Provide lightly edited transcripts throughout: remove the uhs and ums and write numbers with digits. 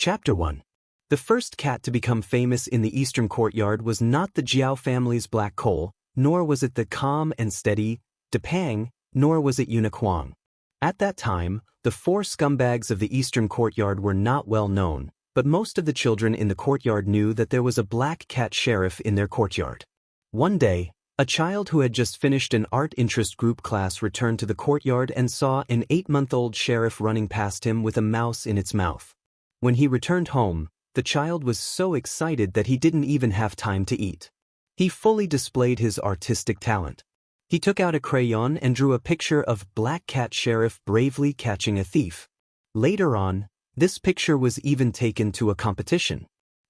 Chapter 1. The first cat to become famous in the Eastern Courtyard was not the Jiao family's black coal, nor was it the calm and steady Depang, nor was it Uniquang. At that time, the four scumbags of the Eastern Courtyard were not well known, but most of the children in the courtyard knew that there was a black cat sheriff in their courtyard. One day, a child who had just finished an art interest group class returned to the courtyard and saw an 8-month-old sheriff running past him with a mouse in its mouth. When he returned home, the child was so excited that he didn't even have time to eat. He fully displayed his artistic talent. He took out a crayon and drew a picture of Black Cat Sheriff bravely catching a thief. Later on, this picture was even taken to a competition.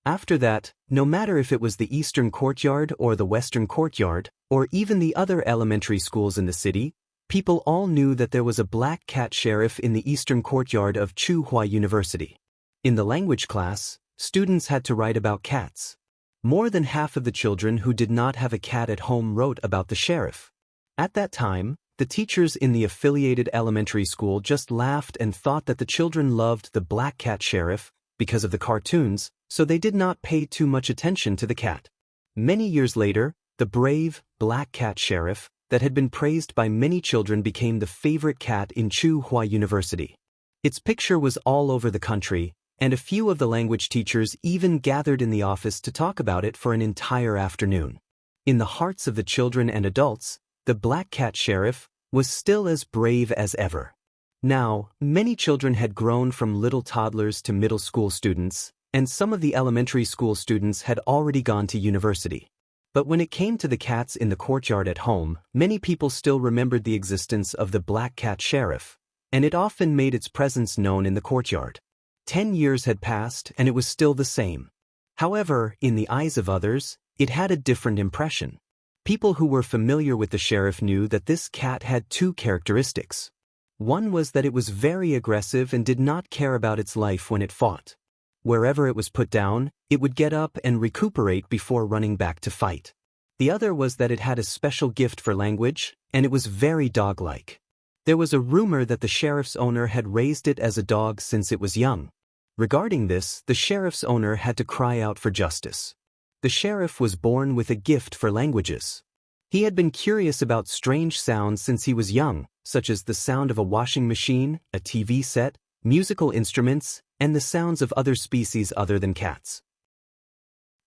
After that, no matter if it was the Eastern Courtyard or the Western Courtyard, or even the other elementary schools in the city, people all knew that there was a Black Cat Sheriff in the Eastern Courtyard of Tsinghua University. In the language class, students had to write about cats. More than half of the children who did not have a cat at home wrote about the sheriff. At that time, the teachers in the affiliated elementary school just laughed and thought that the children loved the Black Cat Sheriff because of the cartoons, so they did not pay too much attention to the cat. Many years later, the brave Black Cat Sheriff that had been praised by many children became the favorite cat in Tsinghua University. Its picture was all over the country, and a few of the language teachers even gathered in the office to talk about it for an entire afternoon. In the hearts of the children and adults, the Black Cat Sheriff was still as brave as ever. Now, many children had grown from little toddlers to middle school students, and some of the elementary school students had already gone to university. But when it came to the cats in the courtyard at home, many people still remembered the existence of the Black Cat Sheriff, and it often made its presence known in the courtyard. 10 years had passed and it was still the same. However, in the eyes of others, it had a different impression. People who were familiar with the sheriff knew that this cat had two characteristics. One was that it was very aggressive and did not care about its life when it fought. Wherever it was put down, it would get up and recuperate before running back to fight. The other was that it had a special gift for language, and it was very dog-like. There was a rumor that the sheriff's owner had raised it as a dog since it was young. Regarding this, the sheriff's owner had to cry out for justice. The sheriff was born with a gift for languages. He had been curious about strange sounds since he was young, such as the sound of a washing machine, a TV set, musical instruments, and the sounds of other species other than cats.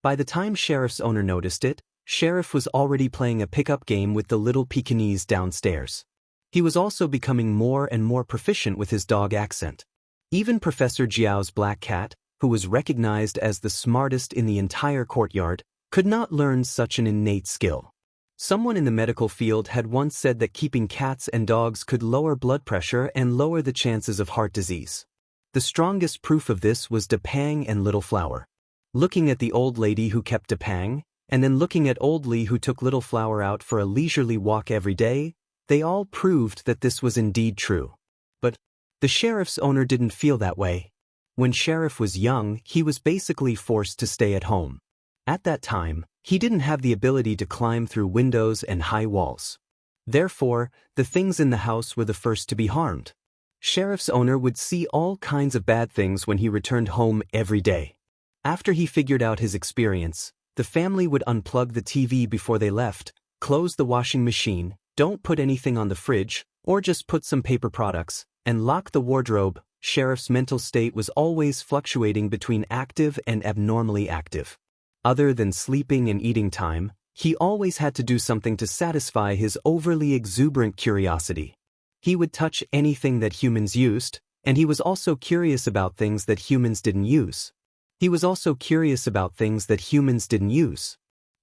By the time Sheriff's owner noticed it, Sheriff was already playing a pickup game with the little Pekingese downstairs. He was also becoming more and more proficient with his dog accent. Even Professor Jiao's black cat, who was recognized as the smartest in the entire courtyard, could not learn such an innate skill. Someone in the medical field had once said that keeping cats and dogs could lower blood pressure and lower the chances of heart disease. The strongest proof of this was Depang and Little Flower. Looking at the old lady who kept Depang, and then looking at Old Lee who took Little Flower out for a leisurely walk every day, they all proved that this was indeed true. But the sheriff's owner didn't feel that way. When Sheriff was young, he was basically forced to stay at home. At that time, he didn't have the ability to climb through windows and high walls. Therefore, the things in the house were the first to be harmed. Sheriff's owner would see all kinds of bad things when he returned home every day. After he figured out his experience, the family would unplug the TV before they left, close the washing machine, don't put anything on the fridge, or just put some paper products, and lock the wardrobe. Sheriff's mental state was always fluctuating between active and abnormally active. Other than sleeping and eating time, he always had to do something to satisfy his overly exuberant curiosity. He would touch anything that humans used, and he was also curious about things that humans didn't use.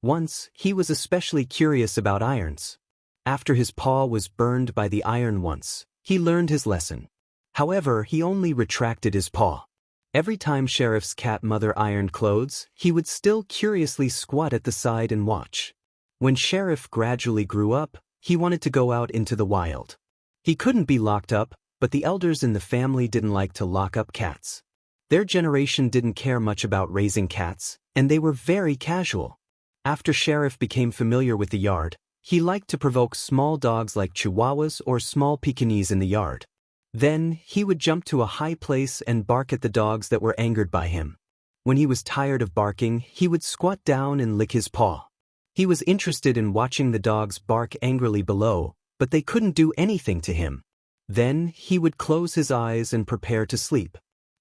Once, he was especially curious about irons. After his paw was burned by the iron once, he learned his lesson. However, he only retracted his paw. Every time Sheriff's cat mother ironed clothes, he would still curiously squat at the side and watch. When Sheriff gradually grew up, he wanted to go out into the wild. He couldn't be locked up, but the elders in the family didn't like to lock up cats. Their generation didn't care much about raising cats, and they were very casual. After Sheriff became familiar with the yard, he liked to provoke small dogs like Chihuahuas or small Pekingese in the yard. Then, he would jump to a high place and bark at the dogs that were angered by him. When he was tired of barking, he would squat down and lick his paw. He was interested in watching the dogs bark angrily below, but they couldn't do anything to him. Then, he would close his eyes and prepare to sleep.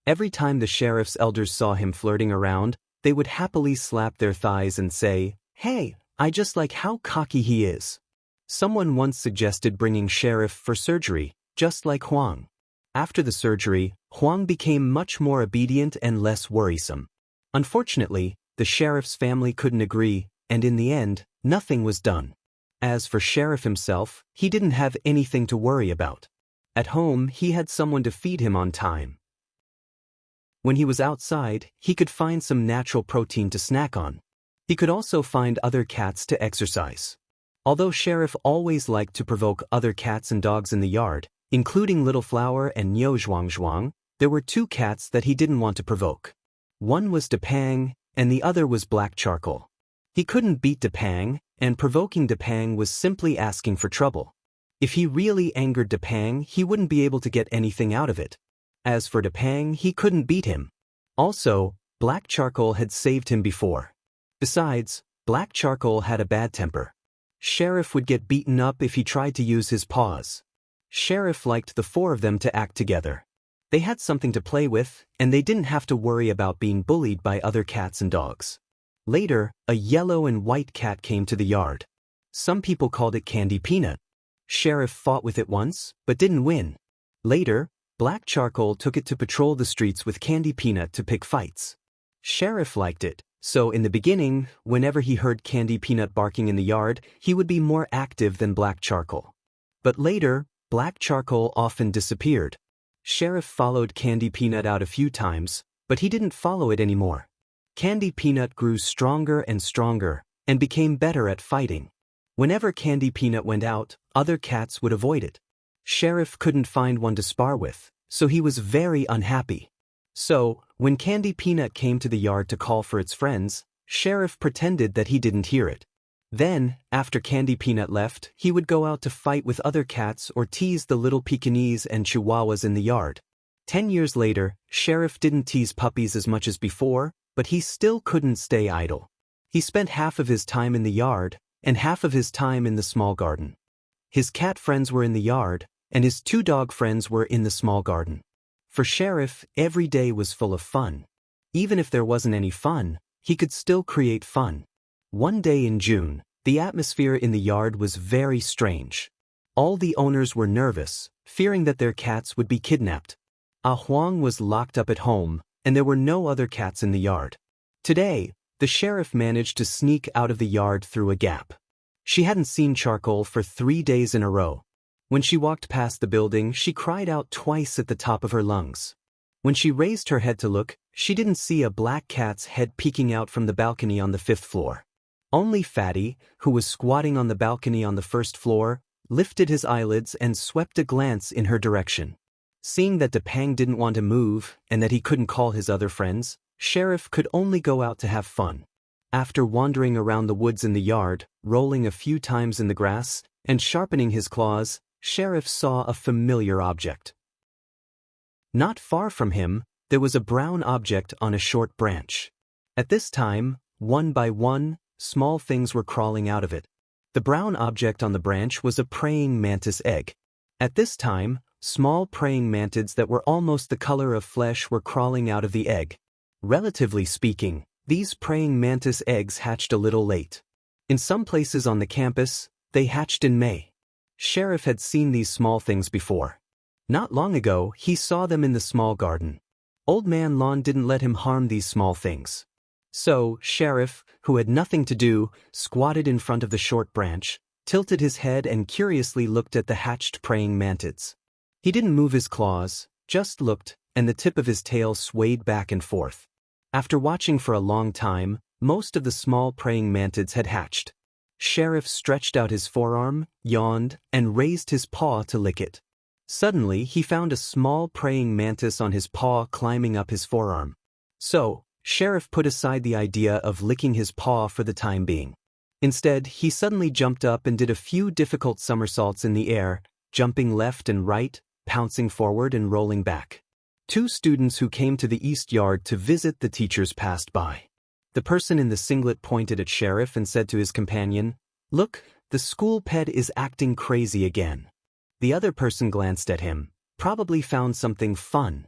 Every time the sheriff's elders saw him flirting around, they would happily slap their thighs and say, "Hey, I just like how cocky he is." Someone once suggested bringing Sheriff for surgery, just like Huang. After the surgery, Huang became much more obedient and less worrisome. Unfortunately, the sheriff's family couldn't agree, and in the end, nothing was done. As for Sheriff himself, he didn't have anything to worry about. At home, he had someone to feed him on time. When he was outside, he could find some natural protein to snack on. He could also find other cats to exercise. Although Sheriff always liked to provoke other cats and dogs in the yard, including Little Flower and Niu Zhuangzhuang, there were two cats that he didn't want to provoke. One was Depang, and the other was Black Charcoal. He couldn't beat Depang, and provoking Depang was simply asking for trouble. If he really angered Depang, he wouldn't be able to get anything out of it. As for Depang, he couldn't beat him. Also, Black Charcoal had saved him before. Besides, Black Charcoal had a bad temper. Sheriff would get beaten up if he tried to use his paws. Sheriff liked the four of them to act together. They had something to play with, and they didn't have to worry about being bullied by other cats and dogs. Later, a yellow and white cat came to the yard. Some people called it Candy Peanut. Sheriff fought with it once, but didn't win. Later, Black Charcoal took it to patrol the streets with Candy Peanut to pick fights. Sheriff liked it, so in the beginning, whenever he heard Candy Peanut barking in the yard, he would be more active than Black Charcoal. But later, Black Charcoal often disappeared. Sheriff followed Candy Peanut out a few times, but he didn't follow it anymore. Candy Peanut grew stronger and stronger, and became better at fighting. Whenever Candy Peanut went out, other cats would avoid it. Sheriff couldn't find one to spar with, so he was very unhappy. So, when Candy Peanut came to the yard to call for its friends, Sheriff pretended that he didn't hear it. Then, after Candy Peanut left, he would go out to fight with other cats or tease the little Pekingese and Chihuahuas in the yard. 10 years later, Sheriff didn't tease puppies as much as before, but he still couldn't stay idle. He spent half of his time in the yard, and half of his time in the small garden. His cat friends were in the yard, and his two dog friends were in the small garden. For Sheriff, every day was full of fun. Even if there wasn't any fun, he could still create fun. One day in June, the atmosphere in the yard was very strange. All the owners were nervous, fearing that their cats would be kidnapped. Huang was locked up at home, and there were no other cats in the yard. Today, the sheriff managed to sneak out of the yard through a gap. She hadn't seen Charcoal for 3 days in a row. When she walked past the building, she cried out twice at the top of her lungs. When she raised her head to look, she didn't see a black cat's head peeking out from the balcony on the 5th floor. Only Fatty, who was squatting on the balcony on the 1st floor, lifted his eyelids and swept a glance in her direction. Seeing that Depang didn't want to move and that he couldn't call his other friends, Sheriff could only go out to have fun. After wandering around the woods in the yard, rolling a few times in the grass, and sharpening his claws, Sheriff saw a familiar object. Not far from him, there was a brown object on a short branch. At this time, one by one, small things were crawling out of it. The brown object on the branch was a praying mantis egg. At this time, small praying mantids that were almost the color of flesh were crawling out of the egg. Relatively speaking, these praying mantis eggs hatched a little late. In some places on the campus, they hatched in May. Sheriff had seen these small things before. Not long ago, he saw them in the small garden. Old Man Lawn didn't let him harm these small things. So, Sheriff, who had nothing to do, squatted in front of the short branch, tilted his head and curiously looked at the hatched praying mantids. He didn't move his claws, just looked, and the tip of his tail swayed back and forth. After watching for a long time, most of the small praying mantids had hatched. Sheriff stretched out his forearm, yawned, and raised his paw to lick it. Suddenly, he found a small praying mantis on his paw climbing up his forearm. So, Sheriff put aside the idea of licking his paw for the time being. Instead, he suddenly jumped up and did a few difficult somersaults in the air, jumping left and right, pouncing forward and rolling back. Two students who came to the east yard to visit the teachers passed by. The person in the singlet pointed at Sheriff and said to his companion, "Look, the school pet is acting crazy again." The other person glanced at him, probably found something fun.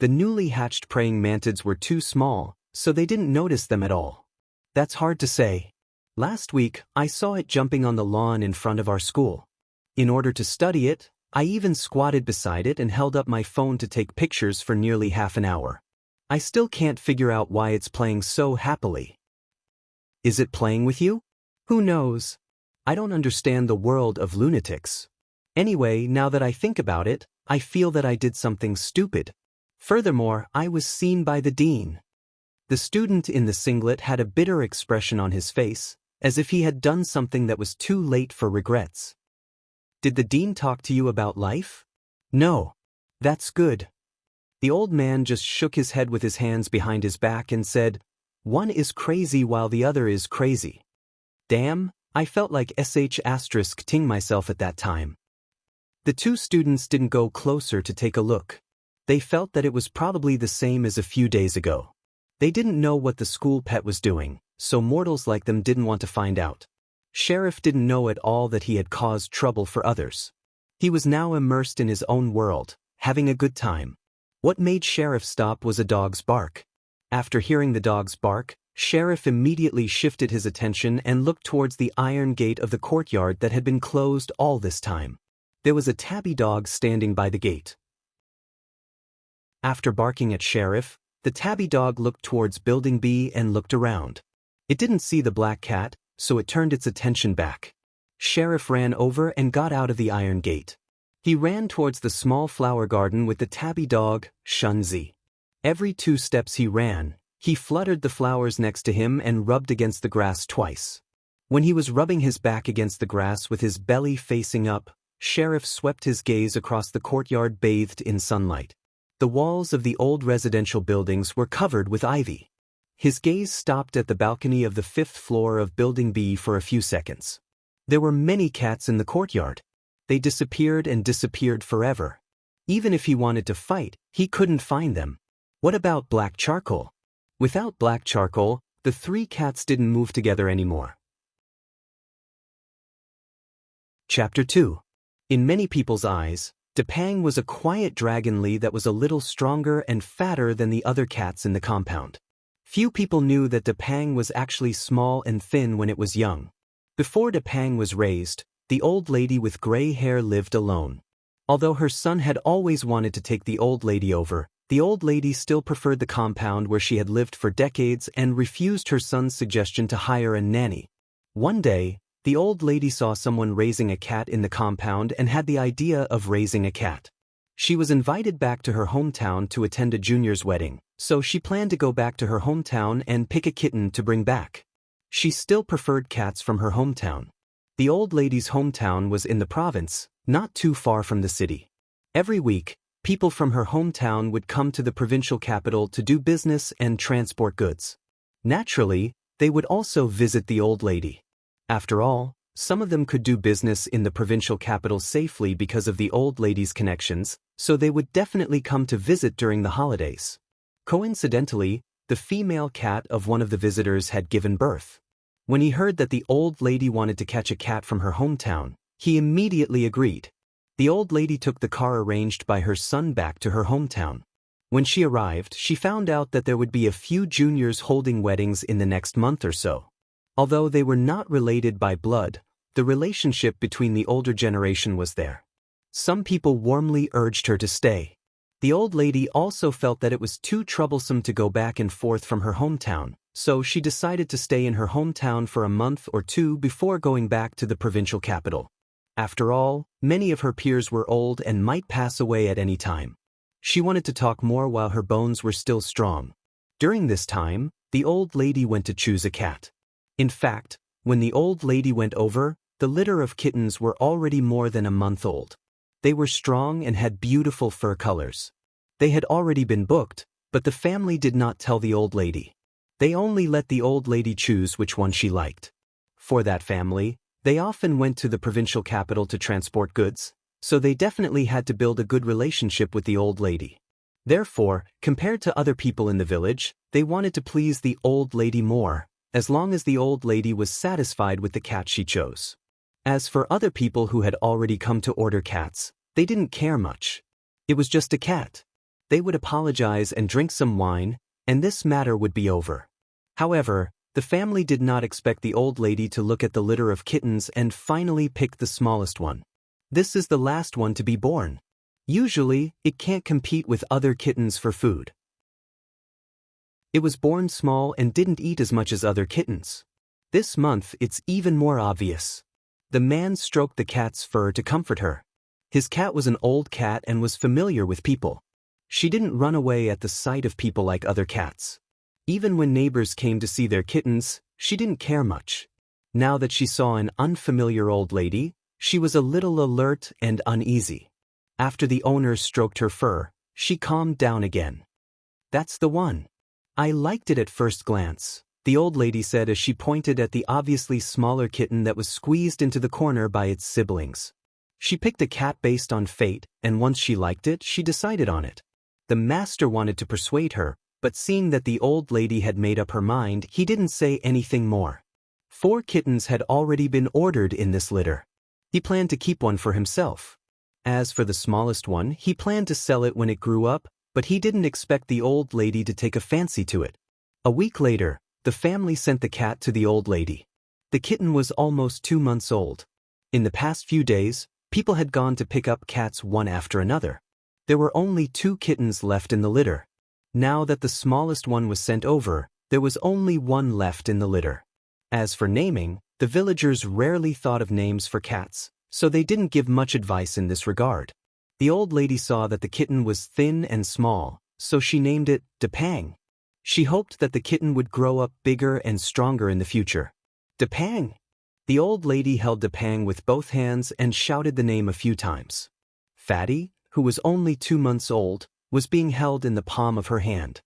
The newly hatched praying mantids were too small, so they didn't notice them at all. That's hard to say. Last week, I saw it jumping on the lawn in front of our school. In order to study it, I even squatted beside it and held up my phone to take pictures for nearly half an hour. I still can't figure out why it's playing so happily. Is it playing with you? Who knows? I don't understand the world of lunatics. Anyway, now that I think about it, I feel that I did something stupid. Furthermore, I was seen by the dean. The student in the singlet had a bitter expression on his face, as if he had done something that was too late for regrets. Did the dean talk to you about life? No. That's good. The old man just shook his head with his hands behind his back and said, "One is crazy while the other is crazy." Damn, I felt like *ting myself at that time. The two students didn't go closer to take a look. They felt that it was probably the same as a few days ago. They didn't know what the school pet was doing, so mortals like them didn't want to find out. Sheriff didn't know at all that he had caused trouble for others. He was now immersed in his own world, having a good time. What made Sheriff stop was a dog's bark. After hearing the dog's bark, Sheriff immediately shifted his attention and looked towards the iron gate of the courtyard that had been closed all this time. There was a tabby dog standing by the gate. After barking at Sheriff, the tabby dog looked towards Building B and looked around. It didn't see the black cat, so it turned its attention back. Sheriff ran over and got out of the iron gate. He ran towards the small flower garden with the tabby dog, Shunzi. Every 2 steps he ran, he fluttered the flowers next to him and rubbed against the grass twice. When he was rubbing his back against the grass with his belly facing up, Sheriff swept his gaze across the courtyard bathed in sunlight. The walls of the old residential buildings were covered with ivy. His gaze stopped at the balcony of the 5th floor of Building B for a few seconds. There were many cats in the courtyard. They disappeared and disappeared forever. Even if he wanted to fight, he couldn't find them. What about black charcoal? Without black charcoal, the 3 cats didn't move together anymore. Chapter 2. In many people's eyes, Depang was a quiet dragonly that was a little stronger and fatter than the other cats in the compound. Few people knew that Depang was actually small and thin when it was young. Before Depang was raised, the old lady with gray hair lived alone. Although her son had always wanted to take the old lady over, the old lady still preferred the compound where she had lived for decades and refused her son's suggestion to hire a nanny. One day, the old lady saw someone raising a cat in the compound and had the idea of raising a cat. She was invited back to her hometown to attend a junior's wedding, so she planned to go back to her hometown and pick a kitten to bring back. She still preferred cats from her hometown. The old lady's hometown was in the province, not too far from the city. Every week, people from her hometown would come to the provincial capital to do business and transport goods. Naturally, they would also visit the old lady. After all, some of them could do business in the provincial capital safely because of the old lady's connections, so they would definitely come to visit during the holidays. Coincidentally, the female cat of one of the visitors had given birth. When he heard that the old lady wanted to catch a cat from her hometown, he immediately agreed. The old lady took the car arranged by her son back to her hometown. When she arrived, she found out that there would be a few juniors holding weddings in the next month or so. Although they were not related by blood, the relationship between the older generation was there. Some people warmly urged her to stay. The old lady also felt that it was too troublesome to go back and forth from her hometown, so she decided to stay in her hometown for a month or 2 before going back to the provincial capital. After all, many of her peers were old and might pass away at any time. She wanted to talk more while her bones were still strong. During this time, the old lady went to choose a cat. In fact, when the old lady went over, the litter of kittens were already more than a month old. They were strong and had beautiful fur colors. They had already been booked, but the family did not tell the old lady. They only let the old lady choose which one she liked. For that family, they often went to the provincial capital to transport goods, so they definitely had to build a good relationship with the old lady. Therefore, compared to other people in the village, they wanted to please the old lady more, as long as the old lady was satisfied with the cat she chose. As for other people who had already come to order cats, they didn't care much. It was just a cat. They would apologize and drink some wine, and this matter would be over. However, the family did not expect the old lady to look at the litter of kittens and finally pick the smallest one. This is the last one to be born. Usually, it can't compete with other kittens for food. It was born small and didn't eat as much as other kittens. This month, it's even more obvious. The man stroked the cat's fur to comfort her. His cat was an old cat and was familiar with people. She didn't run away at the sight of people like other cats. Even when neighbors came to see their kittens, she didn't care much. Now that she saw an unfamiliar old lady, she was a little alert and uneasy. After the owner stroked her fur, she calmed down again. "That's the one. I liked it at first glance," the old lady said as she pointed at the obviously smaller kitten that was squeezed into the corner by its siblings. She picked a cat based on fate, and once she liked it, she decided on it. The master wanted to persuade her, but seeing that the old lady had made up her mind, he didn't say anything more. 4 kittens had already been ordered in this litter. He planned to keep one for himself. As for the smallest one, he planned to sell it when it grew up, but he didn't expect the old lady to take a fancy to it. A week later, the family sent the cat to the old lady. The kitten was almost 2 months old. In the past few days, people had gone to pick up cats one after another. There were only 2 kittens left in the litter. Now that the smallest one was sent over, there was only 1 left in the litter. As for naming, the villagers rarely thought of names for cats, so they didn't give much advice in this regard. The old lady saw that the kitten was thin and small, so she named it Depang. She hoped that the kitten would grow up bigger and stronger in the future. Depang! The old lady held Depang with both hands and shouted the name a few times. Fatty, who was only 2 months old, was being held in the palm of her hand.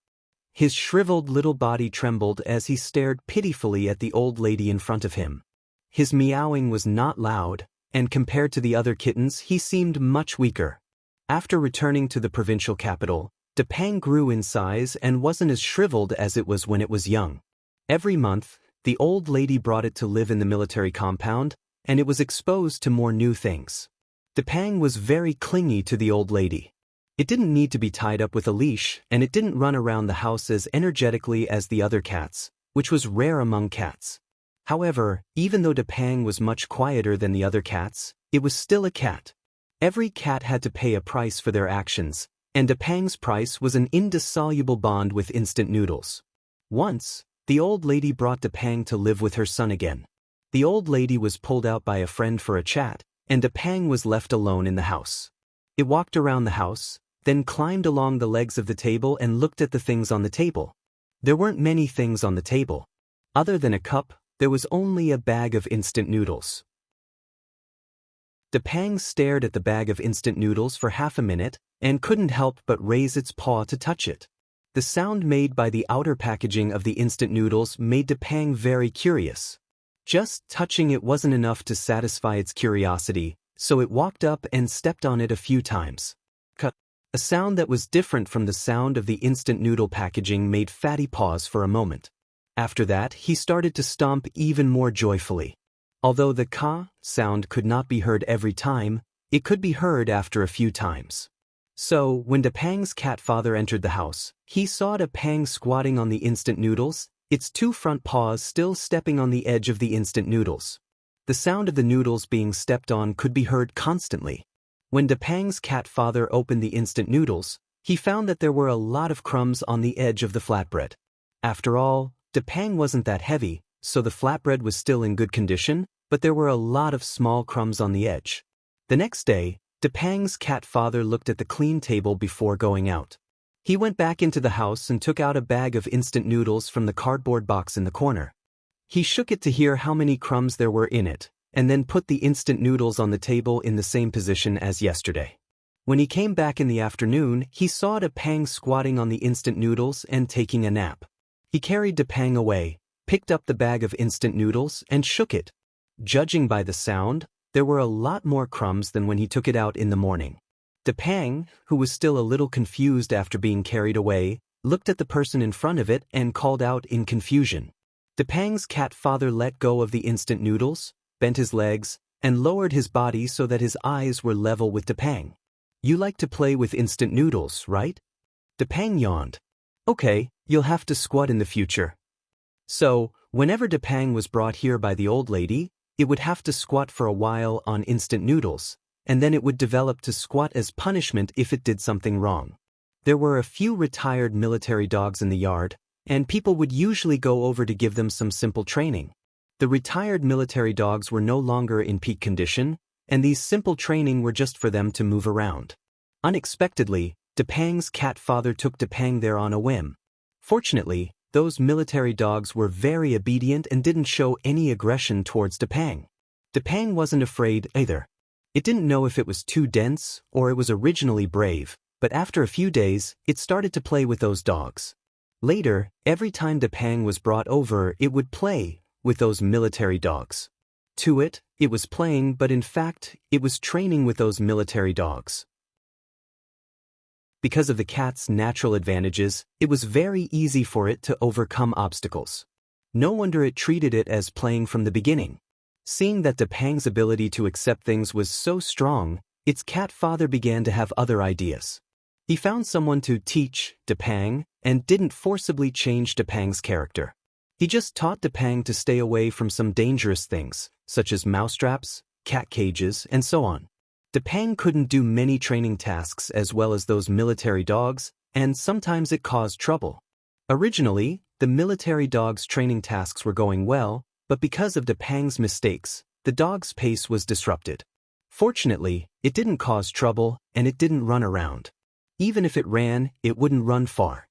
His shriveled little body trembled as he stared pitifully at the old lady in front of him. His meowing was not loud, and compared to the other kittens, he seemed much weaker. After returning to the provincial capital, Depang grew in size and wasn't as shriveled as it was when it was young. Every month, the old lady brought it to live in the military compound, and it was exposed to more new things. Depang was very clingy to the old lady. It didn't need to be tied up with a leash, and it didn't run around the house as energetically as the other cats, which was rare among cats. However, even though Depang was much quieter than the other cats, it was still a cat. Every cat had to pay a price for their actions, and Depang's price was an indissoluble bond with instant noodles. Once, the old lady brought Depang to live with her son again. The old lady was pulled out by a friend for a chat, and Depang was left alone in the house. It walked around the house, then climbed along the legs of the table and looked at the things on the table. There weren't many things on the table. Other than a cup, there was only a bag of instant noodles. Depang stared at the bag of instant noodles for half a minute and couldn't help but raise its paw to touch it. The sound made by the outer packaging of the instant noodles made Depang very curious. Just touching it wasn't enough to satisfy its curiosity, so it walked up and stepped on it a few times. A sound that was different from the sound of the instant noodle packaging made Fatty pause for a moment. After that, he started to stomp even more joyfully. Although the ka sound could not be heard every time, it could be heard after a few times. So, when Depang's cat father entered the house, he saw Depang squatting on the instant noodles, its 2 front paws still stepping on the edge of the instant noodles. The sound of the noodles being stepped on could be heard constantly. When Depang's cat father opened the instant noodles, he found that there were a lot of crumbs on the edge of the flatbread. After all, Depang wasn't that heavy, so the flatbread was still in good condition, but there were a lot of small crumbs on the edge. The next day, Depang's cat father looked at the clean table before going out. He went back into the house and took out a bag of instant noodles from the cardboard box in the corner. He shook it to hear how many crumbs there were in it, and then put the instant noodles on the table in the same position as yesterday. When he came back in the afternoon, he saw Depang squatting on the instant noodles and taking a nap. He carried Depang away, picked up the bag of instant noodles, and shook it. Judging by the sound, There were a lot more crumbs than when he took it out in the morning. Depang, who was still a little confused after being carried away, looked at the person in front of it and called out in confusion. Depang's cat father let go of the instant noodles, bent his legs, and lowered his body so that his eyes were level with Depang. "You like to play with instant noodles, right?" Depang yawned. "Okay, you'll have to squat in the future." So, whenever Depang was brought here by the old lady, it would have to squat for a while on instant noodles, and then it would develop to squat as punishment if it did something wrong. There were a few retired military dogs in the yard, and people would usually go over to give them some simple training. The retired military dogs were no longer in peak condition, and these simple training were just for them to move around. Unexpectedly, Depang's cat father took Depang there on a whim. Fortunately, those military dogs were very obedient and didn't show any aggression towards Depang. Depang wasn't afraid either. It didn't know if it was too dense or it was originally brave, but after a few days, it started to play with those dogs. Later, every time Depang was brought over, it would play with those military dogs. To it, it was playing, but in fact, it was training with those military dogs. Because of the cat's natural advantages, it was very easy for it to overcome obstacles. No wonder it treated it as playing from the beginning. Seeing that Depang's ability to accept things was so strong, its cat father began to have other ideas. He found someone to teach Depang and didn't forcibly change Depang's character. He just taught Depang to stay away from some dangerous things, such as mousetraps, cat cages, and so on. Depang couldn't do many training tasks as well as those military dogs, and sometimes it caused trouble. Originally, the military dog's training tasks were going well, but because of Depang's mistakes, the dog's pace was disrupted. Fortunately, it didn't cause trouble, and it didn't run around. Even if it ran, it wouldn't run far.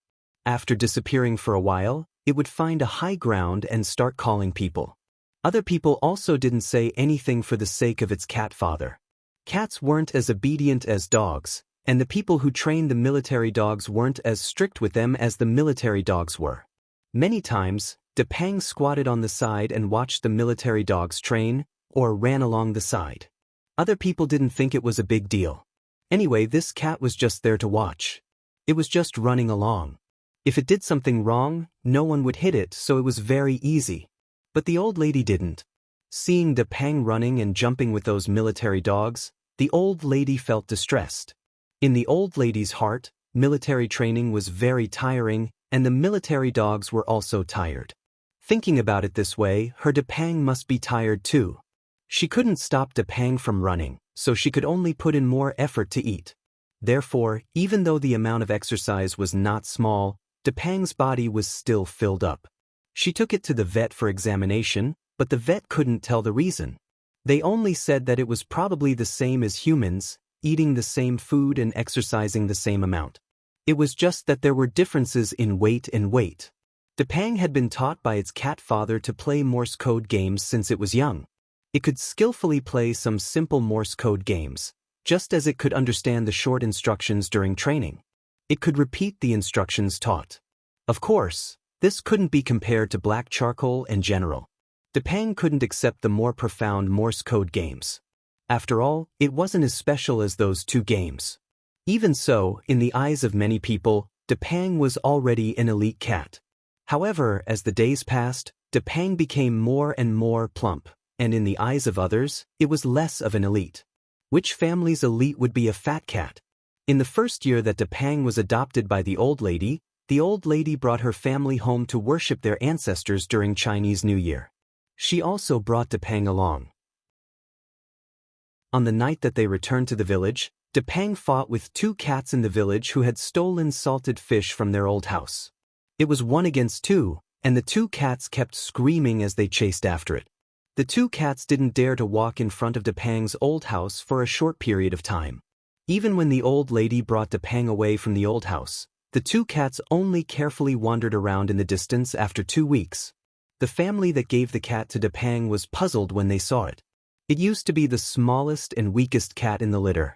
After disappearing for a while, it would find a high ground and start calling people. Other people also didn't say anything for the sake of its cat father. Cats weren't as obedient as dogs, and the people who trained the military dogs weren't as strict with them as the military dogs were. Many times, Depang squatted on the side and watched the military dogs train, or ran along the side. Other people didn't think it was a big deal. Anyway, this cat was just there to watch. It was just running along. If it did something wrong, no one would hit it, so it was very easy. But the old lady didn't. Seeing Depang running and jumping with those military dogs, the old lady felt distressed. In the old lady's heart, military training was very tiring, and the military dogs were also tired. Thinking about it this way, her Depang must be tired too. She couldn't stop Depang from running, so she could only put in more effort to eat. Therefore, even though the amount of exercise was not small, Depang's body was still filled up. She took it to the vet for examination, but the vet couldn't tell the reason. They only said that it was probably the same as humans, eating the same food and exercising the same amount. It was just that there were differences in weight and weight. Depang had been taught by its cat father to play Morse code games since it was young. It could skillfully play some simple Morse code games, just as it could understand the short instructions during training. It could repeat the instructions taught. Of course, this couldn't be compared to black charcoal and general. Depang couldn't accept the more profound Morse code games. After all, it wasn't as special as those two games. Even so, in the eyes of many people, Depang was already an elite cat. However, as the days passed, Depang became more and more plump, and in the eyes of others, it was less of an elite. Which family's elite would be a fat cat? In the first year that Depang was adopted by the old lady brought her family home to worship their ancestors during Chinese New Year. She also brought Depang along. On the night that they returned to the village, Depang fought with two cats in the village who had stolen salted fish from their old house. It was 1 against 2, and the two cats kept screaming as they chased after it. The two cats didn't dare to walk in front of Depang's old house for a short period of time. Even when the old lady brought Depang away from the old house, the two cats only carefully wandered around in the distance after 2 weeks. The family that gave the cat to Depang was puzzled when they saw it. It used to be the smallest and weakest cat in the litter.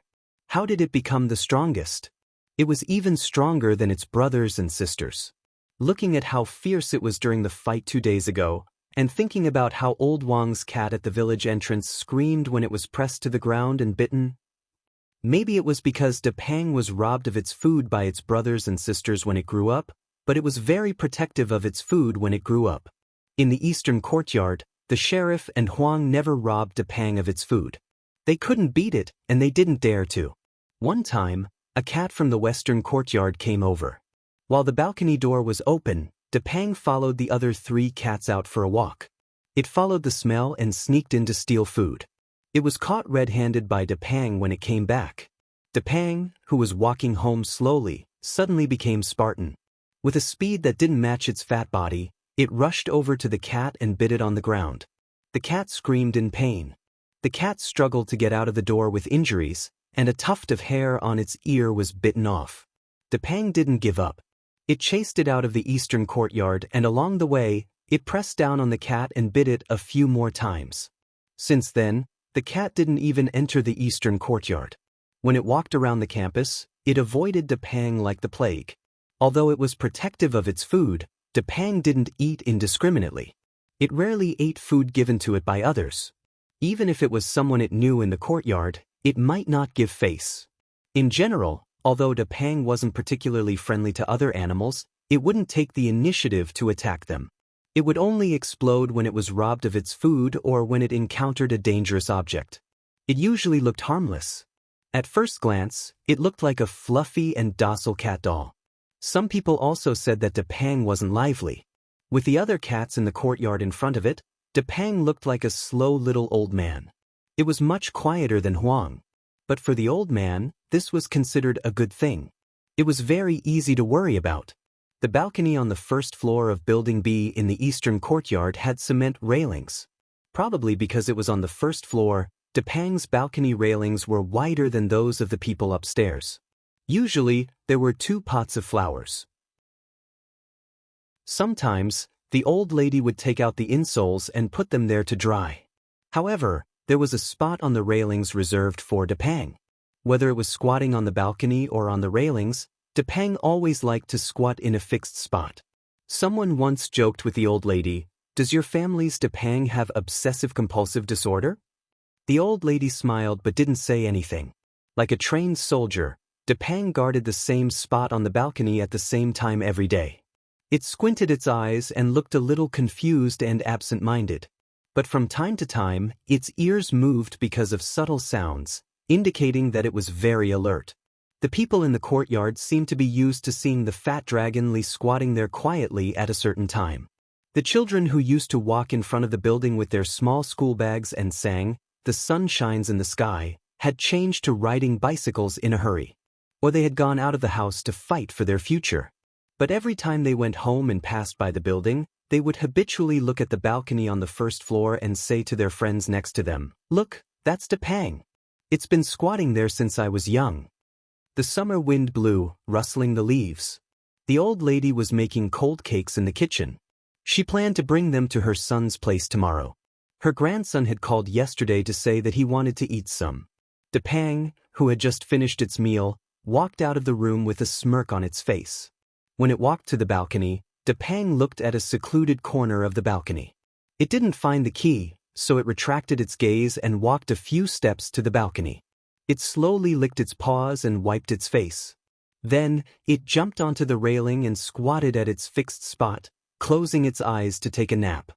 How did it become the strongest? It was even stronger than its brothers and sisters. Looking at how fierce it was during the fight 2 days ago, and thinking about how old Wang's cat at the village entrance screamed when it was pressed to the ground and bitten. Maybe it was because Depang was robbed of its food by its brothers and sisters when it grew up, but it was very protective of its food when it grew up. In the eastern courtyard, the sheriff and Huang never robbed Depang of its food. They couldn't beat it, and they didn't dare to. One time, a cat from the western courtyard came over. While the balcony door was open, Depang followed the other 3 cats out for a walk. It followed the smell and sneaked in to steal food. It was caught red-handed by Depang when it came back. Depang, who was walking home slowly, suddenly became Spartan. With a speed that didn't match its fat body, it rushed over to the cat and bit it on the ground. The cat screamed in pain. The cat struggled to get out of the door with injuries, and a tuft of hair on its ear was bitten off. Depang didn't give up. It chased it out of the eastern courtyard, and along the way, it pressed down on the cat and bit it a few more times. Since then, the cat didn't even enter the eastern courtyard. When it walked around the campus, it avoided Depang like the plague. Although it was protective of its food, Depang didn't eat indiscriminately. It rarely ate food given to it by others. Even if it was someone it knew in the courtyard, it might not give face. In general, although Depang wasn't particularly friendly to other animals, it wouldn't take the initiative to attack them. It would only explode when it was robbed of its food or when it encountered a dangerous object. It usually looked harmless. At first glance, it looked like a fluffy and docile cat doll. Some people also said that Depang wasn't lively. With the other cats in the courtyard in front of it, Depang looked like a slow little old man. It was much quieter than Huang. But for the old man, this was considered a good thing. It was very easy to worry about. The balcony on the first floor of Building B in the eastern courtyard had cement railings. Probably because it was on the first floor, Depang's balcony railings were wider than those of the people upstairs. Usually, there were 2 pots of flowers. Sometimes, the old lady would take out the insoles and put them there to dry. However, there was a spot on the railings reserved for Depang. Whether it was squatting on the balcony or on the railings, Depang always liked to squat in a fixed spot. Someone once joked with the old lady, "Does your family's Depang have obsessive-compulsive disorder?" The old lady smiled but didn't say anything. Like a trained soldier, Depang guarded the same spot on the balcony at the same time every day. It squinted its eyes and looked a little confused and absent-minded. But from time to time, its ears moved because of subtle sounds, indicating that it was very alert. The people in the courtyard seemed to be used to seeing the fat dragon lie squatting there quietly at a certain time. The children who used to walk in front of the building with their small school bags and sang, "The sun shines in the sky," had changed to riding bicycles in a hurry. Or they had gone out of the house to fight for their future. But every time they went home and passed by the building, they would habitually look at the balcony on the first floor and say to their friends next to them, "Look, that's Depang. It's been squatting there since I was young." The summer wind blew, rustling the leaves. The old lady was making cold cakes in the kitchen. She planned to bring them to her son's place tomorrow. Her grandson had called yesterday to say that he wanted to eat some. Depang, who had just finished its meal, walked out of the room with a smirk on its face. When it walked to the balcony, Depang looked at a secluded corner of the balcony. It didn't find the key, so it retracted its gaze and walked a few steps to the balcony. It slowly licked its paws and wiped its face. Then, it jumped onto the railing and squatted at its fixed spot, closing its eyes to take a nap.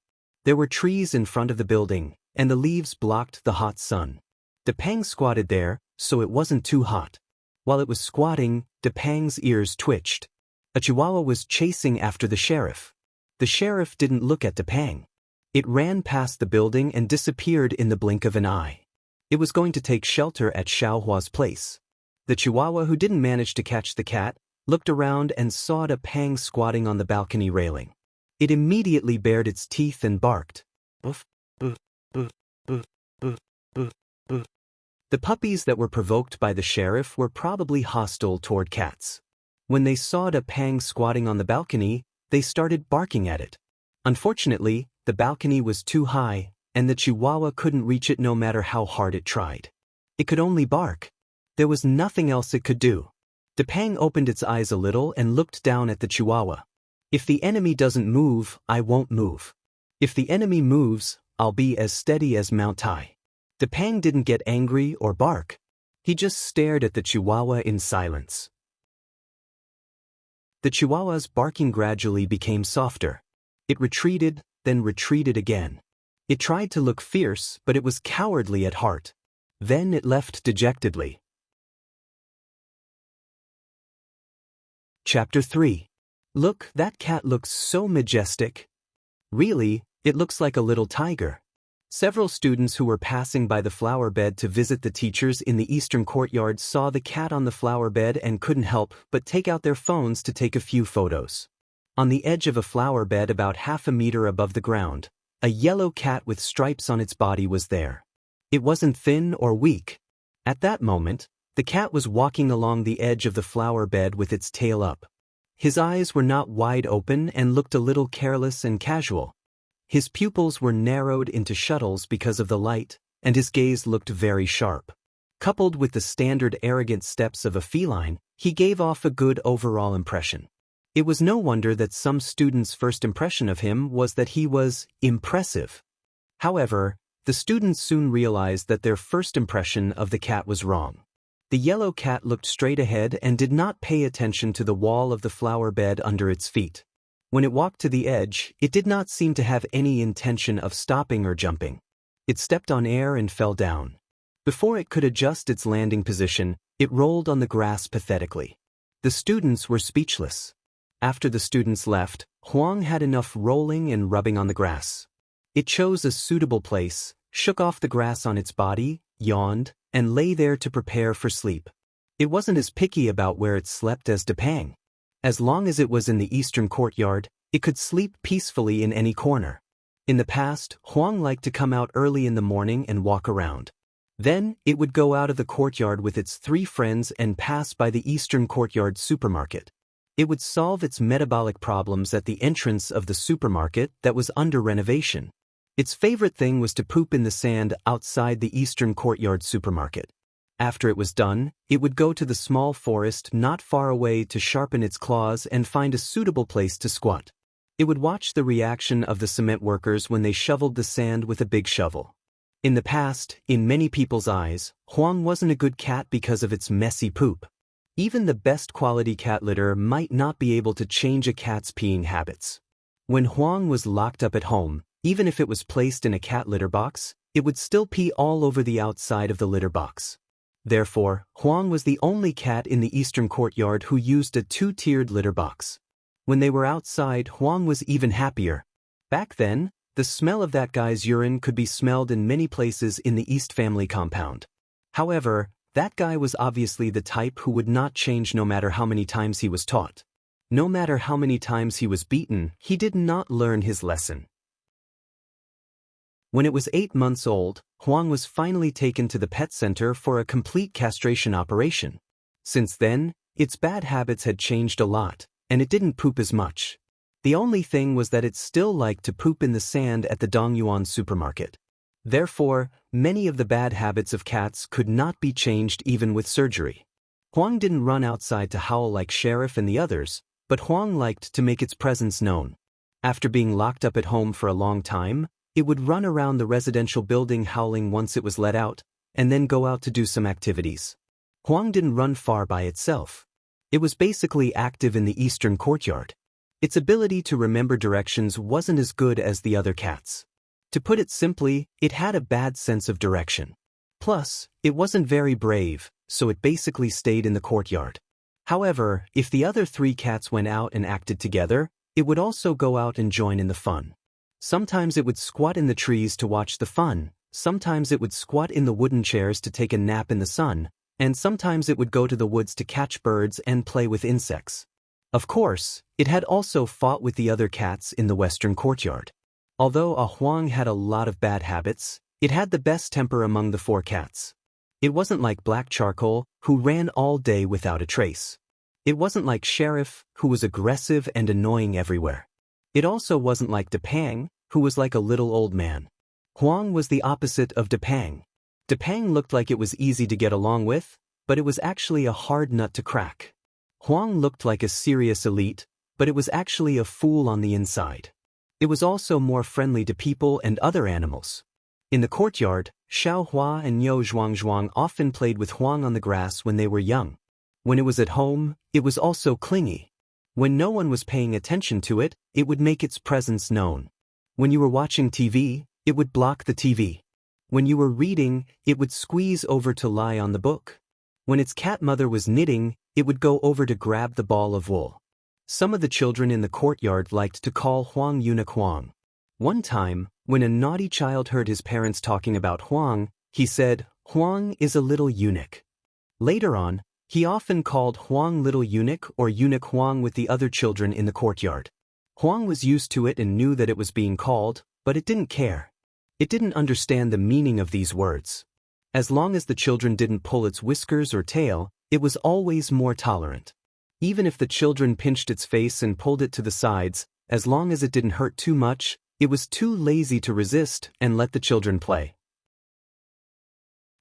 There were trees in front of the building, and the leaves blocked the hot sun. Depang squatted there, so it wasn't too hot. While it was squatting, Depang's ears twitched. A chihuahua was chasing after the sheriff. The sheriff didn't look at Depang. It ran past the building and disappeared in the blink of an eye. It was going to take shelter at Xiaohua's place. The chihuahua, who didn't manage to catch the cat, looked around and saw Depang squatting on the balcony railing. It immediately bared its teeth and barked. "Boof, boof, boof, boof, boof, boof, boof." The puppies that were provoked by the sheriff were probably hostile toward cats. When they saw Depang squatting on the balcony, they started barking at it. Unfortunately, the balcony was too high, and the chihuahua couldn't reach it no matter how hard it tried. It could only bark. There was nothing else it could do. Depang opened its eyes a little and looked down at the chihuahua. "If the enemy doesn't move, I won't move." If the enemy moves, I'll be as steady as Mount Tai. Depang didn't get angry or bark. He just stared at the Chihuahua in silence. The Chihuahua's barking gradually became softer. It retreated, then retreated again. It tried to look fierce, but it was cowardly at heart. Then it left dejectedly. Chapter 3. Look, that cat looks so majestic. Really, it looks like a little tiger. Several students who were passing by the flower bed to visit the teachers in the eastern courtyard saw the cat on the flower bed and couldn't help but take out their phones to take a few photos. On the edge of a flower bed about half a meter above the ground, a yellow cat with stripes on its body was there. It wasn't thin or weak. At that moment, the cat was walking along the edge of the flower bed with its tail up. His eyes were not wide open and looked a little careless and casual. His pupils were narrowed into shuttles because of the light, and his gaze looked very sharp. Coupled with the standard arrogant steps of a feline, he gave off a good overall impression. It was no wonder that some students' first impression of him was that he was impressive. However, the students soon realized that their first impression of the cat was wrong. The yellow cat looked straight ahead and did not pay attention to the wall of the flower bed under its feet. When it walked to the edge, it did not seem to have any intention of stopping or jumping. It stepped on air and fell down. Before it could adjust its landing position, it rolled on the grass pathetically. The students were speechless. After the students left, Huang had enough rolling and rubbing on the grass. It chose a suitable place, shook off the grass on its body, yawned, and lay there to prepare for sleep. It wasn't as picky about where it slept as Depang. As long as it was in the eastern courtyard, it could sleep peacefully in any corner. In the past, Huang liked to come out early in the morning and walk around. Then, it would go out of the courtyard with its 3 friends and pass by the eastern courtyard supermarket. It would solve its metabolic problems at the entrance of the supermarket that was under renovation. Its favorite thing was to poop in the sand outside the eastern courtyard supermarket. After it was done, it would go to the small forest not far away to sharpen its claws and find a suitable place to squat. It would watch the reaction of the cement workers when they shoveled the sand with a big shovel. In the past, in many people's eyes, Huang wasn't a good cat because of its messy poop. Even the best quality cat litter might not be able to change a cat's peeing habits. When Huang was locked up at home, even if it was placed in a cat litter box, it would still pee all over the outside of the litter box. Therefore, Huang was the only cat in the eastern courtyard who used a 2-tiered litter box. When they were outside, Huang was even happier. Back then, the smell of that guy's urine could be smelled in many places in the East family compound. However, that guy was obviously the type who would not change no matter how many times he was taught. No matter how many times he was beaten, he did not learn his lesson. When it was 8 months old, Huang was finally taken to the pet center for a complete castration operation. Since then, its bad habits had changed a lot, and it didn't poop as much. The only thing was that it still liked to poop in the sand at the Dongyuan supermarket. Therefore, many of the bad habits of cats could not be changed even with surgery. Huang didn't run outside to howl like Sheriff and the others, but Huang liked to make its presence known. After being locked up at home for a long time, it would run around the residential building howling once it was let out, and then go out to do some activities. Huang didn't run far by itself. It was basically active in the eastern courtyard. Its ability to remember directions wasn't as good as the other cats. To put it simply, it had a bad sense of direction. Plus, it wasn't very brave, so it basically stayed in the courtyard. However, if the other 3 cats went out and acted together, it would also go out and join in the fun. Sometimes it would squat in the trees to watch the fun, sometimes it would squat in the wooden chairs to take a nap in the sun, and sometimes it would go to the woods to catch birds and play with insects. Of course, it had also fought with the other cats in the western courtyard. Although Huang had a lot of bad habits, it had the best temper among the 4 cats. It wasn't like Black Charcoal, who ran all day without a trace. It wasn't like Sheriff, who was aggressive and annoying everywhere. It also wasn't like Depang, who was like a little old man. Huang was the opposite of Depang. Depang looked like it was easy to get along with, but it was actually a hard nut to crack. Huang looked like a serious elite, but it was actually a fool on the inside. It was also more friendly to people and other animals. In the courtyard, Xiao Hua and Niu Zhuangzhuang often played with Huang on the grass when they were young. When it was at home, it was also clingy. When no one was paying attention to it, it would make its presence known. When you were watching TV, it would block the TV. When you were reading, it would squeeze over to lie on the book. When its cat mother was knitting, it would go over to grab the ball of wool. Some of the children in the courtyard liked to call Huang eunuch Huang. One time, when a naughty child heard his parents talking about Huang, he said, "Huang is a little eunuch." Later on, he often called Huang little eunuch or eunuch Huang with the other children in the courtyard. Huang was used to it and knew that it was being called, but it didn't care. It didn't understand the meaning of these words. As long as the children didn't pull its whiskers or tail, it was always more tolerant. Even if the children pinched its face and pulled it to the sides, as long as it didn't hurt too much, it was too lazy to resist and let the children play.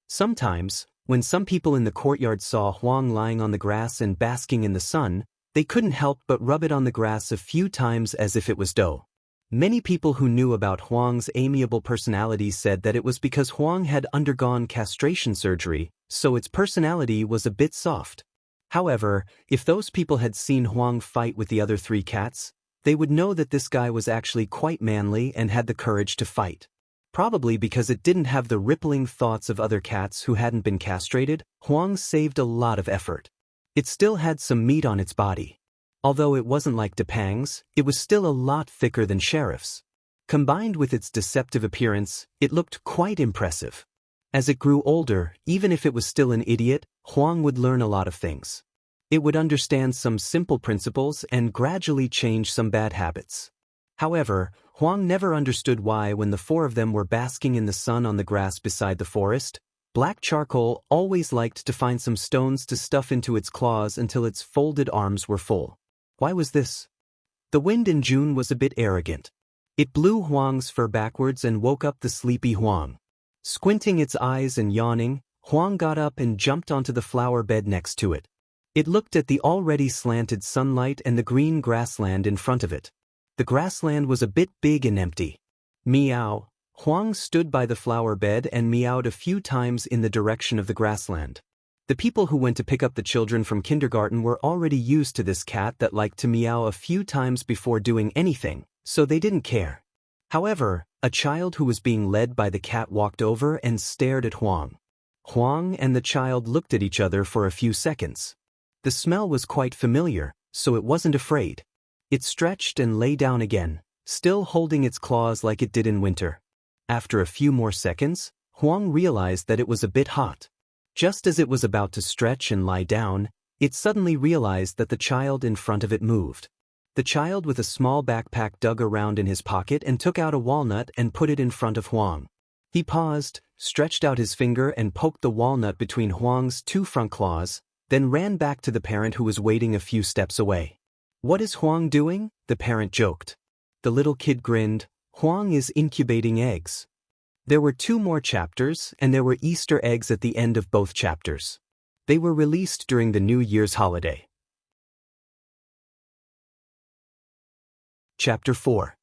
Sometimes, when some people in the courtyard saw Huang lying on the grass and basking in the sun, they couldn't help but rub it on the grass a few times as if it was dough. Many people who knew about Huang's amiable personality said that it was because Huang had undergone castration surgery, so its personality was a bit soft. However, if those people had seen Huang fight with the other 3 cats, they would know that this guy was actually quite manly and had the courage to fight. Probably because it didn't have the rippling thoughts of other cats who hadn't been castrated, Huang saved a lot of effort. It still had some meat on its body. Although it wasn't like Depang's, it was still a lot thicker than Sheriff's. Combined with its deceptive appearance, it looked quite impressive. As it grew older, even if it was still an idiot, Huang would learn a lot of things. It would understand some simple principles and gradually change some bad habits. However, Huang never understood why when the 4 of them were basking in the sun on the grass beside the forest, Black Charcoal always liked to find some stones to stuff into its claws until its folded arms were full. Why was this? The wind in June was a bit arrogant. It blew Huang's fur backwards and woke up the sleepy Huang. Squinting its eyes and yawning, Huang got up and jumped onto the flower bed next to it. It looked at the already slanted sunlight and the green grassland in front of it. The grassland was a bit big and empty. Meow. Huang stood by the flower bed and meowed a few times in the direction of the grassland. The people who went to pick up the children from kindergarten were already used to this cat that liked to meow a few times before doing anything, so they didn't care. However, a child who was being led by the cat walked over and stared at Huang. Huang and the child looked at each other for a few seconds. The smell was quite familiar, so it wasn't afraid. It stretched and lay down again, still holding its claws like it did in winter. After a few more seconds, Huang realized that it was a bit hot. Just as it was about to stretch and lie down, it suddenly realized that the child in front of it moved. The child with a small backpack dug around in his pocket and took out a walnut and put it in front of Huang. He paused, stretched out his finger and poked the walnut between Huang's 2 front claws, then ran back to the parent who was waiting a few steps away. "What is Huang doing?" the parent joked. The little kid grinned. "Huang is incubating eggs." There were 2 more chapters, and there were Easter eggs at the end of both chapters. They were released during the New Year's holiday. Chapter 4.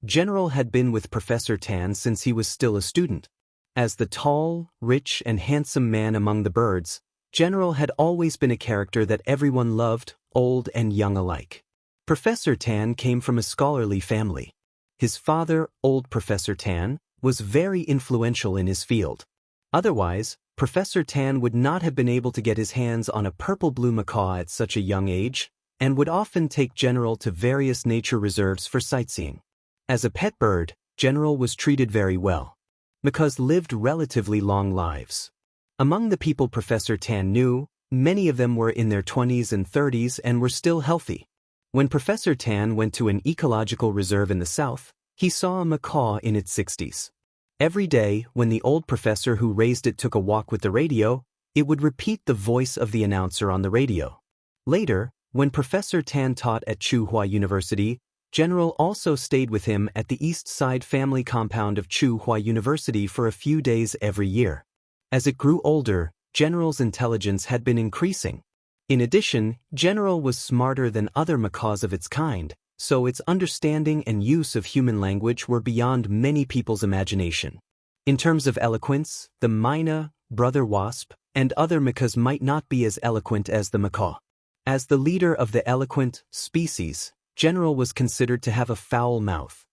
General had been with Professor Tan since he was still a student. As the tall, rich, and handsome man among the birds, General had always been a character that everyone loved, old and young alike. Professor Tan came from a scholarly family. His father, old Professor Tan, was very influential in his field. Otherwise, Professor Tan would not have been able to get his hands on a purple-blue macaw at such a young age, and would often take General to various nature reserves for sightseeing. As a pet bird, General was treated very well. Macaws lived relatively long lives. Among the people Professor Tan knew, many of them were in their 20s and 30s and were still healthy. When Professor Tan went to an ecological reserve in the south, he saw a macaw in its 60s. Every day, when the old professor who raised it took a walk with the radio, it would repeat the voice of the announcer on the radio. Later, when Professor Tan taught at Tsinghua University, General also stayed with him at the East Side family compound of Tsinghua University for a few days every year. As it grew older, General's intelligence had been increasing. In addition, General was smarter than other macaws of its kind, so its understanding and use of human language were beyond many people's imagination. In terms of eloquence, the myna, brother wasp, and other macaws might not be as eloquent as the macaw. As the leader of the eloquent species, General was considered to have a foul mouth.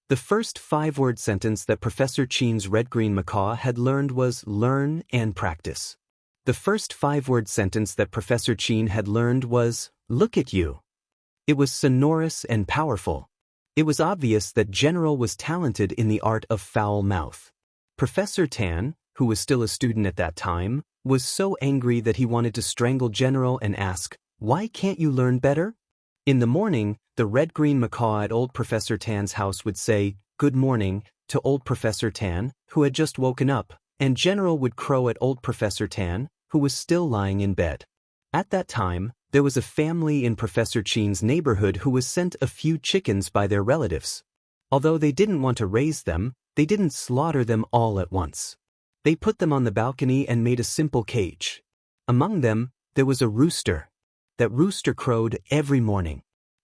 The first 5-word sentence that Professor Chen's red-green macaw had learned was learn and practice. The first 5-word sentence that Professor Chen had learned was, look at you. It was sonorous and powerful. It was obvious that General was talented in the art of foul mouth. Professor Tan, who was still a student at that time, was so angry that he wanted to strangle General and ask, why can't you learn better? In the morning, the red-green macaw at old Professor Tan's house would say, good morning, to old Professor Tan, who had just woken up, and General would crow at old Professor Tan, who was still lying in bed. At that time, there was a family in Professor Chen's neighborhood who was sent a few chickens by their relatives. Although they didn't want to raise them, they didn't slaughter them all at once. They put them on the balcony and made a simple cage. Among them, there was a rooster. That rooster crowed every morning.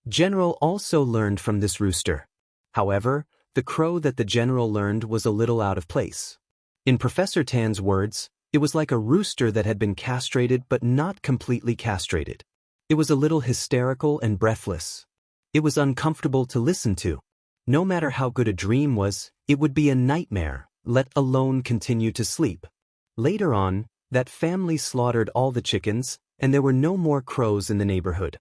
General also learned from this rooster. However, the crow that the General learned was a little out of place. In Professor Tan's words, it was like a rooster that had been castrated but not completely castrated. It was a little hysterical and breathless. It was uncomfortable to listen to. No matter how good a dream was, it would be a nightmare, let alone continue to sleep. Later on, that family slaughtered all the chickens, and there were no more crows in the neighborhood.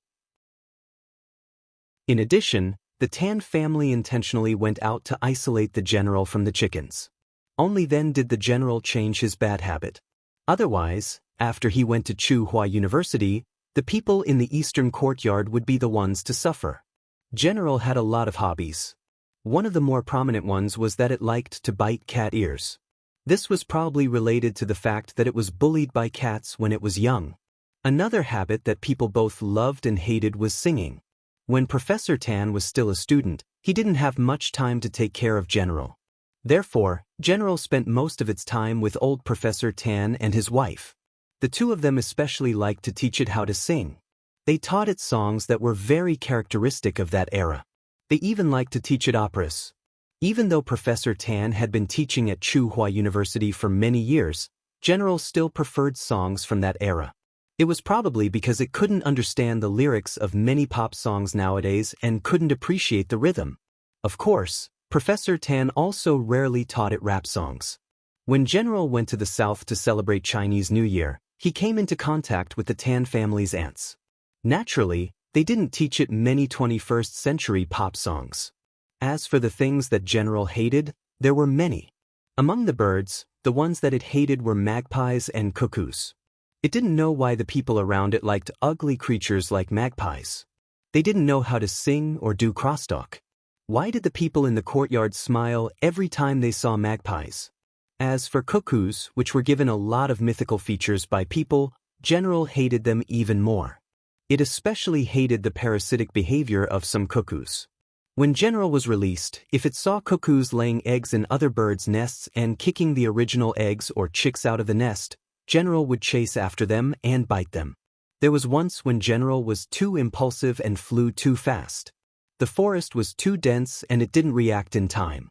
In addition, the Tan family intentionally went out to isolate the General from the chickens. Only then did the General change his bad habit. Otherwise, after he went to Tsinghua University, the people in the Eastern Courtyard would be the ones to suffer. General had a lot of hobbies. One of the more prominent ones was that it liked to bite cat ears. This was probably related to the fact that it was bullied by cats when it was young. Another habit that people both loved and hated was singing. When Professor Tan was still a student, he didn't have much time to take care of General. Therefore, General spent most of its time with old Professor Tan and his wife. The two of them especially liked to teach it how to sing. They taught it songs that were very characteristic of that era. They even liked to teach it operas. Even though Professor Tan had been teaching at Tsinghua University for many years, General still preferred songs from that era. It was probably because it couldn't understand the lyrics of many pop songs nowadays and couldn't appreciate the rhythm. Of course, Professor Tan also rarely taught it rap songs. When General went to the south to celebrate Chinese New Year, he came into contact with the Tan family's aunts. Naturally, they didn't teach it many 21st century pop songs. As for the things that General hated, there were many. Among the birds, the ones that it hated were magpies and cuckoos. It didn't know why the people around it liked ugly creatures like magpies. They didn't know how to sing or do crosstalk. Why did the people in the courtyard smile every time they saw magpies? As for cuckoos, which were given a lot of mythical features by people, General hated them even more. It especially hated the parasitic behavior of some cuckoos. When General was released, if it saw cuckoos laying eggs in other birds' nests and kicking the original eggs or chicks out of the nest, General would chase after them and bite them. There was once when General was too impulsive and flew too fast. The forest was too dense and it didn't react in time.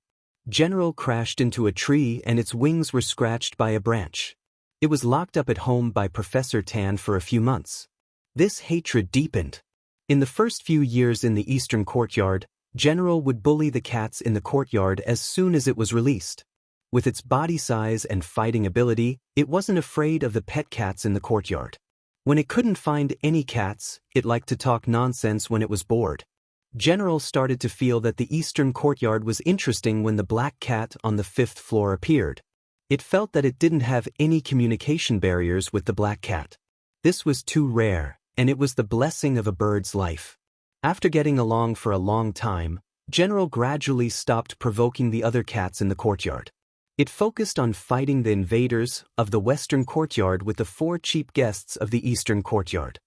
General crashed into a tree and its wings were scratched by a branch. It was locked up at home by Professor Tan for a few months. This hatred deepened. In the first few years in the Eastern Courtyard, General would bully the cats in the courtyard as soon as it was released. With its body size and fighting ability, it wasn't afraid of the pet cats in the courtyard. When it couldn't find any cats, it liked to talk nonsense when it was bored. General started to feel that the Eastern Courtyard was interesting when the black cat on the 5th floor appeared. It felt that it didn't have any communication barriers with the black cat. This was too rare, and it was the blessing of a bird's life. After getting along for a long time, General gradually stopped provoking the other cats in the courtyard. It focused on fighting the invaders of the Western Courtyard with the 4 cheap guests of the Eastern Courtyard.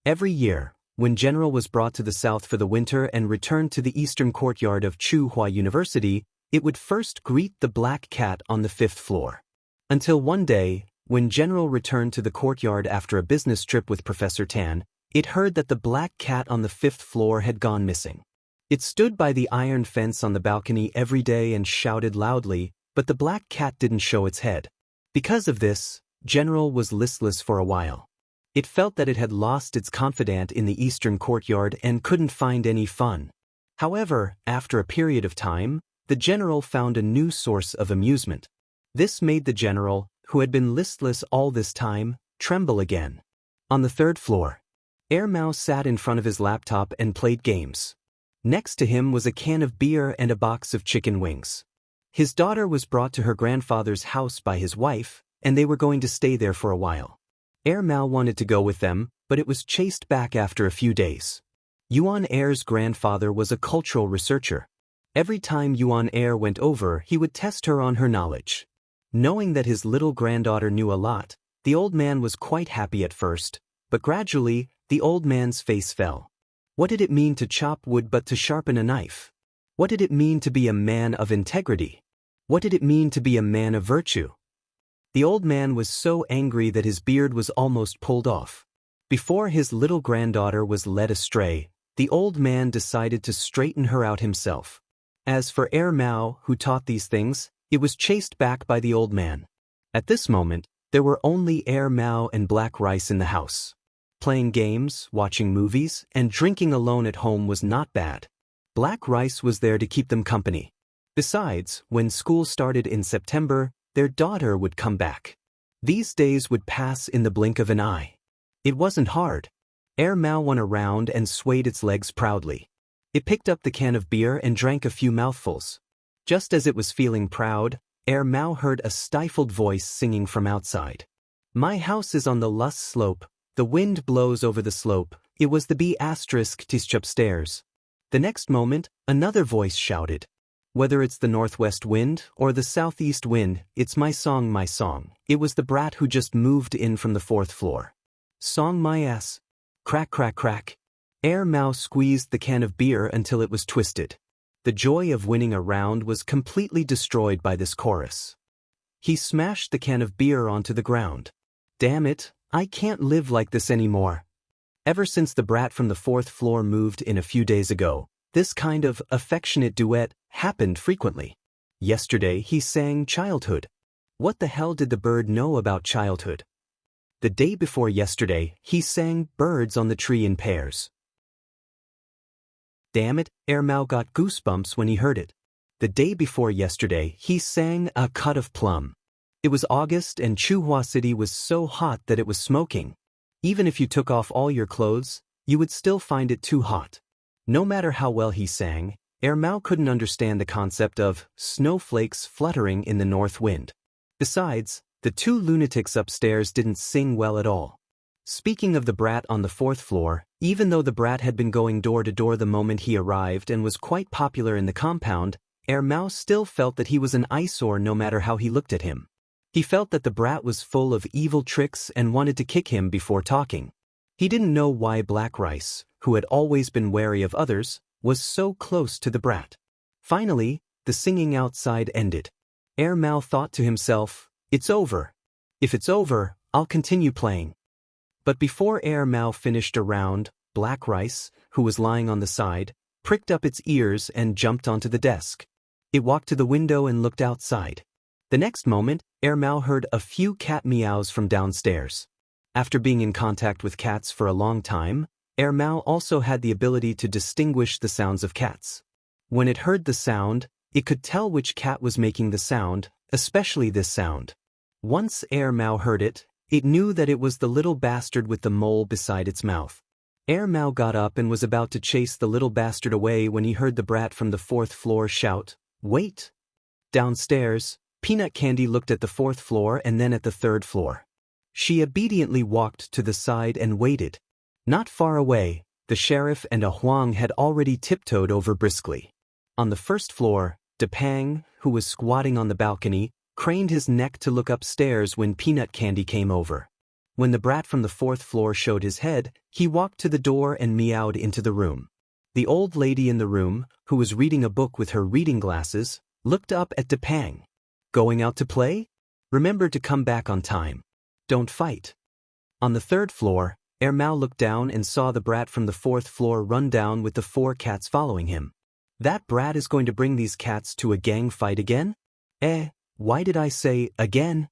Every year, when General was brought to the south for the winter and returned to the Eastern Courtyard of Tsinghua University, it would first greet the black cat on the 5th floor. Until one day, when General returned to the courtyard after a business trip with Professor Tan, It heard that the black cat on the 5th floor had gone missing. It stood by the iron fence on the balcony every day and shouted loudly, but the black cat didn't show its head. Because of this, General was listless for a while. It felt that it had lost its confidant in the eastern courtyard and couldn't find any fun. However, after a period of time, the General found a new source of amusement. This made the General, who had been listless all this time, tremble again. On the 3rd floor, Airmao sat in front of his laptop and played games. Next to him was a can of beer and a box of chicken wings. His daughter was brought to her grandfather's house by his wife, and they were going to stay there for a while. Airmao wanted to go with them, but it was chased back after a few days. Yuan Air's grandfather was a cultural researcher. Every time Yuan Air went over, he would test her on her knowledge. Knowing that his little granddaughter knew a lot, the old man was quite happy at first, but gradually, the old man's face fell. What did it mean to chop wood but to sharpen a knife? What did it mean to be a man of integrity? What did it mean to be a man of virtue? The old man was so angry that his beard was almost pulled off. Before his little granddaughter was led astray, the old man decided to straighten her out himself. As for Airmao, who taught these things, it was chased back by the old man. At this moment, there were only Airmao and Black Rice in the house. Playing games, watching movies, and drinking alone at home was not bad. Black Rice was there to keep them company. Besides, when school started in September, their daughter would come back. These days would pass in the blink of an eye. It wasn't hard. Airmao went around and swayed its legs proudly. It picked up the can of beer and drank a few mouthfuls. Just as it was feeling proud, Airmao heard a stifled voice singing from outside. My house is on the Lus slope. The wind blows over the slope. It was the B***** upstairs. The next moment, another voice shouted. Whether it's the northwest wind or the southeast wind, it's my song, my song. It was the brat who just moved in from the 4th floor. Song my ass. Crack, crack, crack. Airmao squeezed the can of beer until it was twisted. The joy of winning a round was completely destroyed by this chorus. He smashed the can of beer onto the ground. Damn it, I can't live like this anymore. Ever since the brat from the 4th floor moved in a few days ago, this kind of affectionate duet happened frequently. Yesterday he sang childhood. What the hell did the bird know about childhood? The day before yesterday, he sang birds on the tree in pairs. Damn it, Airmao got goosebumps when he heard it. The day before yesterday, he sang a cut of plum. It was August and Chuhua City was so hot that it was smoking. Even if you took off all your clothes, you would still find it too hot. No matter how well he sang, Airmao couldn't understand the concept of snowflakes fluttering in the north wind. Besides, the two lunatics upstairs didn't sing well at all. Speaking of the brat on the 4th floor, even though the brat had been going door to door the moment he arrived and was quite popular in the compound, Airmao still felt that he was an eyesore no matter how he looked at him. He felt that the brat was full of evil tricks and wanted to kick him before talking. He didn't know why Black Rice, who had always been wary of others, was so close to the brat. Finally, the singing outside ended. Airmao thought to himself, it's over. If it's over, I'll continue playing. But before Airmao finished a round, Black Rice, who was lying on the side, pricked up its ears and jumped onto the desk. It walked to the window and looked outside. The next moment, Airmao heard a few cat meows from downstairs. After being in contact with cats for a long time, Airmao also had the ability to distinguish the sounds of cats. When it heard the sound, it could tell which cat was making the sound, especially this sound. Once Airmao heard it, it knew that it was the little bastard with the mole beside its mouth. Airmao got up and was about to chase the little bastard away when he heard the brat from the 4th floor shout, "Wait!" Downstairs, Peanut Candy looked at the 4th floor and then at the 3rd floor. She obediently walked to the side and waited. Not far away, the sheriff and a Huang had already tiptoed over briskly. On the 1st floor, Depang, who was squatting on the balcony, craned his neck to look upstairs when Peanut Candy came over. When the brat from the 4th floor showed his head, he walked to the door and meowed into the room. The old lady in the room, who was reading a book with her reading glasses, looked up at Depang. Going out to play? Remember to come back on time. Don't fight. On the 3rd floor, Mao looked down and saw the brat from the 4th floor run down with the 4 cats following him. That brat is going to bring these cats to a gang fight again? Why did I say again?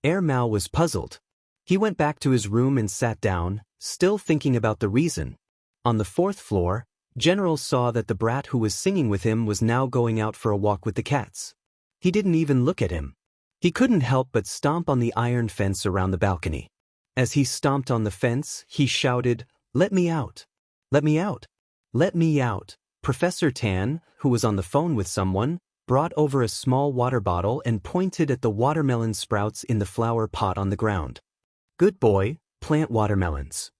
Mao was puzzled. He went back to his room and sat down, still thinking about the reason. On the 4th floor, General saw that the brat who was singing with him was now going out for a walk with the cats. He didn't even look at him. He couldn't help but stomp on the iron fence around the balcony. As he stomped on the fence, he shouted, "Let me out! Let me out! Let me out!" Professor Tan, who was on the phone with someone, brought over a small water bottle and pointed at the watermelon sprouts in the flower pot on the ground. "Good boy, plant watermelons."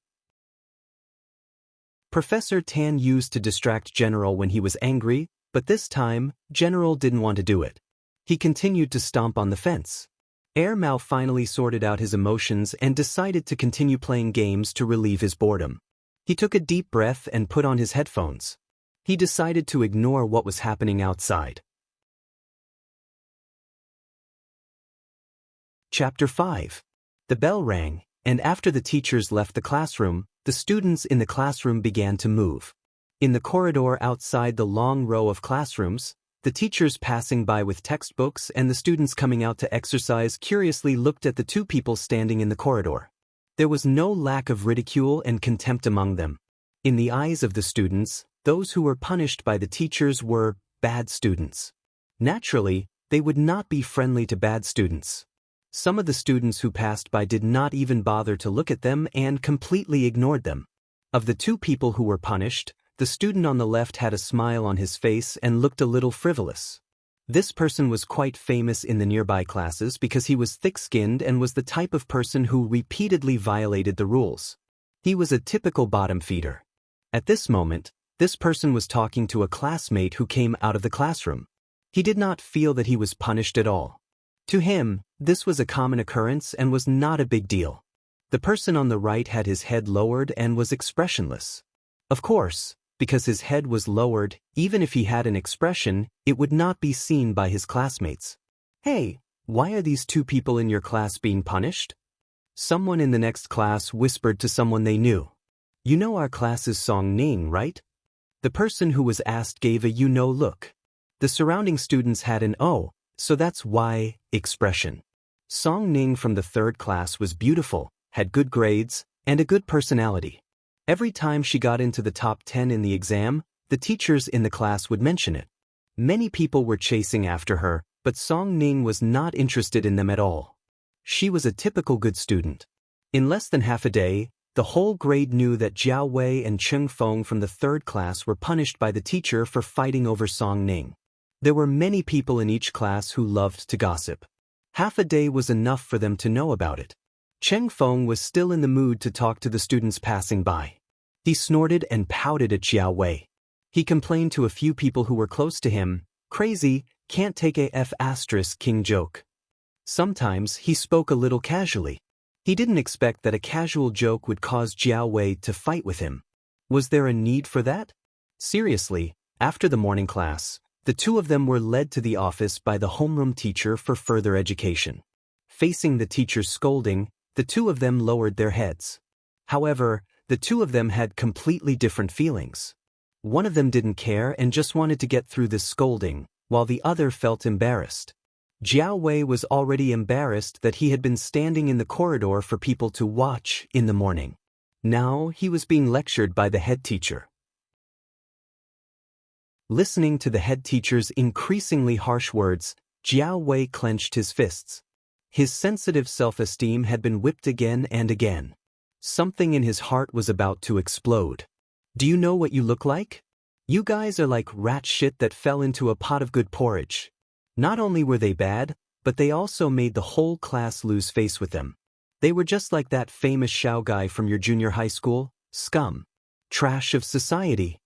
Professor Tan used to distract General when he was angry, but this time, General didn't want to do it. He continued to stomp on the fence. Mao finally sorted out his emotions and decided to continue playing games to relieve his boredom. He took a deep breath and put on his headphones. He decided to ignore what was happening outside. Chapter 5. The bell rang, and after the teachers left the classroom, the students in the classroom began to move. In the corridor outside the long row of classrooms, the teachers passing by with textbooks and the students coming out to exercise curiously looked at the 2 people standing in the corridor. There was no lack of ridicule and contempt among them. In the eyes of the students, those who were punished by the teachers were bad students. Naturally, they would not be friendly to bad students. Some of the students who passed by did not even bother to look at them and completely ignored them. Of the 2 people who were punished, the student on the left had a smile on his face and looked a little frivolous. This person was quite famous in the nearby classes because he was thick-skinned and was the type of person who repeatedly violated the rules. He was a typical bottom feeder. At this moment, this person was talking to a classmate who came out of the classroom. He did not feel that he was punished at all. To him, this was a common occurrence and was not a big deal. The person on the right had his head lowered and was expressionless. Of course, because his head was lowered, even if he had an expression, it would not be seen by his classmates. "Hey, why are these 2 people in your class being punished?" Someone in the next class whispered to someone they knew. "You know our class's Song Ning, right?" The person who was asked gave a you-know look. The surrounding students had an "oh, so that's why" expression. Song Ning from the 3rd class was beautiful, had good grades, and a good personality. Every time she got into the top 10 in the exam, the teachers in the class would mention it. Many people were chasing after her, but Song Ning was not interested in them at all. She was a typical good student. In less than half a day, the whole grade knew that Jiao Wei and Cheng Feng from the 3rd class were punished by the teacher for fighting over Song Ning. There were many people in each class who loved to gossip. Half a day was enough for them to know about it. Cheng Feng was still in the mood to talk to the students passing by. He snorted and pouted at Jiao Wei. He complained to a few people who were close to him, "Crazy, can't take a F***king joke." Sometimes he spoke a little casually. He didn't expect that a casual joke would cause Jiao Wei to fight with him. Was there a need for that? Seriously, after the morning class, the 2 of them were led to the office by the homeroom teacher for further education. Facing the teacher's scolding, the 2 of them lowered their heads. However, the 2 of them had completely different feelings. One of them didn't care and just wanted to get through this scolding, while the other felt embarrassed. Jiao Wei was already embarrassed that he had been standing in the corridor for people to watch in the morning. Now he was being lectured by the head teacher. Listening to the head teacher's increasingly harsh words, Jiao Wei clenched his fists. His sensitive self-esteem had been whipped again and again. Something in his heart was about to explode. "Do you know what you look like? You guys are like rat shit that fell into a pot of good porridge." Not only were they bad, but they also made the whole class lose face with them. They were just like that famous Shao guy from your junior high school, scum. Trash of society.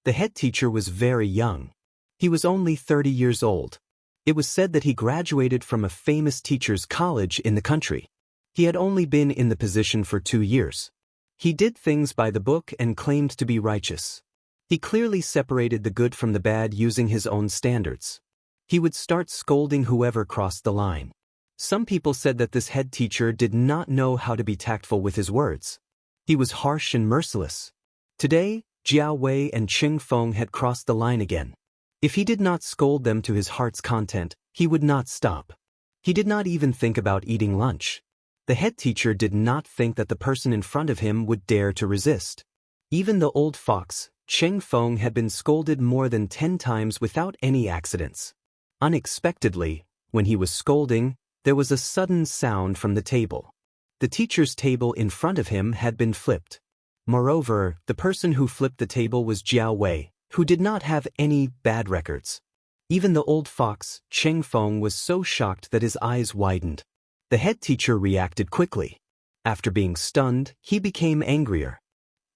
The head teacher was very young. He was only 30 years old. It was said that he graduated from a famous teachers' college in the country. He had only been in the position for 2 years. He did things by the book and claimed to be righteous. He clearly separated the good from the bad using his own standards. He would start scolding whoever crossed the line. Some people said that this head teacher did not know how to be tactful with his words. He was harsh and merciless. Today, Jiao Wei and Ching Feng had crossed the line again. If he did not scold them to his heart's content, he would not stop. He did not even think about eating lunch. The head teacher did not think that the person in front of him would dare to resist. Even the old fox, Ching Feng, had been scolded more than 10 times without any accidents. Unexpectedly, when he was scolding, there was a sudden sound from the table. The teacher's table in front of him had been flipped. Moreover, the person who flipped the table was Jiao Wei, who did not have any bad records. Even the old fox, Ching Feng, was so shocked that his eyes widened. The head teacher reacted quickly. After being stunned, he became angrier.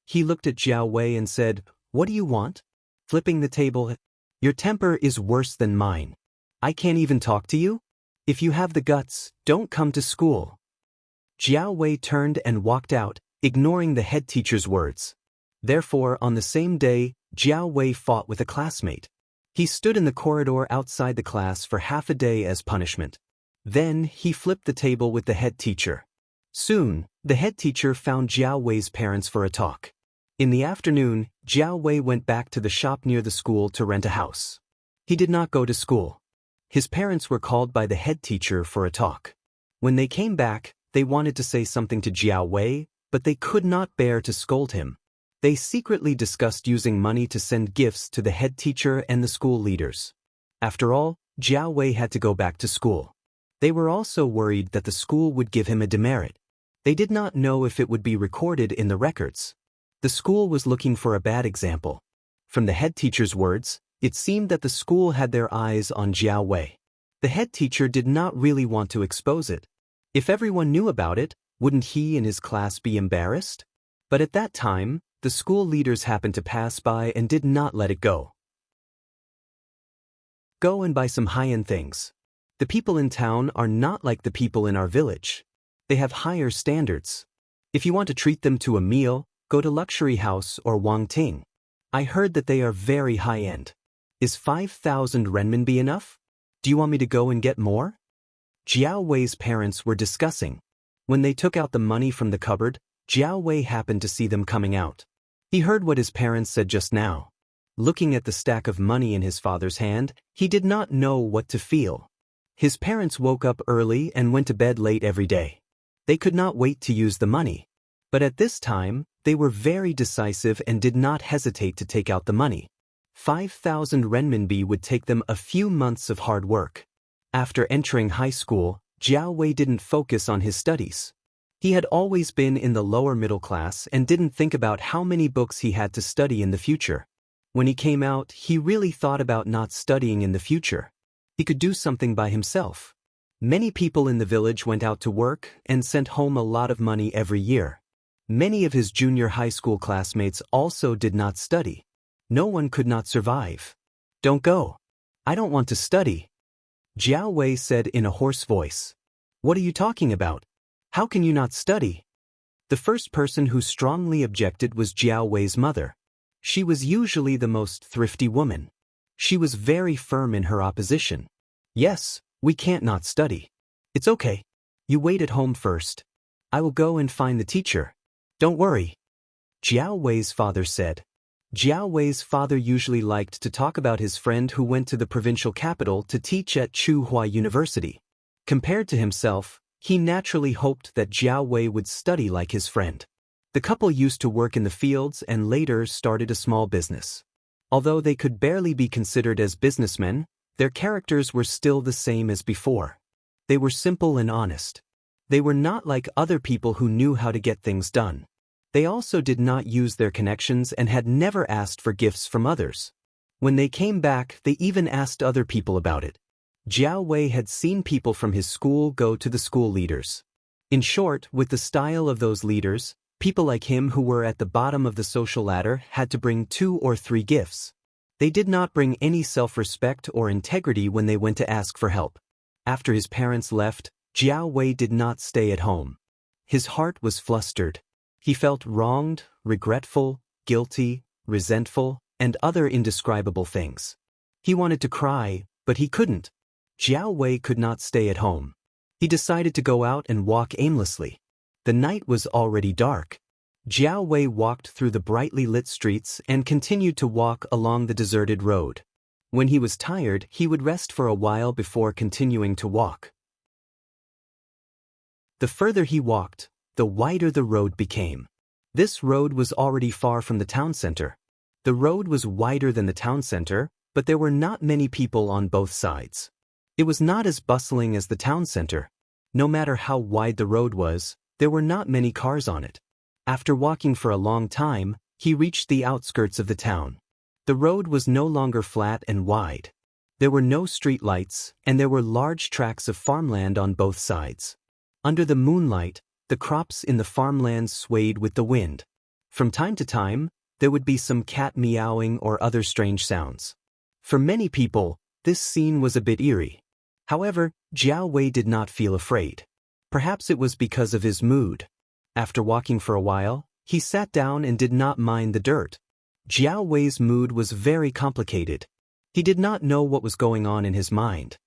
He looked at Jiao Wei and said, "What do you want?" Flipping the table, "Your temper is worse than mine. I can't even talk to you? If you have the guts, don't come to school." Jiao Wei turned and walked out, ignoring the head teacher's words. Therefore, on the same day, Jiao Wei fought with a classmate. He stood in the corridor outside the class for half a day as punishment. Then, he flipped the table with the head teacher. Soon, the head teacher found Jiao Wei's parents for a talk. In the afternoon, Jiao Wei went back to the shop near the school to rent a house. He did not go to school. His parents were called by the head teacher for a talk. When they came back, they wanted to say something to Jiao Wei, but they could not bear to scold him. They secretly discussed using money to send gifts to the head teacher and the school leaders. After all, Jiao Wei had to go back to school. They were also worried that the school would give him a demerit. They did not know if it would be recorded in the records. The school was looking for a bad example. From the head teacher's words, it seemed that the school had their eyes on Jiao Wei. The head teacher did not really want to expose it. If everyone knew about it, wouldn't he and his class be embarrassed? But at that time, the school leaders happened to pass by and did not let it go. Go and buy some high-end things. The people in town are not like the people in our village. They have higher standards. If you want to treat them to a meal, go to Luxury House or Wang Ting. I heard that they are very high-end. Is 5,000 renminbi enough? Do you want me to go and get more? Jiao Wei's parents were discussing. When they took out the money from the cupboard, Jiao Wei happened to see them coming out. He heard what his parents said just now. Looking at the stack of money in his father's hand, he did not know what to feel. His parents woke up early and went to bed late every day. They could not wait to use the money. But at this time, they were very decisive and did not hesitate to take out the money. 5,000 renminbi would take them a few months of hard work. After entering high school, Jiao Wei didn't focus on his studies. He had always been in the lower middle class and didn't think about how many books he had to study in the future. When he came out, he really thought about not studying in the future. He could do something by himself. Many people in the village went out to work and sent home a lot of money every year. Many of his junior high school classmates also did not study. No one could not survive. "Don't go. I don't want to study," Jiao Wei said in a hoarse voice. "What are you talking about? How can you not study?" The first person who strongly objected was Jiao Wei's mother. She was usually the most thrifty woman. She was very firm in her opposition. "Yes, we can't not study. It's okay. You wait at home first. I will go and find the teacher. Don't worry," Jiao Wei's father said. Jiao Wei's father usually liked to talk about his friend who went to the provincial capital to teach at Tsinghua University. Compared to himself, he naturally hoped that Jiao Wei would study like his friend. The couple used to work in the fields and later started a small business. Although they could barely be considered as businessmen, their characters were still the same as before. They were simple and honest. They were not like other people who knew how to get things done. They also did not use their connections and had never asked for gifts from others. When they came back, they even asked other people about it. Jiao Wei had seen people from his school go to the school leaders. In short, with the style of those leaders, people like him who were at the bottom of the social ladder had to bring 2 or 3 gifts. They did not bring any self-respect or integrity when they went to ask for help. After his parents left, Jiao Wei did not stay at home. His heart was flustered. He felt wronged, regretful, guilty, resentful, and other indescribable things. He wanted to cry, but he couldn't. Jiao Wei could not stay at home. He decided to go out and walk aimlessly. The night was already dark. Jiao Wei walked through the brightly lit streets and continued to walk along the deserted road. When he was tired, he would rest for a while before continuing to walk. The further he walked, the wider the road became. This road was already far from the town center. The road was wider than the town center, but there were not many people on both sides. It was not as bustling as the town center. No matter how wide the road was, there were not many cars on it. After walking for a long time, he reached the outskirts of the town. The road was no longer flat and wide. There were no street lights, and there were large tracts of farmland on both sides. Under the moonlight, the crops in the farmlands swayed with the wind. From time to time, there would be some cat meowing or other strange sounds. For many people, this scene was a bit eerie. However, Jiao Wei did not feel afraid. Perhaps it was because of his mood. After walking for a while, he sat down and did not mind the dirt. Jiao Wei's mood was very complicated. He did not know what was going on in his mind.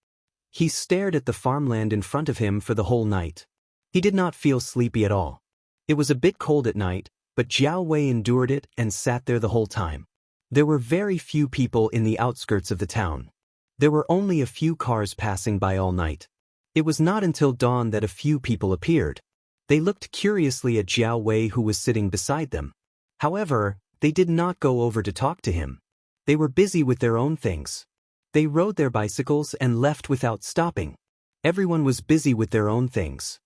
He stared at the farmland in front of him for the whole night. He did not feel sleepy at all. It was a bit cold at night, but Jiao Wei endured it and sat there the whole time. There were very few people in the outskirts of the town. There were only a few cars passing by all night. It was not until dawn that a few people appeared. They looked curiously at Jiao Wei, who was sitting beside them. However, they did not go over to talk to him. They were busy with their own things. They rode their bicycles and left without stopping. Everyone was busy with their own things.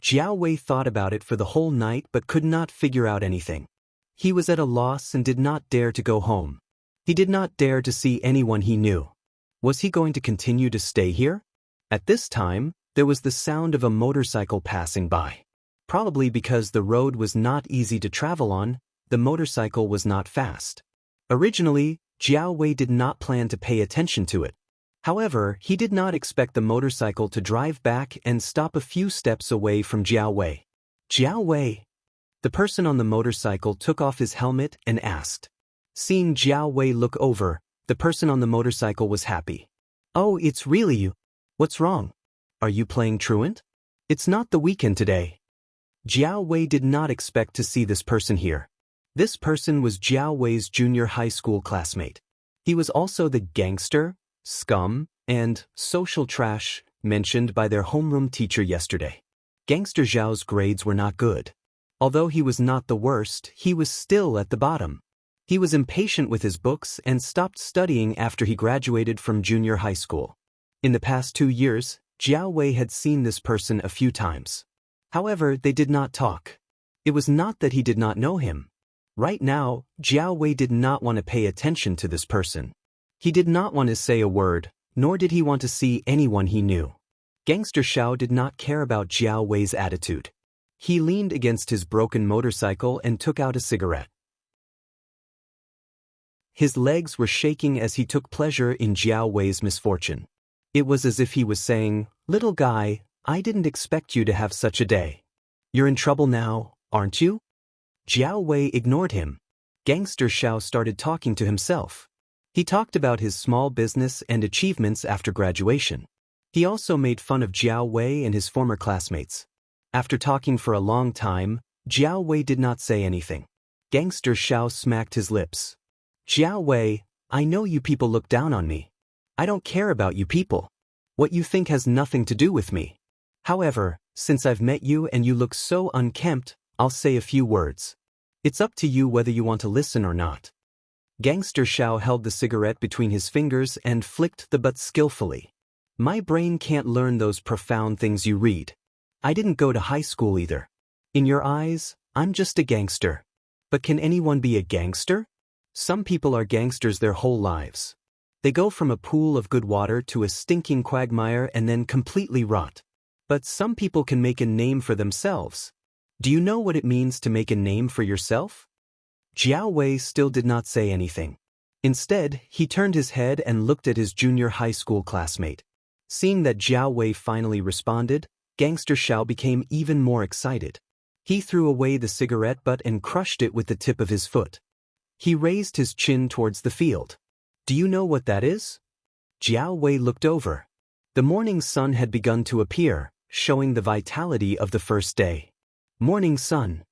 Jiao Wei thought about it for the whole night but could not figure out anything. He was at a loss and did not dare to go home. He did not dare to see anyone he knew. Was he going to continue to stay here? At this time, there was the sound of a motorcycle passing by. Probably because the road was not easy to travel on, the motorcycle was not fast. Originally, Jiao Wei did not plan to pay attention to it. However, he did not expect the motorcycle to drive back and stop a few steps away from Jiao Wei. Jiao Wei. The person on the motorcycle took off his helmet and asked. Seeing Jiao Wei look over, the person on the motorcycle was happy. Oh, it's really you. What's wrong? Are you playing truant? It's not the weekend today. Jiao Wei did not expect to see this person here. This person was Jiao Wei's junior high school classmate. He was also the gangster, scum, and social trash mentioned by their homeroom teacher yesterday. Gangster Zhao's grades were not good. Although he was not the worst, he was still at the bottom. He was impatient with his books and stopped studying after he graduated from junior high school. In the past 2 years, Jiao Wei had seen this person a few times. However, they did not talk. It was not that he did not know him. Right now, Jiao Wei did not want to pay attention to this person. He did not want to say a word, nor did he want to see anyone he knew. Gangster Xiao did not care about Jiao Wei's attitude. He leaned against his broken motorcycle and took out a cigarette. His legs were shaking as he took pleasure in Jiao Wei's misfortune. It was as if he was saying, "Little guy, I didn't expect you to have such a day. You're in trouble now, aren't you?" Jiao Wei ignored him. Gangster Xiao started talking to himself. He talked about his small business and achievements after graduation. He also made fun of Jiao Wei and his former classmates. After talking for a long time, Jiao Wei did not say anything. Gangster Xiao smacked his lips. "Jiao Wei, I know you people look down on me. I don't care about you people. What you think has nothing to do with me. However, since I've met you and you look so unkempt, I'll say a few words. It's up to you whether you want to listen or not." Gangster Xiao held the cigarette between his fingers and flicked the butt skillfully. "My brain can't learn those profound things you read. I didn't go to high school either. In your eyes, I'm just a gangster. But can anyone be a gangster? Some people are gangsters their whole lives. They go from a pool of good water to a stinking quagmire and then completely rot. But some people can make a name for themselves. Do you know what it means to make a name for yourself?" Jiao Wei still did not say anything. Instead, he turned his head and looked at his junior high school classmate. Seeing that Jiao Wei finally responded, Gangster Xiao became even more excited. He threw away the cigarette butt and crushed it with the tip of his foot. He raised his chin towards the field. "Do you know what that is?" Jiao Wei looked over. The morning sun had begun to appear, showing the vitality of the first day. "Morning sun."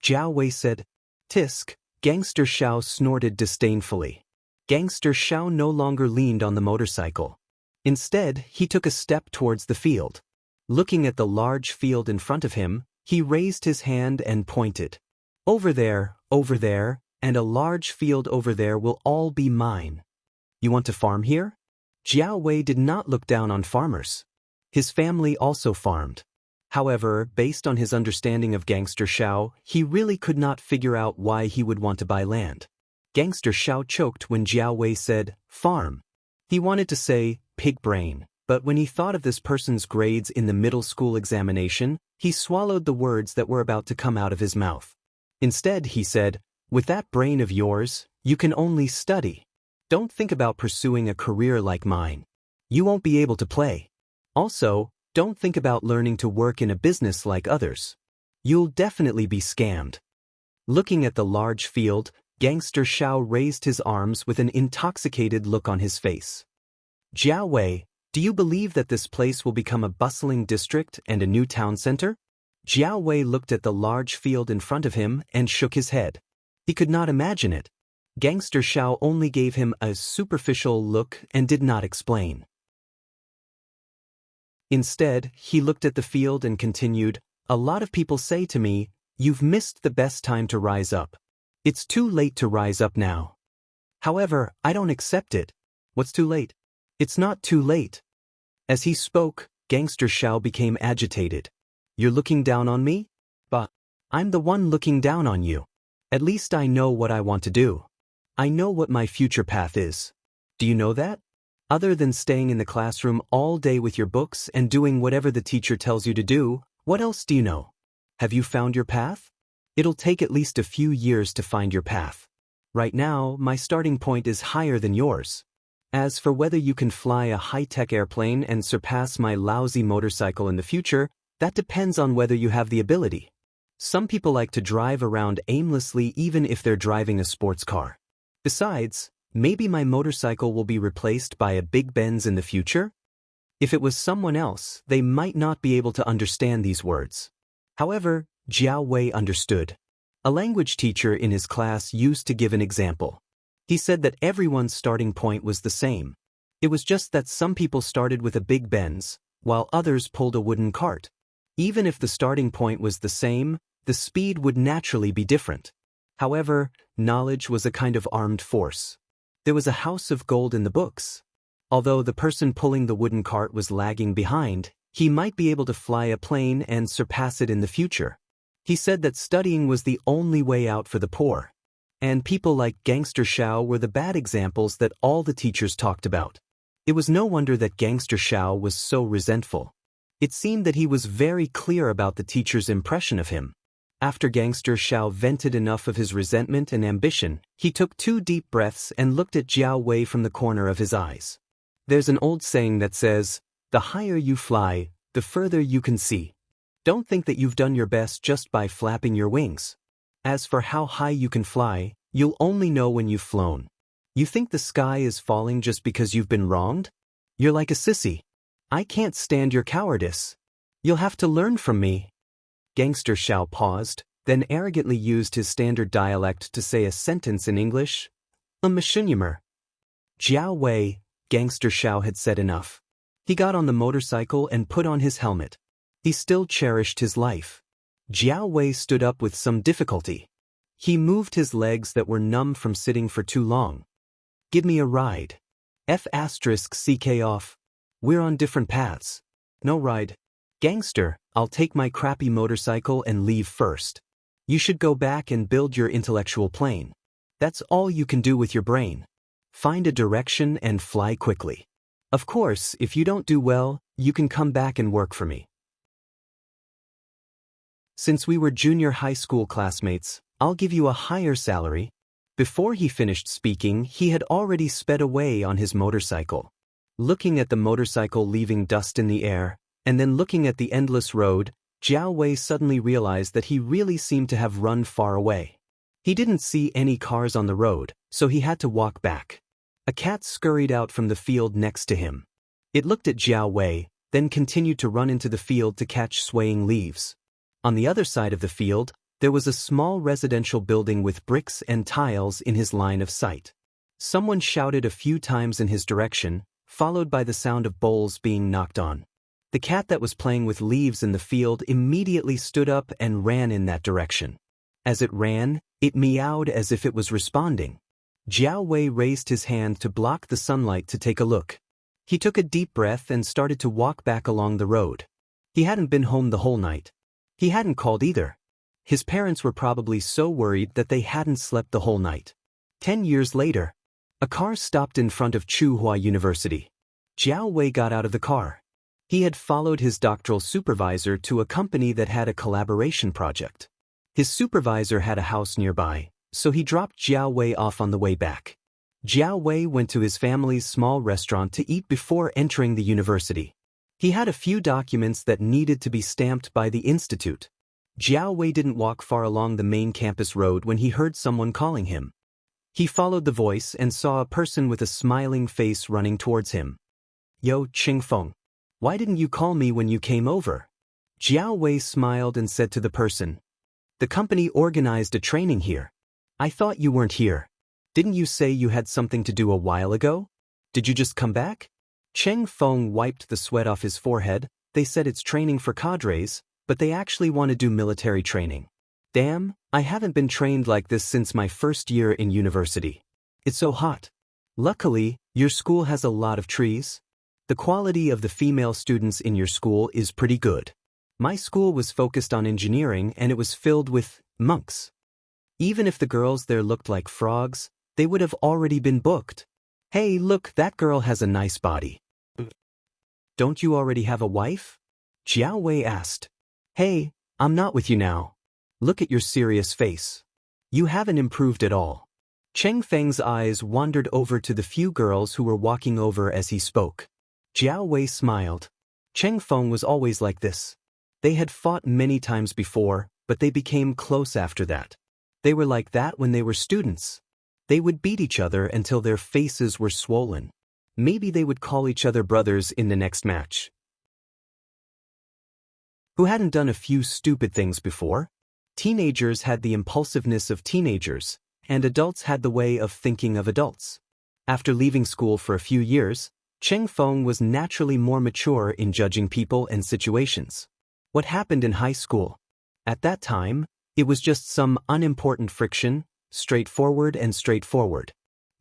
Jiao Wei said. Tisk, Gangster Xiao snorted disdainfully. Gangster Xiao no longer leaned on the motorcycle. Instead, he took a step towards the field. Looking at the large field in front of him, he raised his hand and pointed. Over there, and a large field over there will all be mine. You want to farm here? Jiao Wei did not look down on farmers. His family also farmed. However, based on his understanding of Gangster Xiao, he really could not figure out why he would want to buy land. Gangster Xiao choked when Jiao Wei said, farm. He wanted to say, pig brain, but when he thought of this person's grades in the middle school examination, he swallowed the words that were about to come out of his mouth. Instead, he said, with that brain of yours, you can only study. Don't think about pursuing a career like mine. You won't be able to play. Also, don't think about learning to work in a business like others. You'll definitely be scammed. Looking at the large field, Gangster Xiao raised his arms with an intoxicated look on his face. Jiao Wei, do you believe that this place will become a bustling district and a new town center? Jiao Wei looked at the large field in front of him and shook his head. He could not imagine it. Gangster Xiao only gave him a superficial look and did not explain. Instead, he looked at the field and continued, a lot of people say to me, you've missed the best time to rise up. It's too late to rise up now. However, I don't accept it. What's too late? It's not too late. As he spoke, Gangster Xiao became agitated. You're looking down on me? But I'm the one looking down on you. At least I know what I want to do. I know what my future path is. Do you know that? Other than staying in the classroom all day with your books and doing whatever the teacher tells you to do, what else do you know? Have you found your path? It'll take at least a few years to find your path. Right now, my starting point is higher than yours. As for whether you can fly a high-tech airplane and surpass my lousy motorcycle in the future, that depends on whether you have the ability. Some people like to drive around aimlessly even if they're driving a sports car. Besides, maybe my motorcycle will be replaced by a Big Benz in the future? If it was someone else, they might not be able to understand these words. However, Jiao Wei understood. A language teacher in his class used to give an example. He said that everyone's starting point was the same. It was just that some people started with a Big Benz, while others pulled a wooden cart. Even if the starting point was the same, the speed would naturally be different. However, knowledge was a kind of armed force. There was a house of gold in the books. Although the person pulling the wooden cart was lagging behind, he might be able to fly a plane and surpass it in the future. He said that studying was the only way out for the poor. And people like Gangster Xiao were the bad examples that all the teachers talked about. It was no wonder that Gangster Xiao was so resentful. It seemed that he was very clear about the teacher's impression of him. After Gangster Xiao vented enough of his resentment and ambition, he took 2 deep breaths and looked at Jiao Wei from the corner of his eyes. There's an old saying that says, the higher you fly, the further you can see. Don't think that you've done your best just by flapping your wings. As for how high you can fly, you'll only know when you've flown. You think the sky is falling just because you've been wronged? You're like a sissy. I can't stand your cowardice. You'll have to learn from me. Gangster Xiao paused, then arrogantly used his standard dialect to say a sentence in English. A machinima. Jiao Wei, Gangster Xiao had said enough. He got on the motorcycle and put on his helmet. He still cherished his life. Jiao Wei stood up with some difficulty. He moved his legs that were numb from sitting for too long. Give me a ride. F***ck off. We're on different paths. No ride. Gangster, I'll take my crappy motorcycle and leave first. You should go back and build your intellectual plane. That's all you can do with your brain. Find a direction and fly quickly. Of course, if you don't do well, you can come back and work for me. Since we were junior high school classmates, I'll give you a higher salary. Before he finished speaking, he had already sped away on his motorcycle. Looking at the motorcycle leaving dust in the air, and then looking at the endless road, Jiao Wei suddenly realized that he really seemed to have run far away. He didn't see any cars on the road, so he had to walk back. A cat scurried out from the field next to him. It looked at Jiao Wei, then continued to run into the field to catch swaying leaves. On the other side of the field, There was a small residential building with bricks and tiles in his line of sight. Someone shouted a few times in his direction, followed by the sound of bowls being knocked on. The cat that was playing with leaves in the field immediately stood up and ran in that direction. As it ran, it meowed as if it was responding. Jiao Wei raised his hand to block the sunlight to take a look. He took a deep breath and started to walk back along the road. He hadn't been home the whole night. He hadn't called either. His parents were probably so worried that they hadn't slept the whole night. 10 years later, a car stopped in front of Tsinghua University. Jiao Wei got out of the car. He had followed his doctoral supervisor to a company that had a collaboration project. His supervisor had a house nearby, so he dropped Jiao Wei off on the way back. Jiao Wei went to his family's small restaurant to eat before entering the university. He had a few documents that needed to be stamped by the institute. Jiao Wei didn't walk far along the main campus road when he heard someone calling him. He followed the voice and saw a person with a smiling face running towards him. "Yo, Qingfeng. Why didn't you call me when you came over?" Jiao Wei smiled and said to the person, "The company organized a training here. I thought you weren't here. Didn't you say you had something to do a while ago? Did you just come back?" Cheng Feng wiped the sweat off his forehead. "They said it's training for cadres, but they actually want to do military training. Damn, I haven't been trained like this since my first year in university. It's so hot. Luckily, your school has a lot of trees. The quality of the female students in your school is pretty good. My school was focused on engineering and it was filled with monks. Even if the girls there looked like frogs, they would have already been booked. Hey, look, that girl has a nice body. Don't you already have a wife?" Jiao Wei asked. "Hey, I'm not with you now. Look at your serious face. You haven't improved at all." Cheng Feng's eyes wandered over to the few girls who were walking over as he spoke. Jiao Wei smiled. Cheng Feng was always like this. They had fought many times before, but they became close after that. They were like that when they were students. They would beat each other until their faces were swollen. Maybe they would call each other brothers in the next match. Who hadn't done a few stupid things before? Teenagers had the impulsiveness of teenagers, and adults had the way of thinking of adults. After leaving school for a few years, Cheng Feng was naturally more mature in judging people and situations. What happened in high school? At that time, it was just some unimportant friction, straightforward.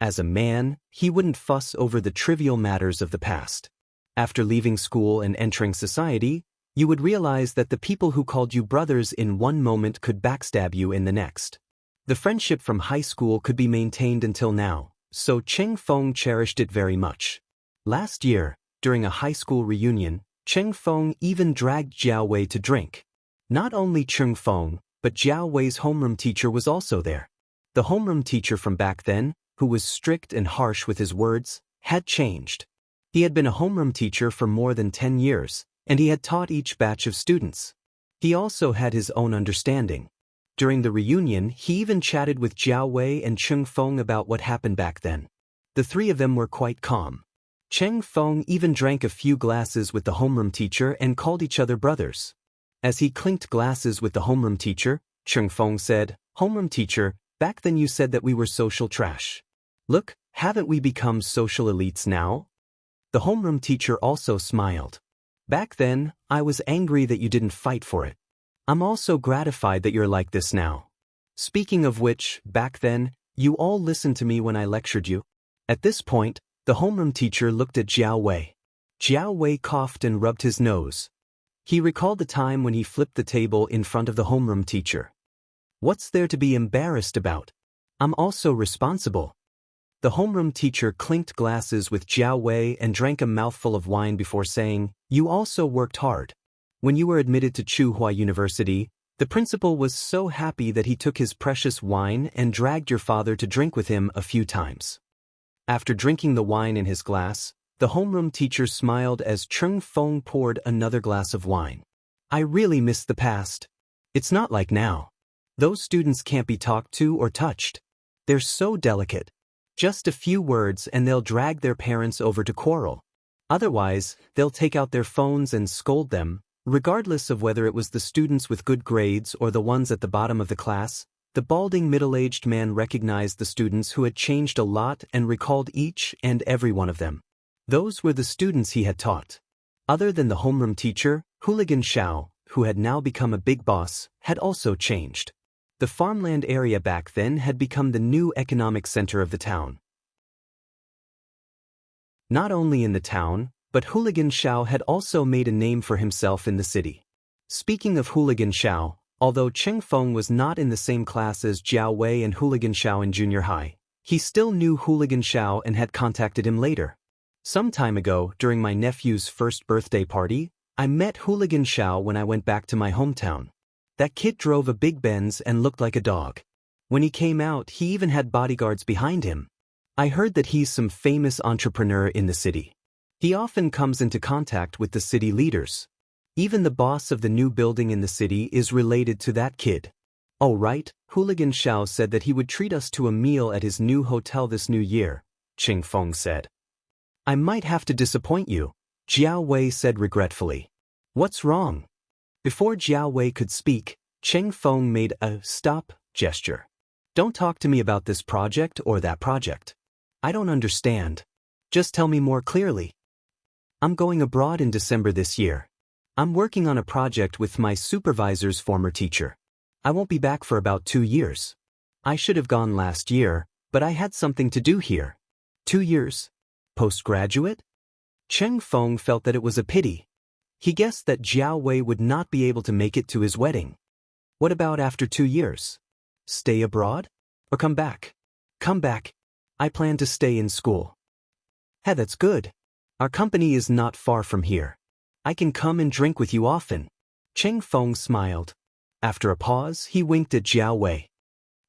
As a man, he wouldn't fuss over the trivial matters of the past. After leaving school and entering society, you would realize that the people who called you brothers in one moment could backstab you in the next. The friendship from high school could be maintained until now, so Cheng Feng cherished it very much. Last year, during a high school reunion, Cheng Feng even dragged Jiao Wei to drink. Not only Cheng Feng, but Jiao Wei's homeroom teacher was also there. The homeroom teacher from back then, who was strict and harsh with his words, had changed. He had been a homeroom teacher for more than 10 years, and he had taught each batch of students. He also had his own understanding. During the reunion, he even chatted with Jiao Wei and Cheng Feng about what happened back then. The three of them were quite calm. Cheng Feng even drank a few glasses with the homeroom teacher and called each other brothers. As he clinked glasses with the homeroom teacher, Cheng Feng said, "Homeroom teacher, back then you said that we were social trash. Look, haven't we become social elites now?" The homeroom teacher also smiled. "Back then, I was angry that you didn't fight for it. I'm also gratified that you're like this now. Speaking of which, back then, you all listened to me when I lectured you." At this point, the homeroom teacher looked at Jiao Wei. Jiao Wei coughed and rubbed his nose. He recalled the time when he flipped the table in front of the homeroom teacher. "What's there to be embarrassed about? I'm also responsible." The homeroom teacher clinked glasses with Jiao Wei and drank a mouthful of wine before saying, "You also worked hard. When you were admitted to Tsinghua University, the principal was so happy that he took his precious wine and dragged your father to drink with him a few times." After drinking the wine in his glass, the homeroom teacher smiled as Cheng Feng poured another glass of wine. "I really miss the past. It's not like now. Those students can't be talked to or touched. They're so delicate. Just a few words and they'll drag their parents over to quarrel. Otherwise, they'll take out their phones and scold them, Regardless of whether it was the students with good grades or the ones at the bottom of the class, the balding middle-aged man recognized the students who had changed a lot and recalled each and every one of them. Those were the students he had taught. Other than the homeroom teacher, Hooligan Xiao, who had now become a big boss, had also changed. The farmland area back then had become the new economic center of the town. Not only in the town, but Hooligan Xiao had also made a name for himself in the city. Speaking of Hooligan Xiao, although Cheng Feng was not in the same class as Jiao Wei and Hooligan Xiao in junior high, he still knew Hooligan Xiao and had contacted him later. Some time ago, during my nephew's first birthday party, I met Hooligan Xiao when I went back to my hometown. That kid drove a big Benz and looked like a dog. When he came out, he even had bodyguards behind him. I heard that he's some famous entrepreneur in the city. He often comes into contact with the city leaders. Even the boss of the new building in the city is related to that kid. Oh right, Hooligan Xiao said that he would treat us to a meal at his new hotel this new year, Cheng Feng said. I might have to disappoint you, Jiao Wei said regretfully. What's wrong? Before Jiao Wei could speak, Cheng Feng made a stop gesture. Don't talk to me about this project or that project. I don't understand. Just tell me more clearly. I'm going abroad in December this year. I'm working on a project with my supervisor's former teacher. I won't be back for about 2 years. I should have gone last year, but I had something to do here. 2 years? Postgraduate? Cheng Feng felt that it was a pity. He guessed that Jiao Wei would not be able to make it to his wedding. What about after 2 years? Stay abroad? Or come back? Come back. I plan to stay in school. Hey, that's good. Our company is not far from here. I can come and drink with you often. Cheng Feng smiled. After a pause, he winked at Jiao Wei.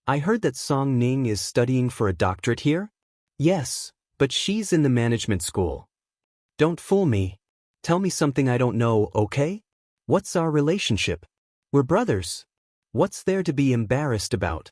I heard that Song Ning is studying for a doctorate here? Yes, but she's in the management school. Don't fool me. Tell me something I don't know, okay? What's our relationship? We're brothers. What's there to be embarrassed about?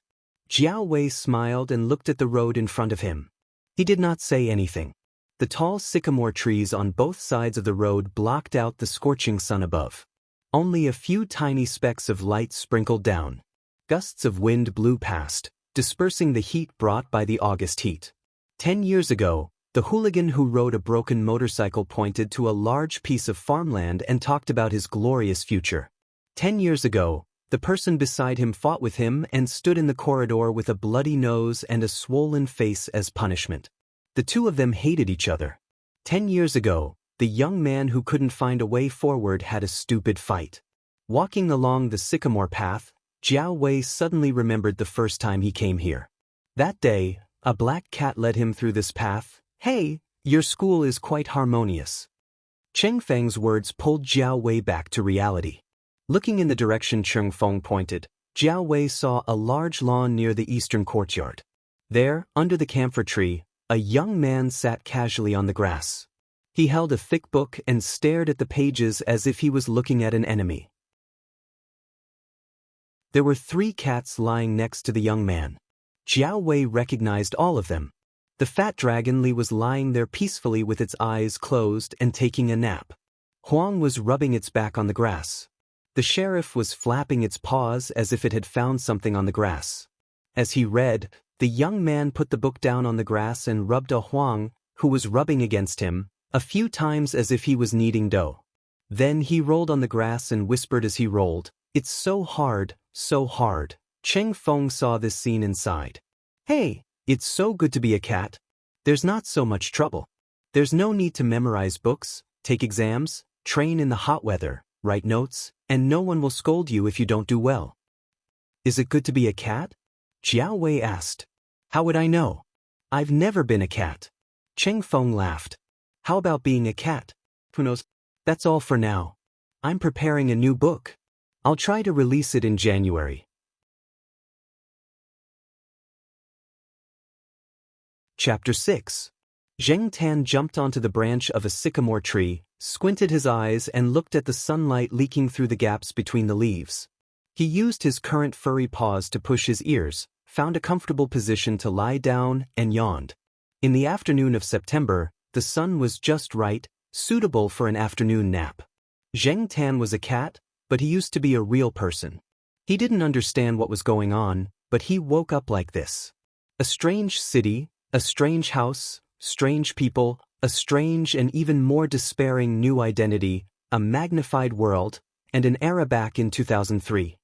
Jiao Wei smiled and looked at the road in front of him. He did not say anything. The tall sycamore trees on both sides of the road blocked out the scorching sun above. Only a few tiny specks of light sprinkled down. Gusts of wind blew past, dispersing the heat brought by the August heat. 10 years ago, the hooligan who rode a broken motorcycle pointed to a large piece of farmland and talked about his glorious future. 10 years ago, the person beside him fought with him and stood in the corridor with a bloody nose and a swollen face as punishment. The two of them hated each other. 10 years ago, the young man who couldn't find a way forward had a stupid fight. Walking along the sycamore path, Jiao Wei suddenly remembered the first time he came here. That day, a black cat led him through this path. Hey, your school is quite harmonious. Cheng Feng's words pulled Jiao Wei back to reality. Looking in the direction Cheng Feng pointed, Jiao Wei saw a large lawn near the eastern courtyard. There, under the camphor tree, a young man sat casually on the grass. He held a thick book and stared at the pages as if he was looking at an enemy. There were 3 cats lying next to the young man. Jiao Wei recognized all of them. The fat dragon Li was lying there peacefully with its eyes closed and taking a nap. Huang was rubbing its back on the grass. The sheriff was flapping its paws as if it had found something on the grass. As he read, the young man put the book down on the grass and rubbed a Huang, who was rubbing against him, a few times as if he was kneading dough. Then he rolled on the grass and whispered as he rolled, "It's so hard, so hard." Cheng Feng saw this scene and sighed. Hey, it's so good to be a cat. There's not so much trouble. There's no need to memorize books, take exams, train in the hot weather, write notes, and no one will scold you if you don't do well. Is it good to be a cat? Jiao Wei asked. How would I know? I've never been a cat. Cheng Feng laughed. How about being a cat? Who knows? That's all for now. I'm preparing a new book. I'll try to release it in January. Chapter 6. Zheng Tan jumped onto the branch of a sycamore tree, squinted his eyes and looked at the sunlight leaking through the gaps between the leaves. He used his current furry paws to push his ears, found a comfortable position to lie down, and yawned. In the afternoon of September, the sun was just right, suitable for an afternoon nap. Zheng Tan was a cat, but he used to be a real person. He didn't understand what was going on, but he woke up like this. A strange city, a strange house, strange people, a strange and even more despairing new identity, a magnified world, and an era back in 2003.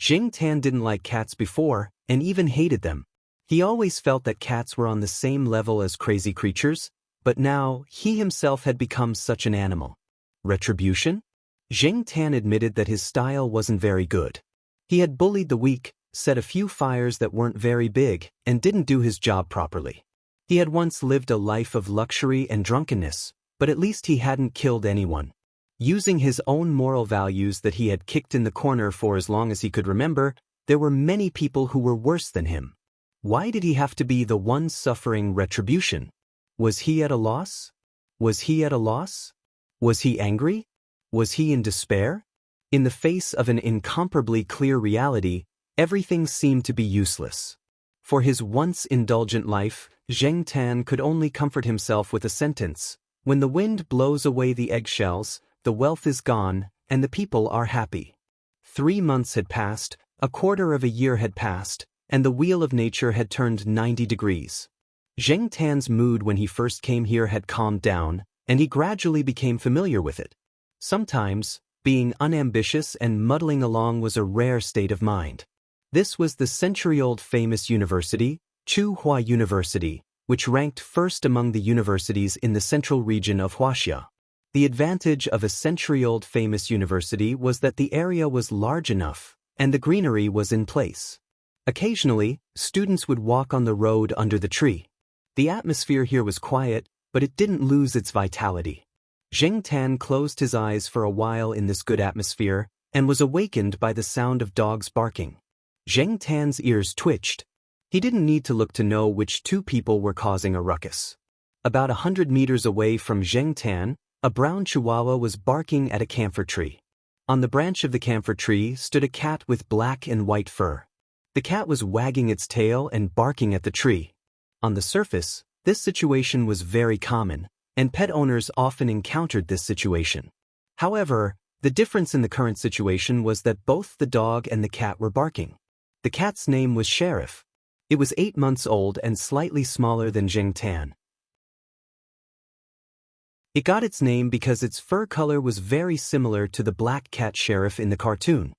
Zheng Tan didn't like cats before, and even hated them. He always felt that cats were on the same level as crazy creatures, but now he himself had become such an animal. Retribution? Zheng Tan admitted that his style wasn't very good. He had bullied the weak, set a few fires that weren't very big, and didn't do his job properly. He had once lived a life of luxury and drunkenness, but at least he hadn't killed anyone. Using his own moral values that he had kicked in the corner for as long as he could remember, there were many people who were worse than him. Why did he have to be the one suffering retribution? Was he at a loss? Was he at a loss? Was he angry? Was he in despair? In the face of an incomparably clear reality, everything seemed to be useless. For his once indulgent life, Zheng Tan could only comfort himself with a sentence: when the wind blows away the eggshells, the wealth is gone, and the people are happy. 3 months had passed, a quarter of a year had passed, and the wheel of nature had turned 90 degrees. Zheng Tan's mood when he first came here had calmed down, and he gradually became familiar with it. Sometimes, being unambitious and muddling along was a rare state of mind. This was the century-old famous university, Tsinghua University, which ranked first among the universities in the central region of Huaxia. The advantage of a century-old famous university was that the area was large enough, and the greenery was in place. Occasionally, students would walk on the road under the tree. The atmosphere here was quiet, but it didn't lose its vitality. Zheng Tan closed his eyes for a while in this good atmosphere, and was awakened by the sound of dogs barking. Zheng Tan's ears twitched. He didn't need to look to know which 2 people were causing a ruckus. About 100 meters away from Zheng Tan, a brown chihuahua was barking at a camphor tree. On the branch of the camphor tree stood a cat with black and white fur. The cat was wagging its tail and barking at the tree. On the surface, this situation was very common, and pet owners often encountered this situation. However, the difference in the current situation was that both the dog and the cat were barking. The cat's name was Sheriff. It was 8 months old and slightly smaller than Zheng Tan. It got its name because its fur color was very similar to the black cat Sheriff in the cartoon.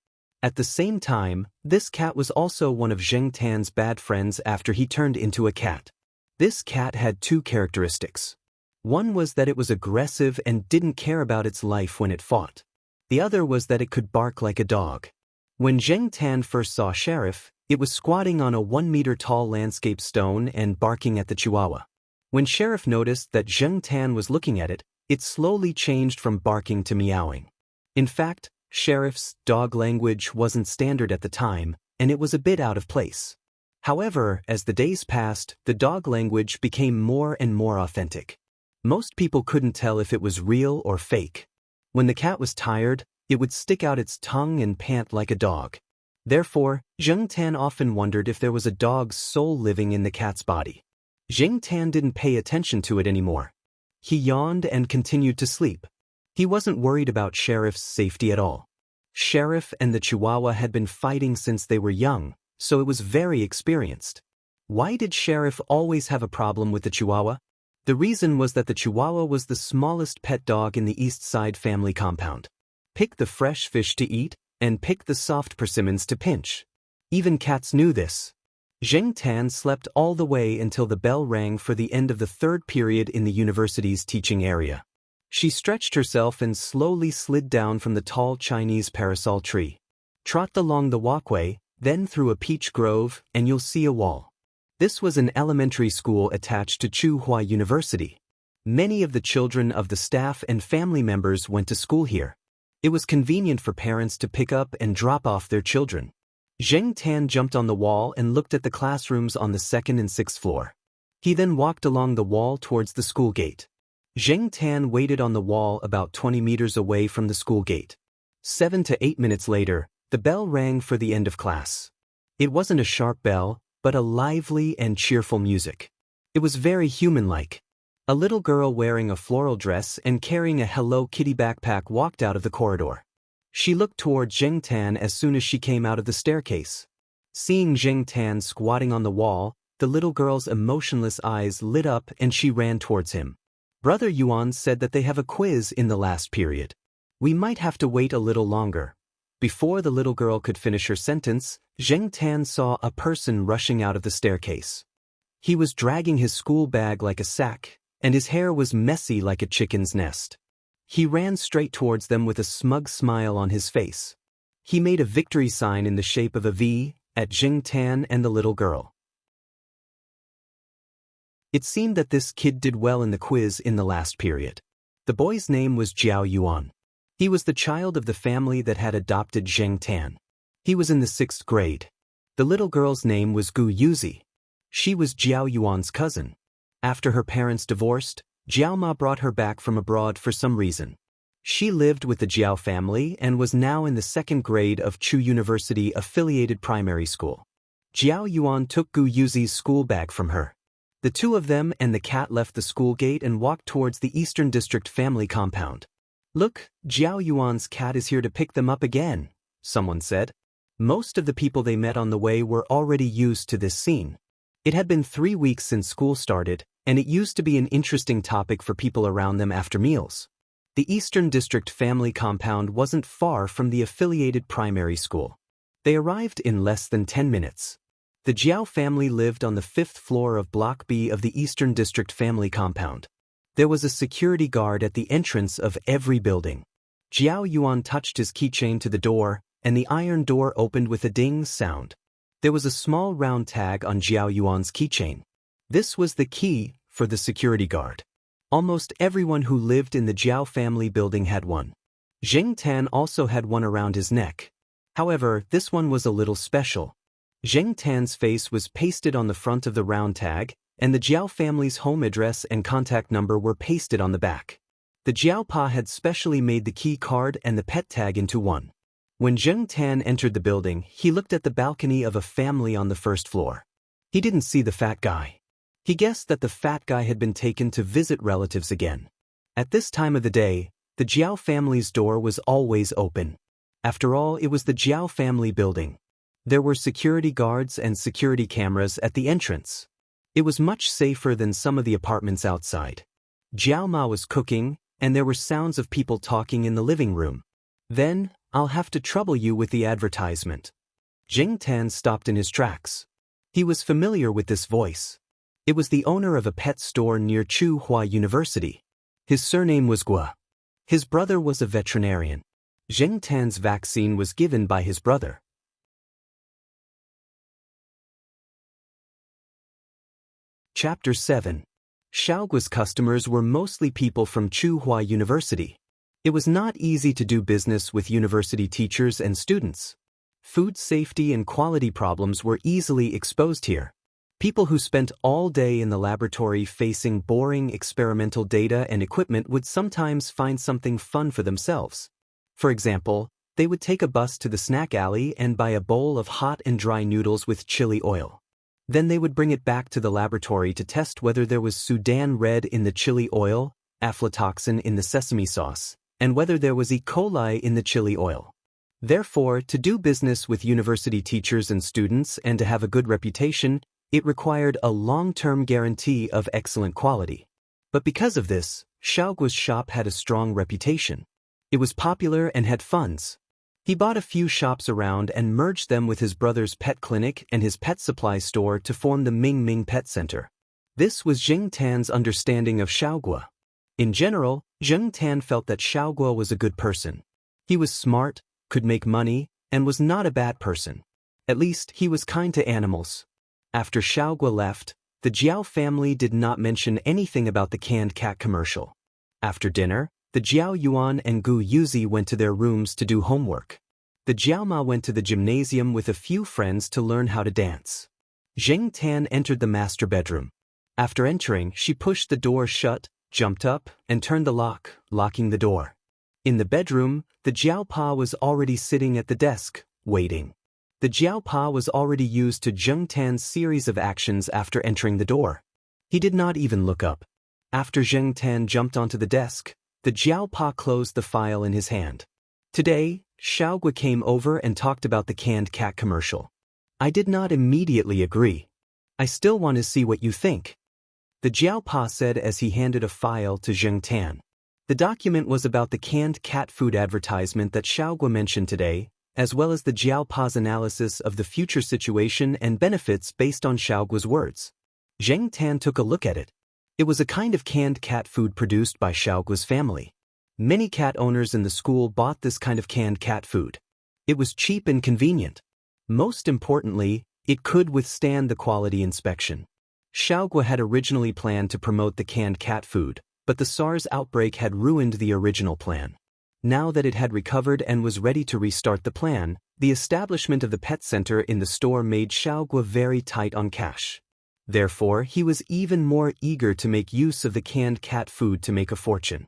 At the same time, this cat was also one of Zheng Tan's bad friends after he turned into a cat. This cat had 2 characteristics. One was that it was aggressive and didn't care about its life when it fought. The other was that it could bark like a dog. When Zheng Tan first saw Sheriff, it was squatting on a 1-meter-tall landscape stone and barking at the chihuahua. When Sheriff noticed that Zheng Tan was looking at it, it slowly changed from barking to meowing. In fact, Sheriff's dog language wasn't standard at the time, and it was a bit out of place. However, as the days passed, the dog language became more and more authentic. Most people couldn't tell if it was real or fake. When the cat was tired, it would stick out its tongue and pant like a dog. Therefore, Zheng Tan often wondered if there was a dog's soul living in the cat's body. Zheng Tan didn't pay attention to it anymore. He yawned and continued to sleep. He wasn't worried about Sheriff's safety at all. Sheriff and the Chihuahua had been fighting since they were young, so it was very experienced. Why did Sheriff always have a problem with the Chihuahua? The reason was that the Chihuahua was the smallest pet dog in the East Side family compound. Pick the fresh fish to eat, and pick the soft persimmons to pinch. Even cats knew this. Zheng Tan slept all the way until the bell rang for the end of the 3rd period in the university's teaching area. She stretched herself and slowly slid down from the tall Chinese parasol tree. Trot along the walkway, then through a peach grove, and you'll see a wall. This was an elementary school attached to Tsinghua University. Many of the children of the staff and family members went to school here. It was convenient for parents to pick up and drop off their children. Zheng Tan jumped on the wall and looked at the classrooms on the 2nd and 6th floor. He then walked along the wall towards the school gate. Zheng Tan waited on the wall about 20 meters away from the school gate. 7 to 8 minutes later, the bell rang for the end of class. It wasn't a sharp bell, but a lively and cheerful music. It was very human-like. A little girl wearing a floral dress and carrying a Hello Kitty backpack walked out of the corridor. She looked toward Zheng Tan as soon as she came out of the staircase. Seeing Zheng Tan squatting on the wall, the little girl's emotionless eyes lit up and she ran towards him. Brother Yuan said that they have a quiz in the last period. We might have to wait a little longer. Before the little girl could finish her sentence, Zheng Tan saw a person rushing out of the staircase. He was dragging his school bag like a sack, and his hair was messy like a chicken's nest. He ran straight towards them with a smug smile on his face. He made a victory sign in the shape of a V at Zheng Tan and the little girl. It seemed that this kid did well in the quiz in the last period. The boy's name was Jiao Yuan. He was the child of the family that had adopted Zheng Tan. He was in the 6th grade. The little girl's name was Gu Yuzi. She was Jiao Yuan's cousin. After her parents divorced, Jiao Ma brought her back from abroad for some reason. She lived with the Jiao family and was now in the 2nd grade of Chu University affiliated primary school. Jiao Yuan took Gu Yuzi's school bag from her. The two of them and the cat left the school gate and walked towards the Eastern District family compound. Look, Jiao Yuan's cat is here to pick them up again, someone said. Most of the people they met on the way were already used to this scene. It had been 3 weeks since school started, and it used to be an interesting topic for people around them after meals. The Eastern District family compound wasn't far from the affiliated primary school. They arrived in less than 10 minutes. The Jiao family lived on the 5th floor of Block B of the Eastern District family compound. There was a security guard at the entrance of every building. Jiao Yuan touched his keychain to the door, and the iron door opened with a ding sound. There was a small round tag on Jiao Yuan's keychain. This was the key for the security guard. Almost everyone who lived in the Jiao family building had one. Zheng Tan also had one around his neck. However, this one was a little special. Zheng Tan's face was pasted on the front of the round tag, and the Jiao family's home address and contact number were pasted on the back. The Jiao Pa had specially made the key card and the pet tag into one. When Zheng Tan entered the building, he looked at the balcony of a family on the 1st floor. He didn't see the fat guy. He guessed that the fat guy had been taken to visit relatives again. At this time of the day, the Jiao family's door was always open. After all, it was the Jiao family building. There were security guards and security cameras at the entrance. It was much safer than some of the apartments outside. Jiao Ma was cooking, and there were sounds of people talking in the living room. Then, I'll have to trouble you with the advertisement. Zheng Tan stopped in his tracks. He was familiar with this voice. It was the owner of a pet store near Chu Hua University. His surname was Gua. His brother was a veterinarian. Zheng Tan's vaccine was given by his brother. Chapter 7. Xiaoguo's customers were mostly people from Chu Hua University. It was not easy to do business with university teachers and students. Food safety and quality problems were easily exposed here. People who spent all day in the laboratory facing boring experimental data and equipment would sometimes find something fun for themselves. For example, they would take a bus to the snack alley and buy a bowl of hot and dry noodles with chili oil. Then they would bring it back to the laboratory to test whether there was Sudan red in the chili oil, aflatoxin in the sesame sauce, and whether there was E. coli in the chili oil. Therefore, to do business with university teachers and students and to have a good reputation, it required a long-term guarantee of excellent quality. But because of this, Xiaoguo's shop had a strong reputation. It was popular and had funds. He bought a few shops around and merged them with his brother's pet clinic and his pet supply store to form the Ming Ming Pet Center. This was Zheng Tan's understanding of Xiaoguo. In general, Zheng Tan felt that Xiaoguo was a good person. He was smart, could make money, and was not a bad person. At least, he was kind to animals. After Xiaoguo left, the Jiao family did not mention anything about the canned cat commercial. After dinner, the Jiao Yuan and Gu Yuzi went to their rooms to do homework. The Jiao Ma went to the gymnasium with a few friends to learn how to dance. Zheng Tan entered the master bedroom. After entering, she pushed the door shut, jumped up, and turned the lock, locking the door. In the bedroom, the Jiao Pa was already sitting at the desk, waiting. The Jiao Pa was already used to Zheng Tan's series of actions after entering the door. He did not even look up. After Zheng Tan jumped onto the desk, the Jiaopa closed the file in his hand. Today, Xiaogui came over and talked about the canned cat commercial. I did not immediately agree. I still want to see what you think, the Jiaopa said as he handed a file to Zheng Tan. The document was about the canned cat food advertisement that Xiaogui mentioned today, as well as the Jiaopa's analysis of the future situation and benefits based on Xiaogui's words. Zheng Tan took a look at it. It was a kind of canned cat food produced by Xiaogui's family. Many cat owners in the school bought this kind of canned cat food. It was cheap and convenient. Most importantly, it could withstand the quality inspection. Xiaogui had originally planned to promote the canned cat food, but the SARS outbreak had ruined the original plan. Now that it had recovered and was ready to restart the plan, the establishment of the pet center in the store made Xiaogui very tight on cash. Therefore, he was even more eager to make use of the canned cat food to make a fortune.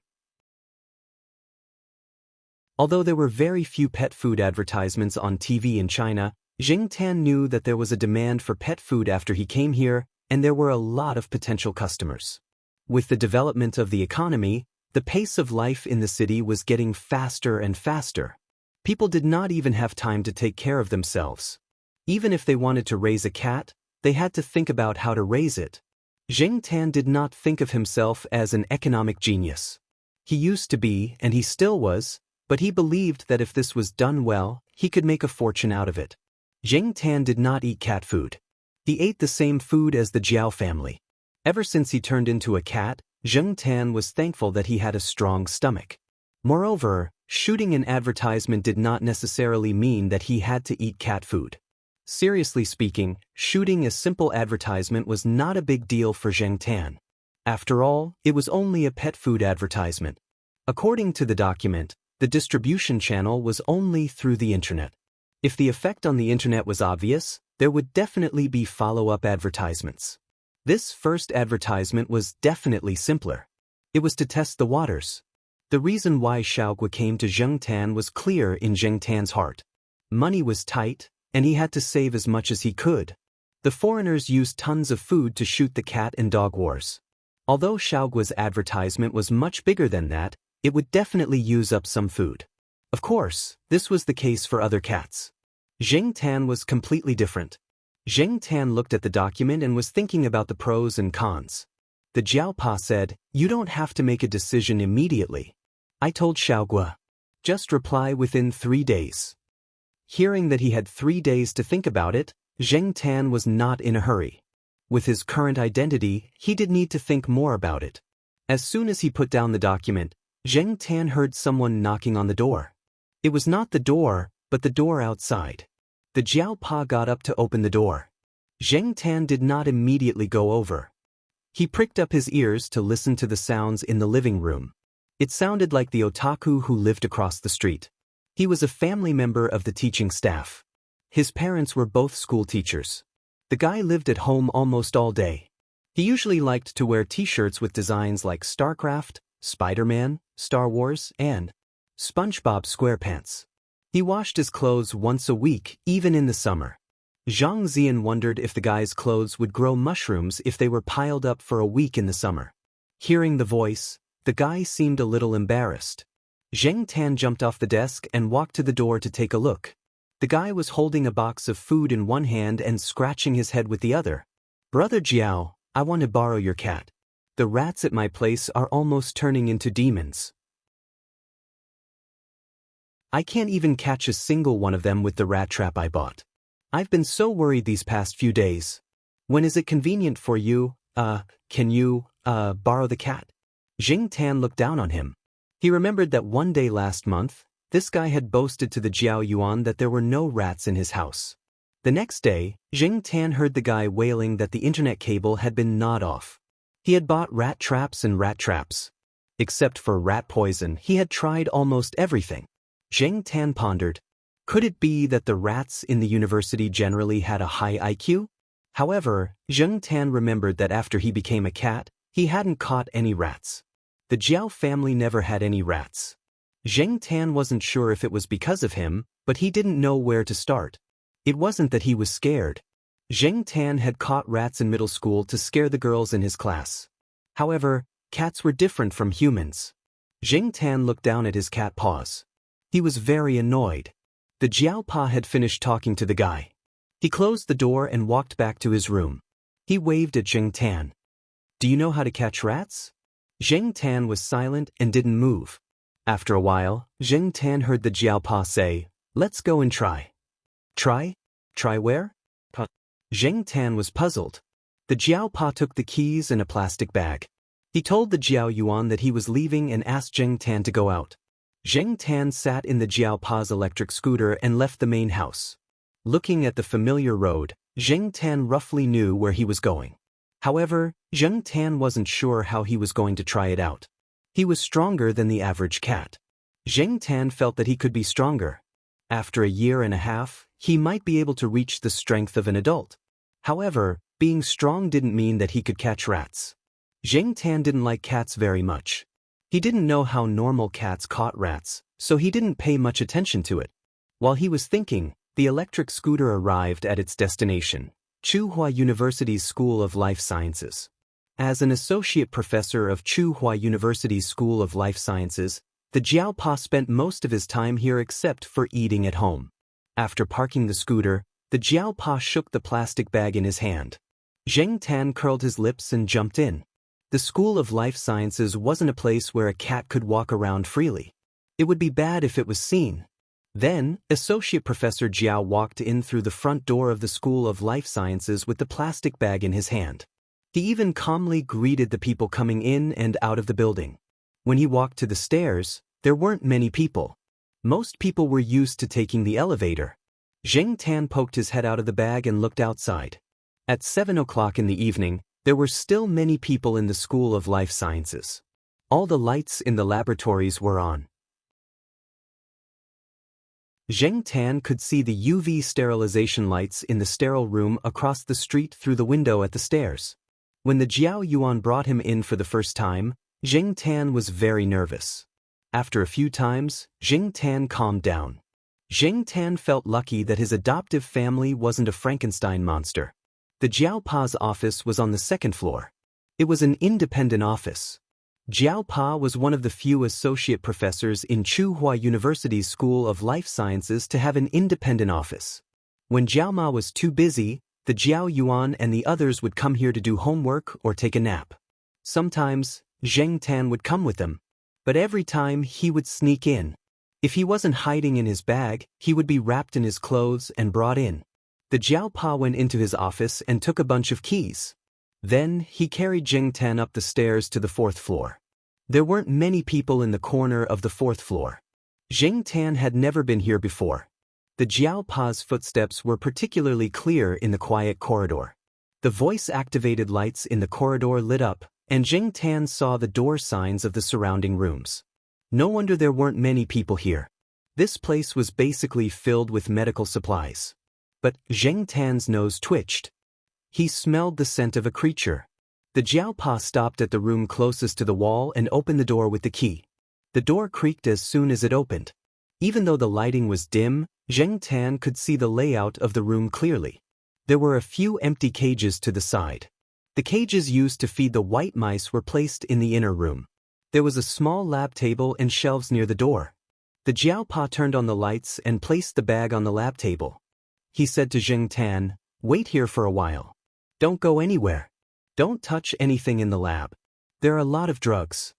Although there were very few pet food advertisements on TV in China, Zheng Tan knew that there was a demand for pet food after he came here, and there were a lot of potential customers. With the development of the economy, the pace of life in the city was getting faster and faster. People did not even have time to take care of themselves. Even if they wanted to raise a cat, they had to think about how to raise it. Zheng Tan did not think of himself as an economic genius. He used to be, and he still was, but he believed that if this was done well, he could make a fortune out of it. Zheng Tan did not eat cat food. He ate the same food as the Jiao family. Ever since he turned into a cat, Zheng Tan was thankful that he had a strong stomach. Moreover, shooting an advertisement did not necessarily mean that he had to eat cat food. Seriously speaking, shooting a simple advertisement was not a big deal for Zheng Tan. After all, it was only a pet food advertisement. According to the document, the distribution channel was only through the internet. If the effect on the internet was obvious, there would definitely be follow-up advertisements. This first advertisement was definitely simpler. It was to test the waters. The reason why Xiaogui came to Zheng Tan was clear in Zheng Tan's heart. Money was tight, and he had to save as much as he could. The foreigners used tons of food to shoot the cat and dog wars. Although Xiaogui's advertisement was much bigger than that, it would definitely use up some food. Of course, this was the case for other cats. Zheng Tan was completely different. Zheng Tan looked at the document and was thinking about the pros and cons. The Jiaopa said, "You don't have to make a decision immediately." I told Xiaogui, "Just reply within 3 days." Hearing that he had 3 days to think about it, Zheng Tan was not in a hurry. With his current identity, he did need to think more about it. As soon as he put down the document, Zheng Tan heard someone knocking on the door. It was not the door, but the door outside. The Jiaopa got up to open the door. Zheng Tan did not immediately go over. He pricked up his ears to listen to the sounds in the living room. It sounded like the otaku who lived across the street. He was a family member of the teaching staff. His parents were both school teachers. The guy lived at home almost all day. He usually liked to wear t-shirts with designs like StarCraft, Spider-Man, Star Wars, and SpongeBob SquarePants. He washed his clothes once a week, even in the summer. Zhang Zian wondered if the guy's clothes would grow mushrooms if they were piled up for a week in the summer. Hearing the voice, the guy seemed a little embarrassed. Zheng Tan jumped off the desk and walked to the door to take a look. The guy was holding a box of food in one hand and scratching his head with the other. "Brother Jiao, I want to borrow your cat. The rats at my place are almost turning into demons. I can't even catch a single one of them with the rat trap I bought. I've been so worried these past few days. When is it convenient for you? Can you, borrow the cat?" Zheng Tan looked down on him. He remembered that one day last month, this guy had boasted to the Jiao Yuan that there were no rats in his house. The next day, Zheng Tan heard the guy wailing that the internet cable had been gnawed off. He had bought rat traps and rat traps. Except for rat poison, he had tried almost everything. Zheng Tan pondered, could it be that the rats in the university generally had a high IQ? However, Zheng Tan remembered that after he became a cat, he hadn't caught any rats. The Jiao family never had any rats. Zheng Tan wasn't sure if it was because of him, but he didn't know where to start. It wasn't that he was scared. Zheng Tan had caught rats in middle school to scare the girls in his class. However, Cats were different from humans. Zheng Tan looked down at his cat paws. He was very annoyed. The Jiaopa had finished talking to the guy. He closed the door and walked back to his room. He waved at Zheng Tan. Do you know how to catch rats? Zheng Tan was silent and didn't move. After a while, Zheng Tan heard the Jiaopa say, let's go and try. Try? Try where? Zheng Tan was puzzled. The Jiaopa took the keys and a plastic bag. He told the Jiao Yuan that he was leaving and asked Zheng Tan to go out. Zheng Tan sat in the Jiaopa's electric scooter and left the main house. Looking at the familiar road, Zheng Tan roughly knew where he was going. However, Zheng Tan wasn't sure how he was going to try it out. He was stronger than the average cat. Zheng Tan felt that he could be stronger. After a year and a half, he might be able to reach the strength of an adult. However, being strong didn't mean that he could catch rats. Zheng Tan didn't like cats very much. He didn't know how normal cats caught rats, so he didn't pay much attention to it. While he was thinking, the electric scooter arrived at its destination, Tsinghua University's School of Life Sciences. As an associate professor of Tsinghua University's School of Life Sciences, the Jiaopa spent most of his time here except for eating at home. After parking the scooter, the Jiaopa shook the plastic bag in his hand. Zheng Tan curled his lips and jumped in. The School of Life Sciences wasn't a place where a cat could walk around freely. It would be bad if it was seen. Then, Associate Professor Jiao walked in through the front door of the School of Life Sciences with the plastic bag in his hand. He even calmly greeted the people coming in and out of the building. When he walked to the stairs, there weren't many people. Most people were used to taking the elevator. Zheng Tan poked his head out of the bag and looked outside. At 7 o'clock in the evening, there were still many people in the School of Life Sciences. All the lights in the laboratories were on. Zheng Tan could see the UV sterilization lights in the sterile room across the street through the window at the stairs. When the Jiao Yuan brought him in for the first time, Zheng Tan was very nervous. After a few times, Zheng Tan calmed down. Zheng Tan felt lucky that his adoptive family wasn't a Frankenstein monster. The Jiaopa's office was on the second floor. It was an independent office. Jiaopa was one of the few associate professors in Tsinghua University's School of Life Sciences to have an independent office. When Jiaoma was too busy, the Jiao Yuan and the others would come here to do homework or take a nap. Sometimes, Zheng Tan would come with them. But every time he would sneak in. If he wasn't hiding in his bag, he would be wrapped in his clothes and brought in. The Jiaopa went into his office and took a bunch of keys. Then, he carried Zheng Tan up the stairs to the 4th floor. There weren't many people in the corner of the 4th floor. Zheng Tan had never been here before. The Jiaopa's footsteps were particularly clear in the quiet corridor. The voice-activated lights in the corridor lit up, and Zheng Tan saw the door signs of the surrounding rooms. No wonder there weren't many people here. This place was basically filled with medical supplies. But Zheng Tan's nose twitched. He smelled the scent of a creature. The Jiaopa stopped at the room closest to the wall and opened the door with the key. The door creaked as soon as it opened. Even though the lighting was dim, Zheng Tan could see the layout of the room clearly. There were a few empty cages to the side. The cages used to feed the white mice were placed in the inner room. There was a small lab table and shelves near the door. The Jiaopa turned on the lights and placed the bag on the lab table. He said to Zheng Tan, "Wait here for a while. Don't go anywhere. Don't touch anything in the lab. There are a lot of drugs."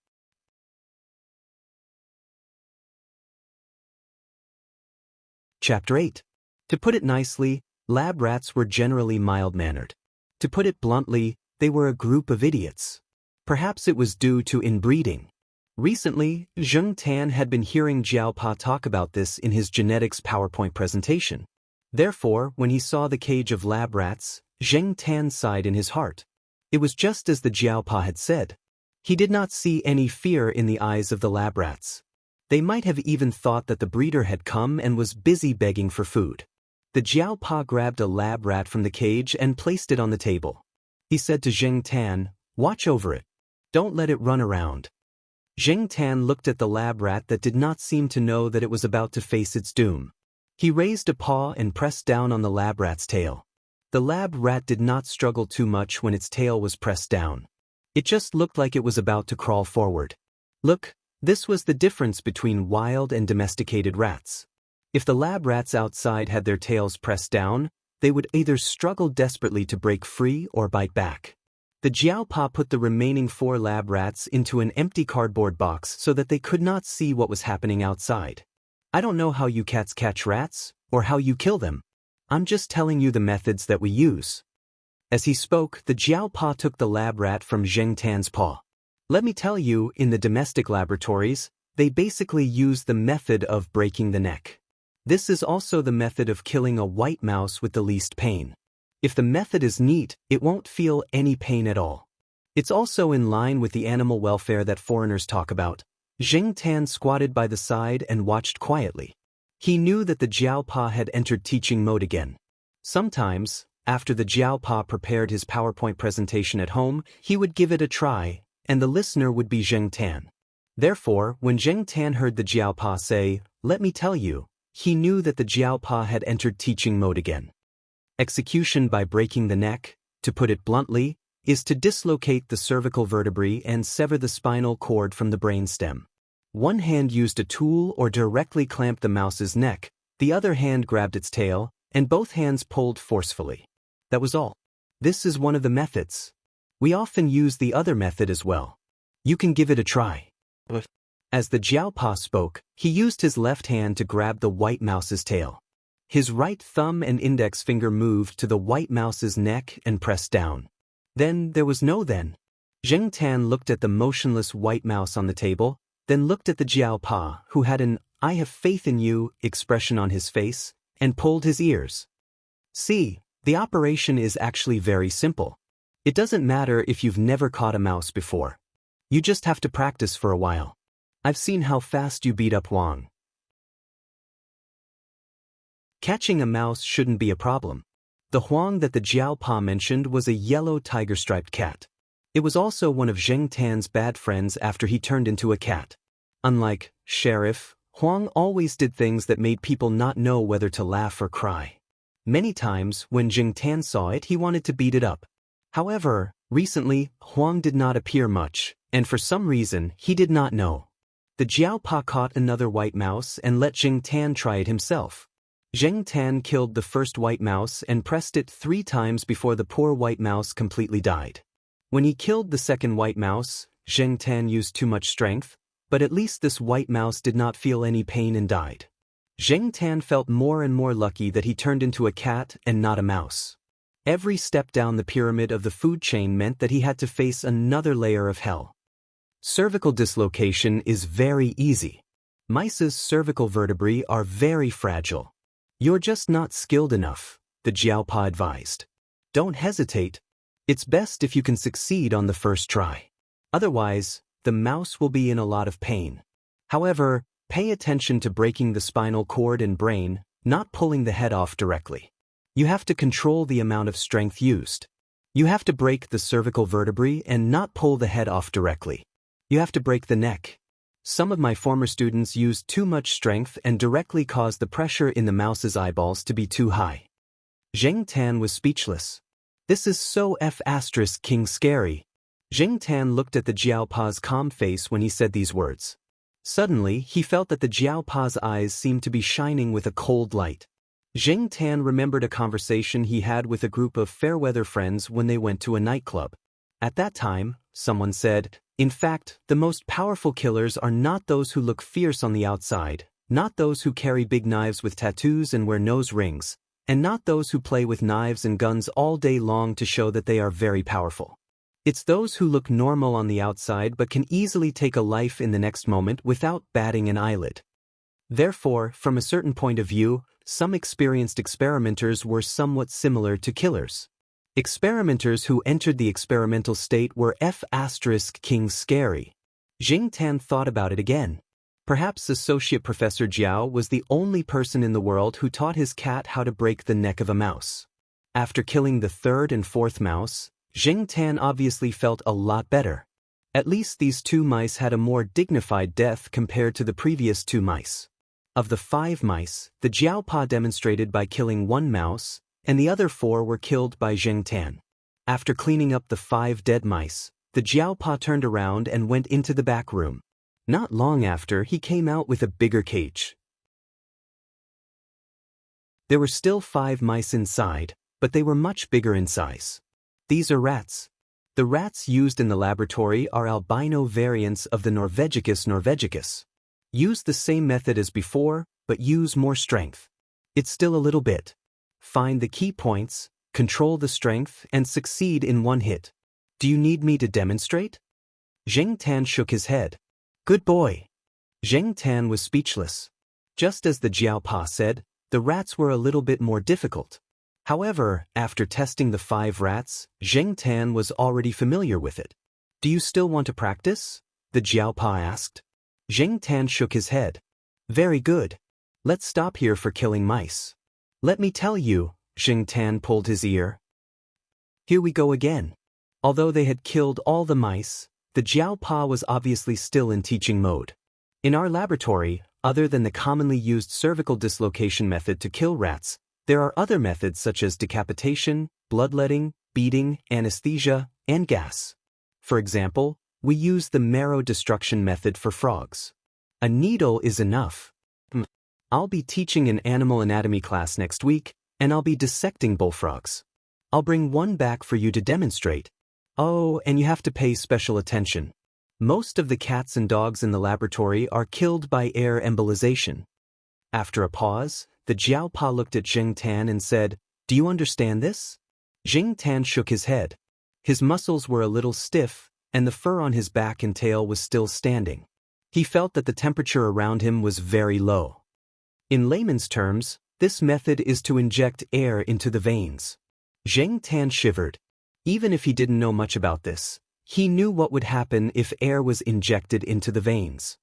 Chapter 8. To put it nicely, lab rats were generally mild-mannered. To put it bluntly, they were a group of idiots. Perhaps it was due to inbreeding. Recently, Zheng Tan had been hearing Jiaopa talk about this in his genetics PowerPoint presentation. Therefore, when he saw the cage of lab rats, Zheng Tan sighed in his heart. It was just as the Jiaopa had said. He did not see any fear in the eyes of the lab rats. They might have even thought that the breeder had come and was busy begging for food. The Jiaopa grabbed a lab rat from the cage and placed it on the table. He said to Zheng Tan, "Watch over it. Don't let it run around." Zheng Tan looked at the lab rat that did not seem to know that it was about to face its doom. He raised a paw and pressed down on the lab rat's tail. The lab rat did not struggle too much when its tail was pressed down. It just looked like it was about to crawl forward. Look, this was the difference between wild and domesticated rats. If the lab rats outside had their tails pressed down, they would either struggle desperately to break free or bite back. The Jiaopa put the remaining 4 lab rats into an empty cardboard box so that they could not see what was happening outside. I don't know how you cats catch rats, or how you kill them. I'm just telling you the methods that we use. As he spoke, the Jiaopa took the lab rat from Zheng Tan's paw. Let me tell you, in the domestic laboratories, they basically use the method of breaking the neck. This is also the method of killing a white mouse with the least pain. If the method is neat, it won't feel any pain at all. It's also in line with the animal welfare that foreigners talk about. Zheng Tan squatted by the side and watched quietly. He knew that the Jiaopa had entered teaching mode again. Sometimes, after the Jiaopa prepared his PowerPoint presentation at home, he would give it a try, and the listener would be Zheng Tan. Therefore, when Zheng Tan heard the Jiaopa say, "Let me tell you," he knew that the Jiaopa had entered teaching mode again. Execution by breaking the neck, to put it bluntly, is to dislocate the cervical vertebrae and sever the spinal cord from the brainstem. One hand used a tool or directly clamped the mouse's neck, the other hand grabbed its tail, and both hands pulled forcefully. That was all. This is one of the methods. We often use the other method as well. You can give it a try. As the Jiaopa spoke, he used his left hand to grab the white mouse's tail. His right thumb and index finger moved to the white mouse's neck and pressed down. Then there was no then. Zheng Tan looked at the motionless white mouse on the table, then looked at the Jiaopa, who had an "I have faith in you" expression on his face, and pulled his ears. See, the operation is actually very simple. It doesn't matter if you've never caught a mouse before. You just have to practice for a while. I've seen how fast you beat up Huang. Catching a mouse shouldn't be a problem. The Huang that the Jiaopa mentioned was a yellow tiger-striped cat. It was also one of Zheng Tan's bad friends after he turned into a cat. Unlike Sheriff, Huang always did things that made people not know whether to laugh or cry. Many times, when Zheng Tan saw it, he wanted to beat it up. However, recently, Huang did not appear much, and for some reason, he did not know. The Jiaopa caught another white mouse and let Zheng Tan try it himself. Zheng Tan killed the first white mouse and pressed it 3 times before the poor white mouse completely died. When he killed the second white mouse, Zheng Tan used too much strength, but at least this white mouse did not feel any pain and died. Zheng Tan felt more and more lucky that he turned into a cat and not a mouse. Every step down the pyramid of the food chain meant that he had to face another layer of hell. Cervical dislocation is very easy. Mice's cervical vertebrae are very fragile. You're just not skilled enough, the Jiaopa advised. Don't hesitate. It's best if you can succeed on the first try. Otherwise, the mouse will be in a lot of pain. However, pay attention to breaking the spinal cord and brain, not pulling the head off directly. You have to control the amount of strength used. You have to break the cervical vertebrae and not pull the head off directly. You have to break the neck. Some of my former students used too much strength and directly caused the pressure in the mouse's eyeballs to be too high. Zheng Tan was speechless. This is so King scary. Zheng Tan looked at the Jiaopa's calm face when he said these words. Suddenly, he felt that the Jiaopa's eyes seemed to be shining with a cold light. Zheng Tan remembered a conversation he had with a group of fair-weather friends when they went to a nightclub. At that time, someone said, "In fact, the most powerful killers are not those who look fierce on the outside, not those who carry big knives with tattoos and wear nose rings, and not those who play with knives and guns all day long to show that they are very powerful. It's those who look normal on the outside but can easily take a life in the next moment without batting an eyelid." Therefore, from a certain point of view, some experienced experimenters were somewhat similar to killers. Experimenters who entered the experimental state were King scary. Zheng Tan thought about it again. Perhaps Associate Professor Jiao was the only person in the world who taught his cat how to break the neck of a mouse. After killing the 3rd and 4th mouse, Zheng Tan obviously felt a lot better. At least these 2 mice had a more dignified death compared to the previous 2 mice. Of the 5 mice, the Jiaopa demonstrated by killing 1 mouse, and the other 4 were killed by Zheng Tan. After cleaning up the 5 dead mice, the Jiaopa turned around and went into the back room. Not long after, he came out with a bigger cage. There were still 5 mice inside, but they were much bigger in size. These are rats. The rats used in the laboratory are albino variants of the Norvegicus norvegicus. Use the same method as before, but use more strength. It's still a little bit. Find the key points, control the strength, and succeed in one hit. Do you need me to demonstrate? Zheng Tan shook his head. Good boy. Zheng Tan was speechless. Just as the Jiaopa said, the rats were a little bit more difficult. However, after testing the 5 rats, Zheng Tan was already familiar with it. Do you still want to practice? The Jiaopa asked. Zheng Tan shook his head. Very good. Let's stop here for killing mice. Let me tell you, Zheng Tan pulled his ear. Here we go again. Although they had killed all the mice, the Jiaopa was obviously still in teaching mode. In our laboratory, other than the commonly used cervical dislocation method to kill rats, there are other methods such as decapitation, bloodletting, beating, anesthesia, and gas. For example, we use the marrow destruction method for frogs. A needle is enough. I'll be teaching an animal anatomy class next week, and I'll be dissecting bullfrogs. I'll bring one back for you to demonstrate. Oh, and you have to pay special attention. Most of the cats and dogs in the laboratory are killed by air embolization. After a pause, the Jiaopa looked at Zheng Tan and said, Do you understand this? Zheng Tan shook his head. His muscles were a little stiff, and the fur on his back and tail was still standing. He felt that the temperature around him was very low. In layman's terms, this method is to inject air into the veins. Zheng Tan shivered. Even if he didn't know much about this, he knew what would happen if air was injected into the veins.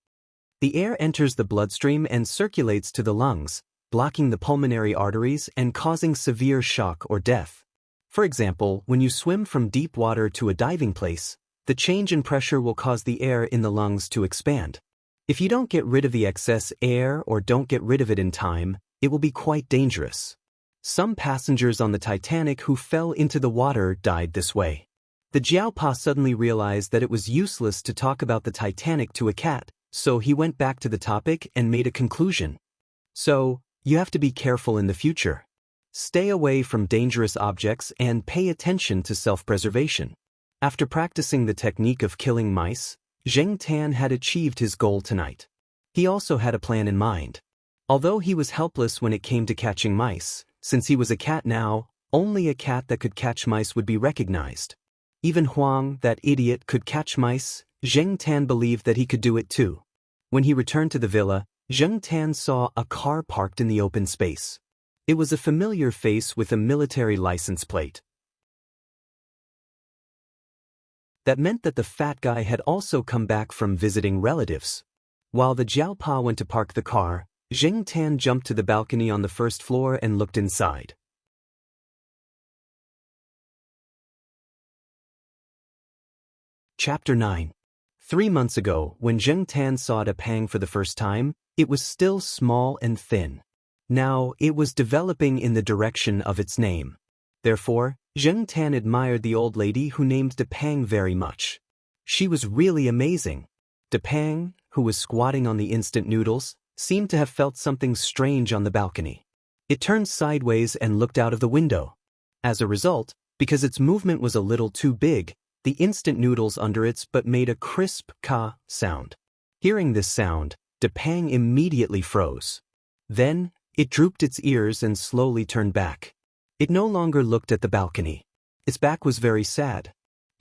The air enters the bloodstream and circulates to the lungs, blocking the pulmonary arteries and causing severe shock or death. For example, when you swim from deep water to a diving place, the change in pressure will cause the air in the lungs to expand. If you don't get rid of the excess air or don't get rid of it in time, it will be quite dangerous. Some passengers on the Titanic who fell into the water died this way. The Jiaopa suddenly realized that it was useless to talk about the Titanic to a cat, so he went back to the topic and made a conclusion. So, you have to be careful in the future. Stay away from dangerous objects and pay attention to self-preservation. After practicing the technique of killing mice, Zheng Tan had achieved his goal tonight. He also had a plan in mind. Although he was helpless when it came to catching mice, since he was a cat now, only a cat that could catch mice would be recognized. Even Huang, that idiot, could catch mice. Zheng Tan believed that he could do it too. When he returned to the villa, Zheng Tan saw a car parked in the open space. It was a familiar face with a military license plate. That meant that the fat guy had also come back from visiting relatives. While the Jiaopa went to park the car, Zheng Tan jumped to the balcony on the first floor and looked inside. Chapter 9. 3 months ago, when Zheng Tan saw Depang for the first time, it was still small and thin. Now, it was developing in the direction of its name. Therefore, Zheng Tan admired the old lady who named Depang very much. She was really amazing. Depang, who was squatting on the instant noodles, seemed to have felt something strange on the balcony. It turned sideways and looked out of the window. As a result, because its movement was a little too big, the instant noodles under its butt made a crisp ka sound. Hearing this sound, Depang immediately froze. Then, it drooped its ears and slowly turned back. It no longer looked at the balcony. Its back was very sad.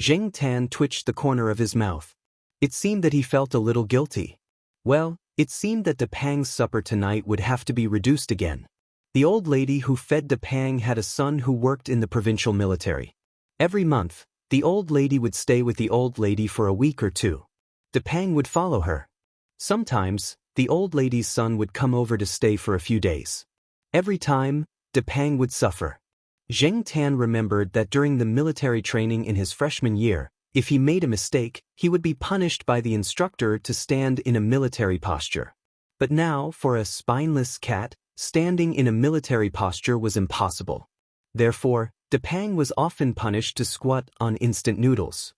Zheng Tan twitched the corner of his mouth. It seemed that he felt a little guilty. Well, it seemed that Depang's supper tonight would have to be reduced again. The old lady who fed Depang had a son who worked in the provincial military. Every month, the old lady would stay with the old lady for a week or two. Depang would follow her. Sometimes, the old lady's son would come over to stay for a few days. Every time, Depang would suffer. Zheng Tan remembered that during the military training in his freshman year, if he made a mistake, he would be punished by the instructor to stand in a military posture. But now, for a spineless cat, standing in a military posture was impossible. Therefore, Depang was often punished to squat on instant noodles.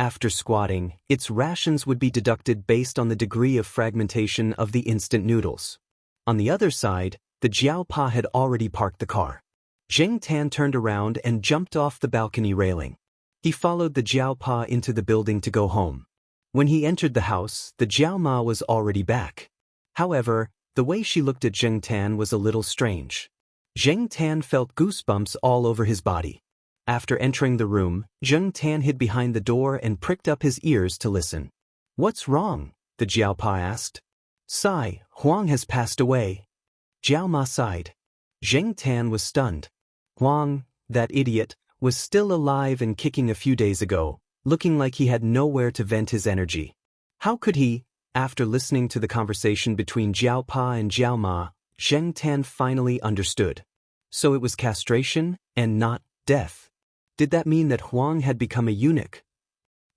After squatting, its rations would be deducted based on the degree of fragmentation of the instant noodles. On the other side, the Jiao Pa had already parked the car. Zheng Tan turned around and jumped off the balcony railing. He followed the Jiao Pa into the building to go home. When he entered the house, the Jiao Ma was already back. However, the way she looked at Zheng Tan was a little strange. Zheng Tan felt goosebumps all over his body. After entering the room, Zheng Tan hid behind the door and pricked up his ears to listen. "What's wrong?" the Jiao Pa asked. "Sai, Huang has passed away." Jiao Ma sighed. Zheng Tan was stunned. Huang, that idiot, was still alive and kicking a few days ago, looking like he had nowhere to vent his energy. How could he? After listening to the conversation between Jiao Pa and Jiao Ma, Zheng Tan finally understood. So it was castration, and not death. Did that mean that Huang had become a eunuch?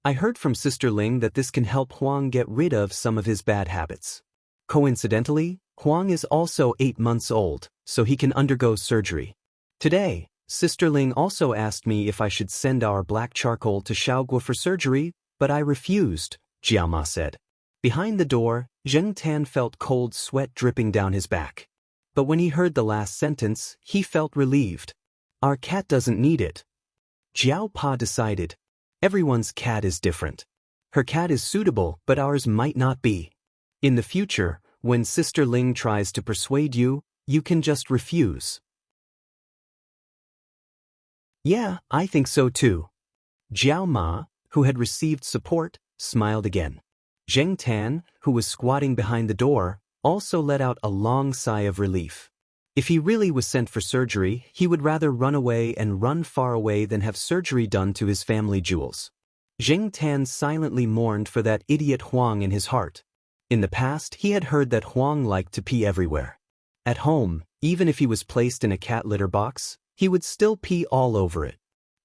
I heard from Sister Ling that this can help Huang get rid of some of his bad habits. Coincidentally, Huang is also 8 months old, so he can undergo surgery. Today, Sister Ling also asked me if I should send our black charcoal to Shaoguo for surgery, but I refused, Jiao Ma said. Behind the door, Zheng Tan felt cold sweat dripping down his back. But when he heard the last sentence, he felt relieved. Our cat doesn't need it. Jiao Pa decided. Everyone's cat is different. Her cat is suitable, but ours might not be. In the future, when Sister Ling tries to persuade you, you can just refuse. Yeah, I think so too. Jiao Ma, who had received support, smiled again. Zheng Tan, who was squatting behind the door, also let out a long sigh of relief. If he really was sent for surgery, he would rather run away and run far away than have surgery done to his family jewels. Zheng Tan silently mourned for that idiot Huang in his heart. In the past, he had heard that Huang liked to pee everywhere. At home, even if he was placed in a cat litter box, he would still pee all over it.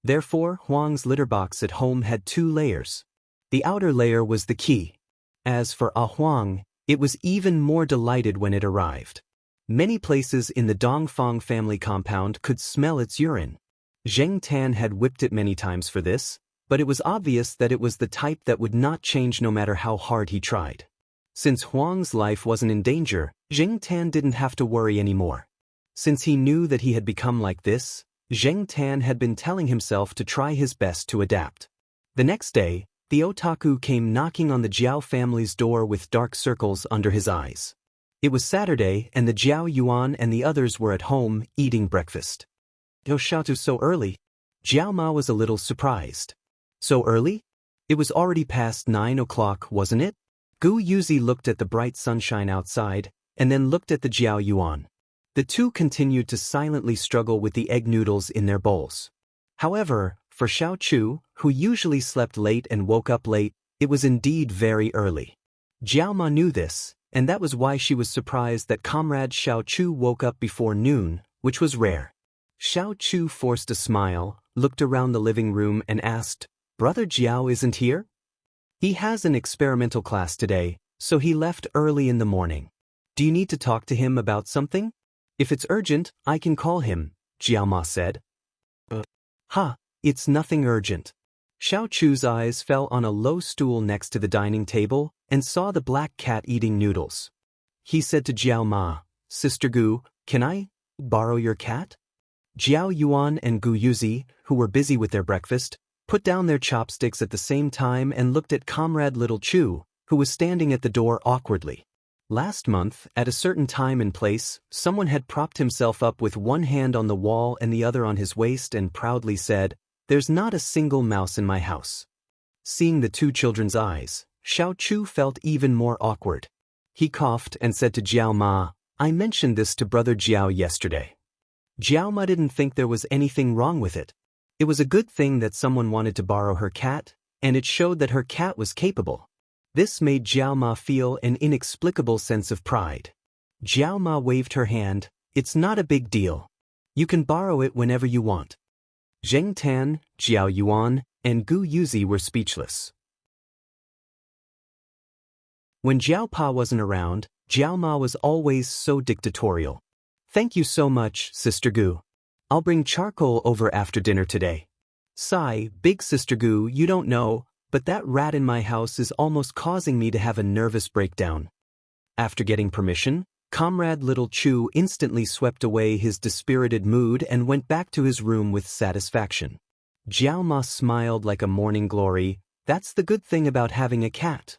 Therefore, Huang's litter box at home had 2 layers. The outer layer was the key. As for Huang, it was even more delighted when it arrived. Many places in the Dongfang family compound could smell its urine. Zheng Tan had whipped it many times for this, but it was obvious that it was the type that would not change no matter how hard he tried. Since Huang's life wasn't in danger, Zheng Tan didn't have to worry anymore. Since he knew that he had become like this, Zheng Tan had been telling himself to try his best to adapt. The next day, the otaku came knocking on the Jiao family's door with dark circles under his eyes. It was Saturday and the Jiao Yuan and the others were at home eating breakfast. "Yoshatu so early?" Jiao Ma was a little surprised. "So early? It was already past 9 o'clock, wasn't it?" Gu Yuzi looked at the bright sunshine outside, and then looked at the Jiao Yuan. The two continued to silently struggle with the egg noodles in their bowls. However, for Xiao Chu, who usually slept late and woke up late, it was indeed very early. Jiao Ma knew this, and that was why she was surprised that comrade Xiao Chu woke up before noon, which was rare. Xiao Chu forced a smile, looked around the living room and asked, "Brother Jiao isn't here?" "He has an experimental class today, so he left early in the morning. Do you need to talk to him about something? If it's urgent, I can call him," Jiao Ma said. It's nothing urgent." Xiao Chu's eyes fell on a low stool next to the dining table and saw the black cat eating noodles. He said to Jiao Ma, "Sister Gu, can I borrow your cat?" Jiao Yuan and Gu Yuzi, who were busy with their breakfast, put down their chopsticks at the same time and looked at comrade Little Chu, who was standing at the door awkwardly. Last month, at a certain time and place, someone had propped himself up with one hand on the wall and the other on his waist and proudly said, "There's not a single mouse in my house." Seeing the two children's eyes, Xiao Chu felt even more awkward. He coughed and said to Jiao Ma, "I mentioned this to Brother Jiao yesterday." Jiao Ma didn't think there was anything wrong with it. It was a good thing that someone wanted to borrow her cat, and it showed that her cat was capable. This made Jiao Ma feel an inexplicable sense of pride. Jiao Ma waved her hand. "It's not a big deal. You can borrow it whenever you want." Zheng Tan, Jiao Yuan, and Gu Yuzi were speechless. When Jiao Pa wasn't around, Jiao Ma was always so dictatorial. "Thank you so much, Sister Gu. I'll bring charcoal over after dinner today." "Sigh, big Sister Gu, you don't know, but that rat in my house is almost causing me to have a nervous breakdown." After getting permission, Comrade Little Chu instantly swept away his dispirited mood and went back to his room with satisfaction. Jiao Ma smiled like a morning glory. "That's the good thing about having a cat."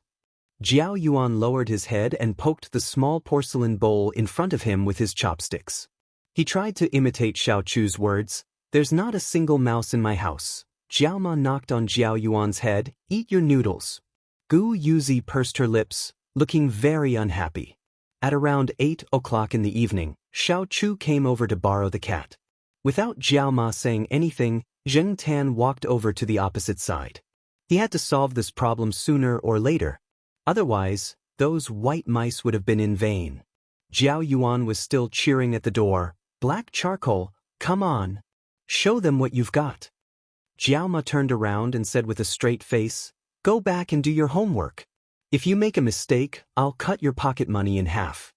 Jiao Yuan lowered his head and poked the small porcelain bowl in front of him with his chopsticks. He tried to imitate Xiao Chu's words. "There's not a single mouse in my house." Jiao Ma knocked on Jiao Yuan's head. "Eat your noodles." Gu Yuzi pursed her lips, looking very unhappy. At around 8 o'clock in the evening, Xiao Chu came over to borrow the cat. Without Jiao Ma saying anything, Zheng Tan walked over to the opposite side. He had to solve this problem sooner or later. Otherwise, those white mice would have been in vain. Jiao Yuan was still cheering at the door. "Black charcoal, come on. Show them what you've got." Jiao Ma turned around and said with a straight face, "Go back and do your homework. If you make a mistake, I'll cut your pocket money in half."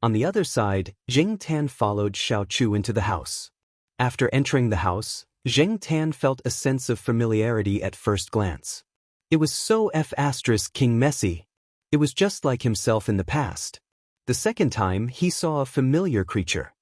On the other side, Zheng Tan followed Xiao Chu into the house. After entering the house, Zheng Tan felt a sense of familiarity at first glance. It was so King Messi. It was just like himself in the past. The second time, he saw a familiar creature.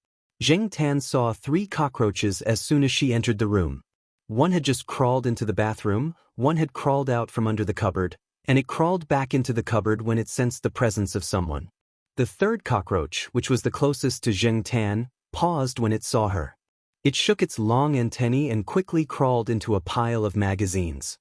Zheng Tan saw 3 cockroaches as soon as she entered the room. One had just crawled into the bathroom, one had crawled out from under the cupboard, and it crawled back into the cupboard when it sensed the presence of someone. The third cockroach, which was the closest to Zheng Tan, paused when it saw her. It shook its long antennae and quickly crawled into a pile of magazines.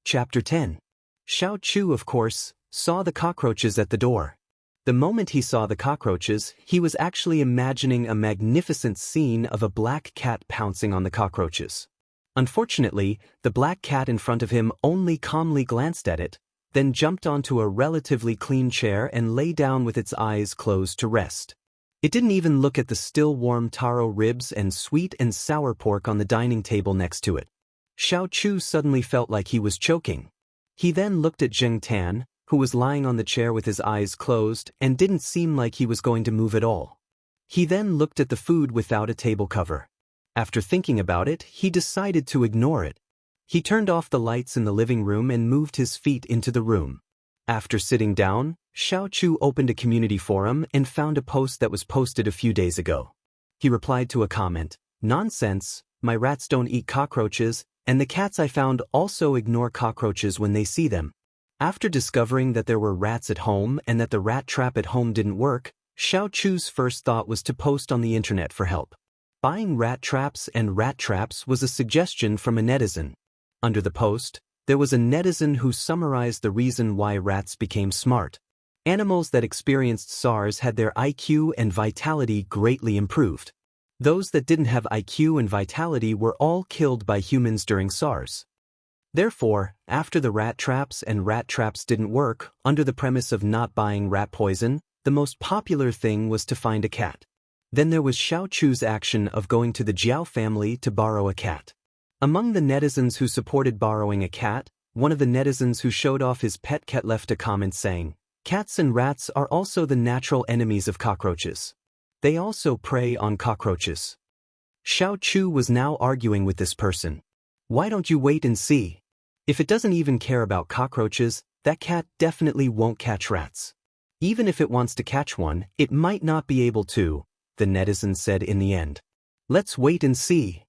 Chapter 10. Xiao Chu, of course, saw the cockroaches at the door. The moment he saw the cockroaches, he was actually imagining a magnificent scene of a black cat pouncing on the cockroaches. Unfortunately, the black cat in front of him only calmly glanced at it, then jumped onto a relatively clean chair and lay down with its eyes closed to rest. It didn't even look at the still warm taro ribs and sweet and sour pork on the dining table next to it. Xiao Chu suddenly felt like he was choking. He then looked at Zheng Tan, who was lying on the chair with his eyes closed and didn't seem like he was going to move at all. He then looked at the food without a table cover. After thinking about it, he decided to ignore it. He turned off the lights in the living room and moved his feet into the room. After sitting down, Xiao Chu opened a community forum and found a post that was posted a few days ago. He replied to a comment, "Nonsense, my rats don't eat cockroaches, and the cats I found also ignore cockroaches when they see them." After discovering that there were rats at home and that the rat trap at home didn't work, Xiao Chu's first thought was to post on the internet for help. Buying rat traps and rat traps was a suggestion from a netizen. Under the post, there was a netizen who summarized the reason why rats became smart. Animals that experienced SARS had their IQ and vitality greatly improved. Those that didn't have IQ and vitality were all killed by humans during SARS. Therefore, after the rat traps and rat traps didn't work, under the premise of not buying rat poison, the most popular thing was to find a cat. Then there was Xiao Chu's action of going to the Jiao family to borrow a cat. Among the netizens who supported borrowing a cat, one of the netizens who showed off his pet cat left a comment saying, "Cats and rats are also the natural enemies of cockroaches. They also prey on cockroaches." Xiao Chu was now arguing with this person. "Why don't you wait and see? If it doesn't even care about cockroaches, that cat definitely won't catch rats. Even if it wants to catch one, it might not be able to," the netizen said in the end. "Let's wait and see."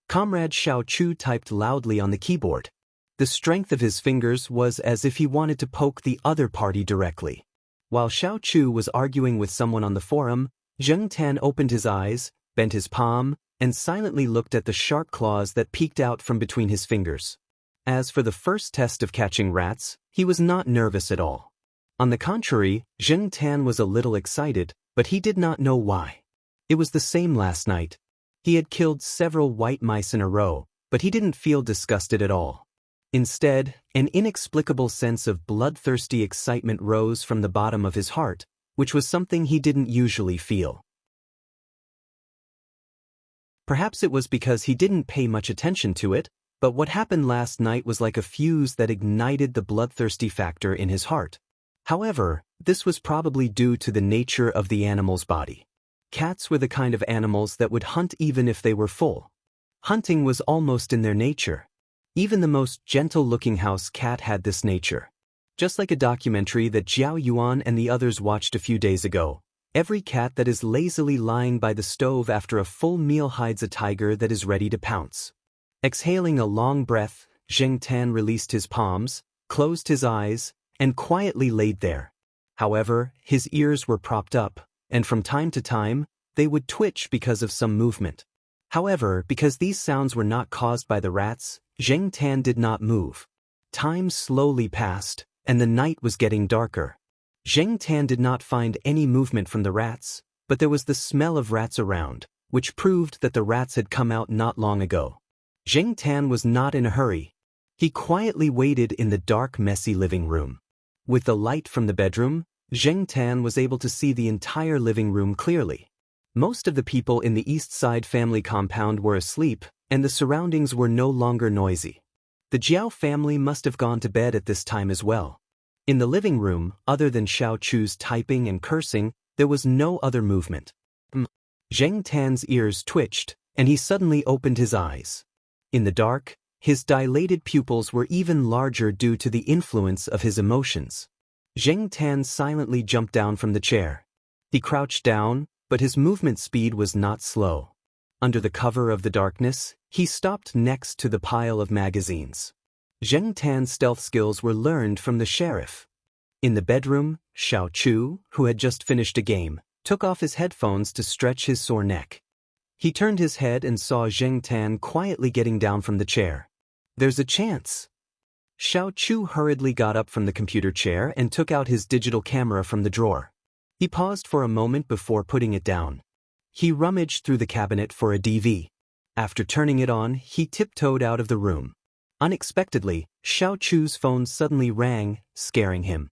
Comrade Xiao Chu typed loudly on the keyboard. The strength of his fingers was as if he wanted to poke the other party directly. While Xiao Chu was arguing with someone on the forum, Zheng Tan opened his eyes, bent his palm, and silently looked at the sharp claws that peeked out from between his fingers. As for the first test of catching rats, he was not nervous at all. On the contrary, Zheng Tan was a little excited, but he did not know why. It was the same last night. He had killed several white mice in a row, but he didn't feel disgusted at all. Instead, an inexplicable sense of bloodthirsty excitement rose from the bottom of his heart, which was something he didn't usually feel. Perhaps it was because he didn't pay much attention to it, but what happened last night was like a fuse that ignited the bloodthirsty factor in his heart. However, this was probably due to the nature of the animal's body. Cats were the kind of animals that would hunt even if they were full. Hunting was almost in their nature. Even the most gentle-looking house cat had this nature. Just like a documentary that Zhao Yuan and the others watched a few days ago, every cat that is lazily lying by the stove after a full meal hides a tiger that is ready to pounce. Exhaling a long breath, Zheng Tan released his palms, closed his eyes, and quietly laid there. However, his ears were propped up, and from time to time, they would twitch because of some movement. However, because these sounds were not caused by the rats, Zheng Tan did not move. Time slowly passed, and the night was getting darker. Zheng Tan did not find any movement from the rats, but there was the smell of rats around, which proved that the rats had come out not long ago. Zheng Tan was not in a hurry. He quietly waited in the dark, messy living room. With the light from the bedroom, Zheng Tan was able to see the entire living room clearly. Most of the people in the East Side family compound were asleep, and the surroundings were no longer noisy. The Jiao family must have gone to bed at this time as well. In the living room, other than Xiao Chu's typing and cursing, there was no other movement. Zheng Tan's ears twitched, and he suddenly opened his eyes. In the dark, his dilated pupils were even larger due to the influence of his emotions. Zheng Tan silently jumped down from the chair. He crouched down, but his movement speed was not slow. Under the cover of the darkness, he stopped next to the pile of magazines. Zheng Tan's stealth skills were learned from the sheriff. In the bedroom, Xiao Chu, who had just finished a game, took off his headphones to stretch his sore neck. He turned his head and saw Zheng Tan quietly getting down from the chair. "There's a chance." Xiao Chu hurriedly got up from the computer chair and took out his digital camera from the drawer. He paused for a moment before putting it down. He rummaged through the cabinet for a DV. After turning it on, he tiptoed out of the room. Unexpectedly, Xiao Chu's phone suddenly rang, scaring him.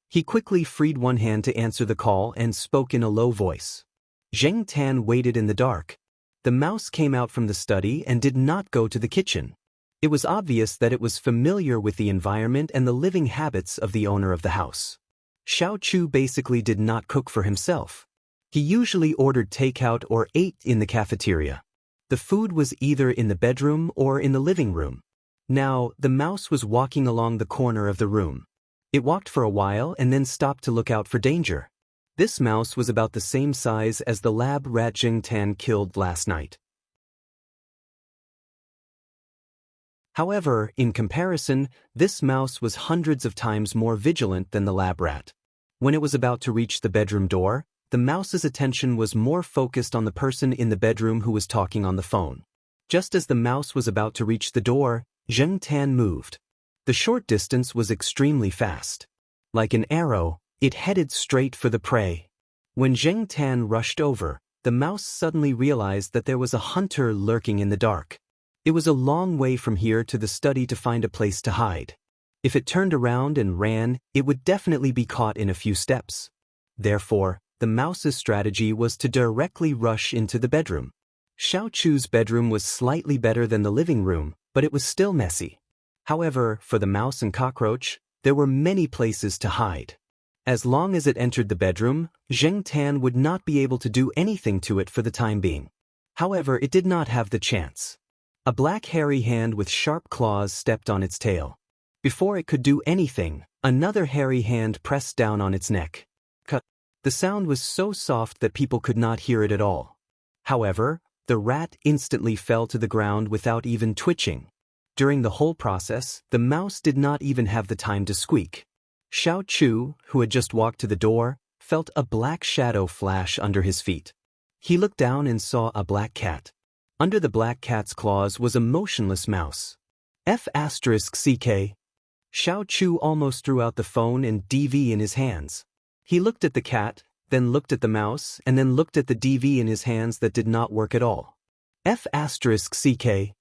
He quickly freed one hand to answer the call and spoke in a low voice. Zheng Tan waited in the dark. The mouse came out from the study and did not go to the kitchen. It was obvious that it was familiar with the environment and the living habits of the owner of the house. Xiao Chu basically did not cook for himself. He usually ordered takeout or ate in the cafeteria. The food was either in the bedroom or in the living room. Now, the mouse was walking along the corner of the room. It walked for a while and then stopped to look out for danger. This mouse was about the same size as the lab rat Zheng Tan killed last night. However, in comparison, this mouse was hundreds of times more vigilant than the lab rat. When it was about to reach the bedroom door, the mouse's attention was more focused on the person in the bedroom who was talking on the phone. Just as the mouse was about to reach the door, Zheng Tan moved. The short distance was extremely fast. Like an arrow, it headed straight for the prey. When Zheng Tan rushed over, the mouse suddenly realized that there was a hunter lurking in the dark. It was a long way from here to the study to find a place to hide. If it turned around and ran, it would definitely be caught in a few steps. Therefore, the mouse's strategy was to directly rush into the bedroom. Xiao Chu's bedroom was slightly better than the living room, but it was still messy. However, for the mouse and cockroach, there were many places to hide. As long as it entered the bedroom, Zheng Tan would not be able to do anything to it for the time being. However, it did not have the chance. A black hairy hand with sharp claws stepped on its tail. Before it could do anything, another hairy hand pressed down on its neck. The sound was so soft that people could not hear it at all. However, the rat instantly fell to the ground without even twitching. During the whole process, the mouse did not even have the time to squeak. Xiao Chu, who had just walked to the door, felt a black shadow flash under his feet. He looked down and saw a black cat. Under the black cat's claws was a motionless mouse. F***CK. Xiao Chu almost threw out the phone and DV in his hands. He looked at the cat, then looked at the mouse, and then looked at the DV in his hands that did not work at all. F***CK.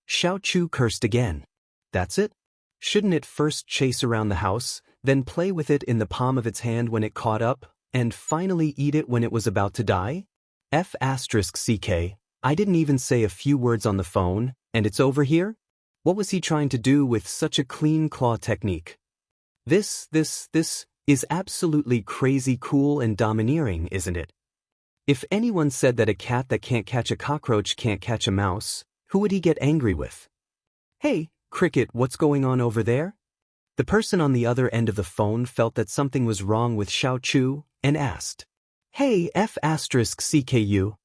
Xiao Chu cursed again. That's it? Shouldn't it first chase around the house, then play with it in the palm of its hand when it caught up, and finally eat it when it was about to die? F***CK. I didn't even say a few words on the phone, and it's over here? What was he trying to do with such a clean claw technique? This is absolutely crazy cool and domineering, isn't it? If anyone said that a cat that can't catch a cockroach can't catch a mouse, Who would he get angry with? Hey, Cricket, what's going on over there? The person on the other end of the phone felt that something was wrong with Xiao Chu and asked, Hey, F***CKU.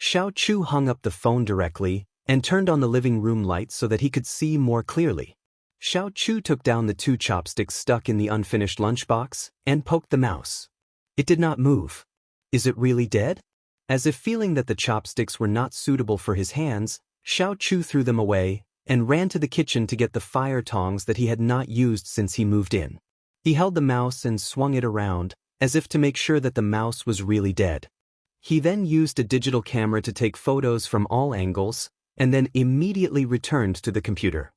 Xiao Chu hung up the phone directly and turned on the living room light so that he could see more clearly. Xiao Chu took down the 2 chopsticks stuck in the unfinished lunchbox and poked the mouse. It did not move. Is it really dead? As if feeling that the chopsticks were not suitable for his hands, Xiao Chu threw them away and ran to the kitchen to get the fire tongs that he had not used since he moved in. He held the mouse and swung it around, as if to make sure that the mouse was really dead. He then used a digital camera to take photos from all angles, and then immediately returned to the computer.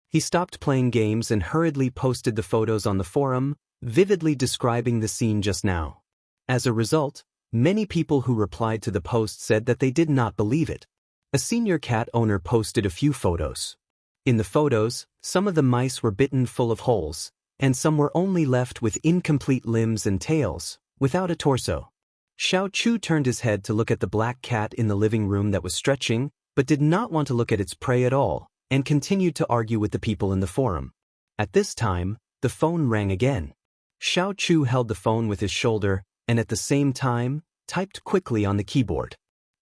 He stopped playing games and hurriedly posted the photos on the forum, vividly describing the scene just now. As a result, many people who replied to the post said that they did not believe it. A senior cat owner posted a few photos. In the photos, some of the mice were bitten full of holes, and some were only left with incomplete limbs and tails, without a torso. Xiao Chu turned his head to look at the black cat in the living room that was stretching, but did not want to look at its prey at all, and continued to argue with the people in the forum. At this time, the phone rang again. Xiao Chu held the phone with his shoulder, and at the same time, typed quickly on the keyboard.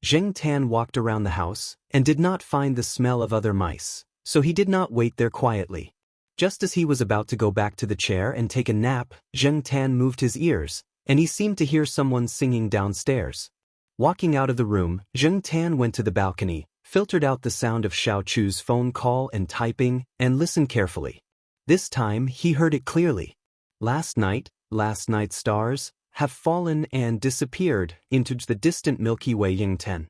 Zheng Tan walked around the house and did not find the smell of other mice, so he did not wait there quietly. Just as he was about to go back to the chair and take a nap, Zheng Tan moved his ears, and he seemed to hear someone singing downstairs. Walking out of the room, Zheng Tan went to the balcony, filtered out the sound of Xiao Chu's phone call and typing, and listened carefully. This time, he heard it clearly. Last night's stars have fallen and disappeared into the distant Milky Way Yingten.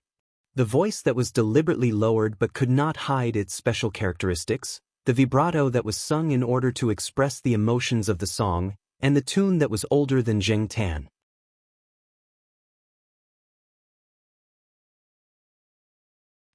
The voice that was deliberately lowered but could not hide its special characteristics, the vibrato that was sung in order to express the emotions of the song, and the tune that was older than Zheng Tan.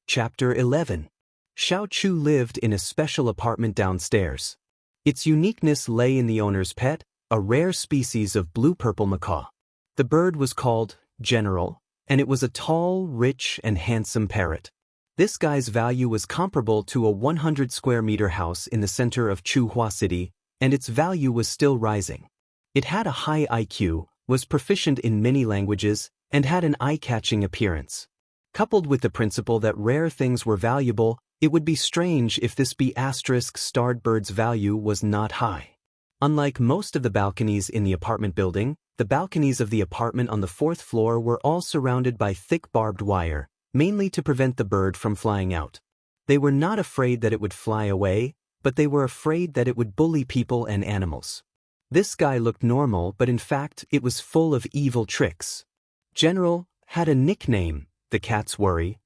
Chapter 11. Xiao Chu lived in a special apartment downstairs. Its uniqueness lay in the owner's pet, a rare species of blue-purple macaw. The bird was called General, and it was a tall, rich, and handsome parrot. This guy's value was comparable to a 100 square meter house in the center of Chuhua City, and its value was still rising. It had a high IQ, was proficient in many languages, and had an eye-catching appearance. Coupled with the principle that rare things were valuable, it would be strange if this B***-starred bird's value was not high. Unlike most of the balconies in the apartment building, the balconies of the apartment on the 4th floor were all surrounded by thick barbed wire, mainly to prevent the bird from flying out. They were not afraid that it would fly away, but they were afraid that it would bully people and animals. This guy looked normal, but in fact it was full of evil tricks. General had a nickname, the Cat's Worry.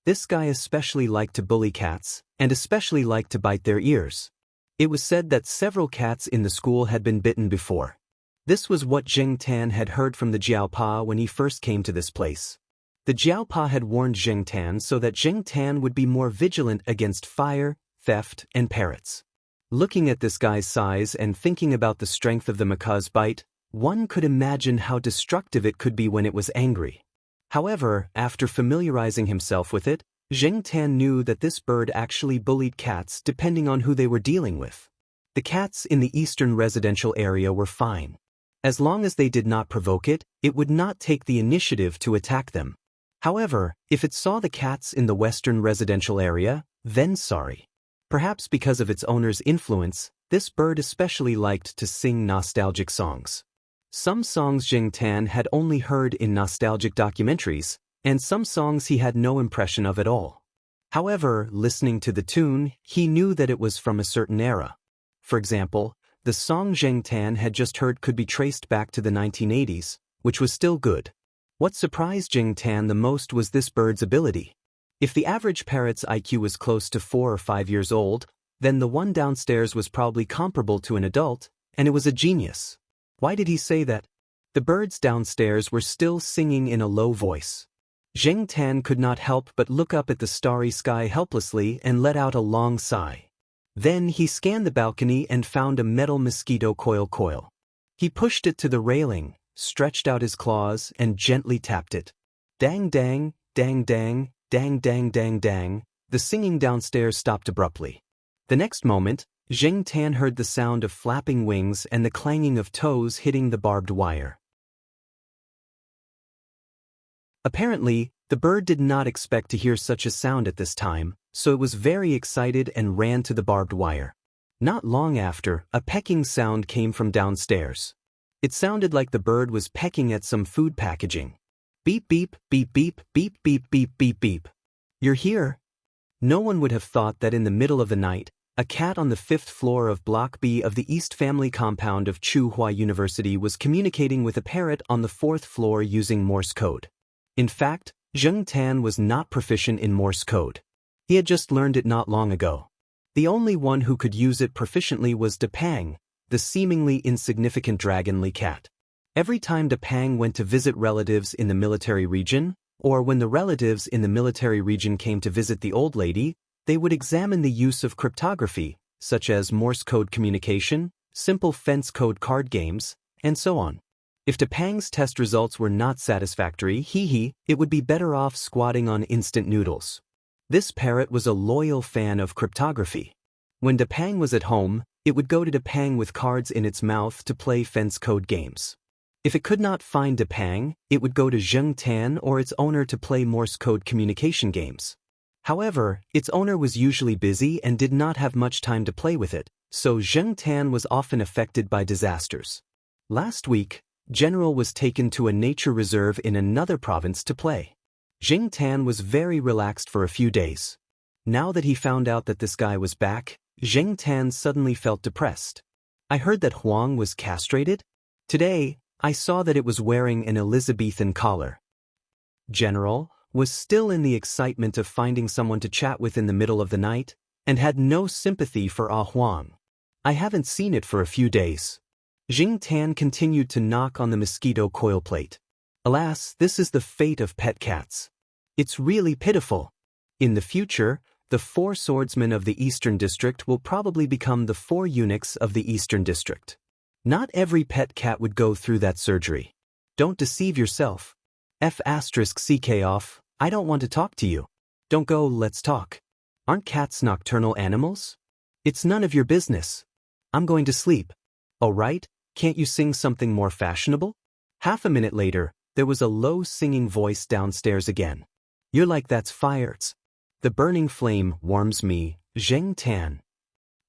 This guy especially liked to bully cats, and especially liked to bite their ears. It was said that several cats in the school had been bitten before. This was what Zheng Tan had heard from the Jiaopa when he first came to this place. The Jiaopa had warned Zheng Tan so that Zheng Tan would be more vigilant against fire, theft, and parrots. Looking at this guy's size and thinking about the strength of the macaw's bite, one could imagine how destructive it could be when it was angry. However, after familiarizing himself with it, Zheng Tan knew that this bird actually bullied cats depending on who they were dealing with. The cats in the eastern residential area were fine. As long as they did not provoke it, it would not take the initiative to attack them. However, if it saw the cats in the western residential area, then sorry. Perhaps because of its owner's influence, this bird especially liked to sing nostalgic songs. Some songs Zheng Tan had only heard in nostalgic documentaries, and some songs he had no impression of at all. However, listening to the tune, he knew that it was from a certain era. For example, the song Zheng Tan had just heard could be traced back to the 1980s, which was still good. What surprised Zheng Tan the most was this bird's ability. If the average parrot's IQ was close to 4 or 5 years old, then the one downstairs was probably comparable to an adult, and it was a genius. Why did he say that? The birds downstairs were still singing in a low voice. Zheng Tan could not help but look up at the starry sky helplessly and let out a long sigh. Then he scanned the balcony and found a metal mosquito coil. He pushed it to the railing, stretched out his claws, and gently tapped it. Dang dang, dang dang, dang dang dang dang, the singing downstairs stopped abruptly. The next moment, Zheng Tan heard the sound of flapping wings and the clanging of toes hitting the barbed wire. Apparently, the bird did not expect to hear such a sound at this time, so it was very excited and ran to the barbed wire. Not long after, a pecking sound came from downstairs. It sounded like the bird was pecking at some food packaging. Beep beep, beep beep, beep beep beep beep beep. You're here? No one would have thought that in the middle of the night, a cat on the 5th floor of Block B of the East Family compound of Tsinghua University was communicating with a parrot on the 4th floor using Morse code. In fact, Zheng Tan was not proficient in Morse code. He had just learned it not long ago. The only one who could use it proficiently was Depang, the seemingly insignificant dragonly cat. Every time Depang went to visit relatives in the military region, or when the relatives in the military region came to visit the old lady, they would examine the use of cryptography, such as Morse code communication, simple fence code card games, and so on. If Depang's test results were not satisfactory, it would be better off squatting on instant noodles. This parrot was a loyal fan of cryptography. When Depang was at home, it would go to Depang with cards in its mouth to play fence code games. If it could not find Depang, it would go to Zheng Tan or its owner to play Morse code communication games. However, its owner was usually busy and did not have much time to play with it, so Zheng Tan was often affected by disasters. Last week, General was taken to a nature reserve in another province to play. Zheng Tan was very relaxed for a few days. Now that he found out that this guy was back, Zheng Tan suddenly felt depressed. I heard that Huang was castrated? Today, I saw that it was wearing an Elizabethan collar. General was still in the excitement of finding someone to chat with in the middle of the night, and had no sympathy for Huang. I haven't seen it for a few days. Zheng Tan continued to knock on the mosquito coil plate. Alas, this is the fate of pet cats. It's really pitiful. In the future, the 4 swordsmen of the Eastern District will probably become the 4 eunuchs of the Eastern District. Not every pet cat would go through that surgery. Don't deceive yourself. F***ck off, I don't want to talk to you. Don't go, let's talk. Aren't cats nocturnal animals? It's none of your business. I'm going to sleep. Oh right, can't you sing something more fashionable? Half a minute later, there was a low singing voice downstairs again. You're like that's fires. The burning flame warms me, Zheng Tan.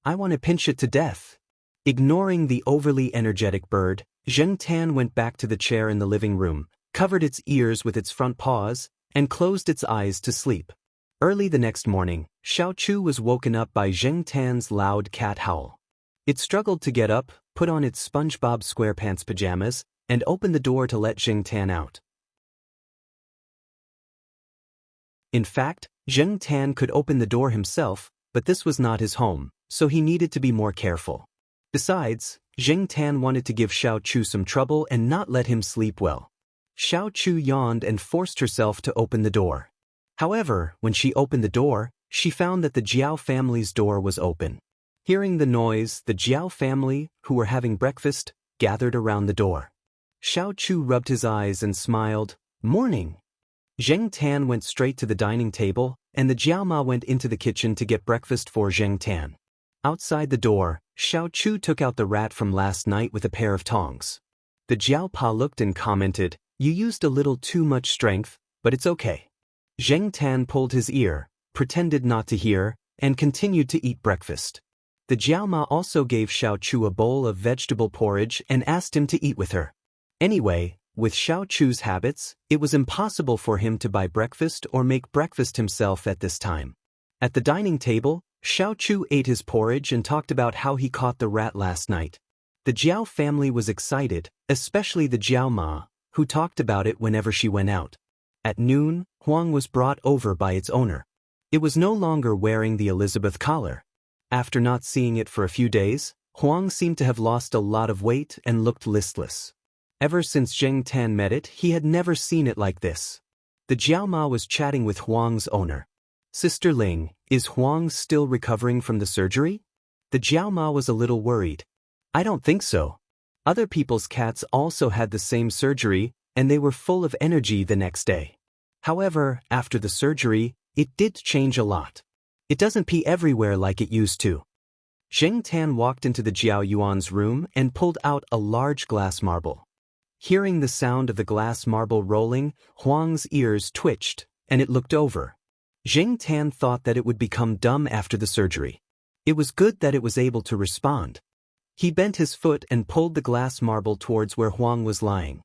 I want to pinch it to death. Ignoring the overly energetic bird, Zheng Tan went back to the chair in the living room, covered its ears with its front paws, and closed its eyes to sleep. Early the next morning, Xiao Chu was woken up by Zheng Tan's loud cat howl. It struggled to get up, put on its SpongeBob SquarePants pajamas, and opened the door to let Zheng Tan out. In fact, Zheng Tan could open the door himself, but this was not his home, so he needed to be more careful. Besides, Zheng Tan wanted to give Xiao Chu some trouble and not let him sleep well. Xiao Chu yawned and forced herself to open the door. However, when she opened the door, she found that the Jiao family's door was open. Hearing the noise, the Jiao family, who were having breakfast, gathered around the door. Xiao Chu rubbed his eyes and smiled. Morning. Zheng Tan went straight to the dining table, and the Jiao Ma went into the kitchen to get breakfast for Zheng Tan. Outside the door, Xiao Chu took out the rat from last night with a pair of tongs. The Jiao Pa looked and commented, You used a little too much strength, but it's okay. Zheng Tan pulled his ear, pretended not to hear, and continued to eat breakfast. The Jiao Ma also gave Xiao Chu a bowl of vegetable porridge and asked him to eat with her. Anyway, with Xiao Chu's habits, it was impossible for him to buy breakfast or make breakfast himself at this time. At the dining table, Xiao Chu ate his porridge and talked about how he caught the rat last night. The Jiao family was excited, especially the Jiao Ma, who talked about it whenever she went out. At noon, Huang was brought over by its owner. It was no longer wearing the Elizabeth collar. After not seeing it for a few days, Huang seemed to have lost a lot of weight and looked listless. Ever since Zheng Tan met it, he had never seen it like this. The Jiao Ma was chatting with Huang's owner. Sister Ling, is Huang still recovering from the surgery? The Jiao Ma was a little worried. I don't think so. Other people's cats also had the same surgery, and they were full of energy the next day. However, after the surgery, it did change a lot. It doesn't pee everywhere like it used to. Zheng Tan walked into the Jiao Yuan's room and pulled out a large glass marble. Hearing the sound of the glass marble rolling, Huang's ears twitched, and it looked over. Zheng Tan thought that it would become dumb after the surgery. It was good that it was able to respond. He bent his foot and pulled the glass marble towards where Huang was lying.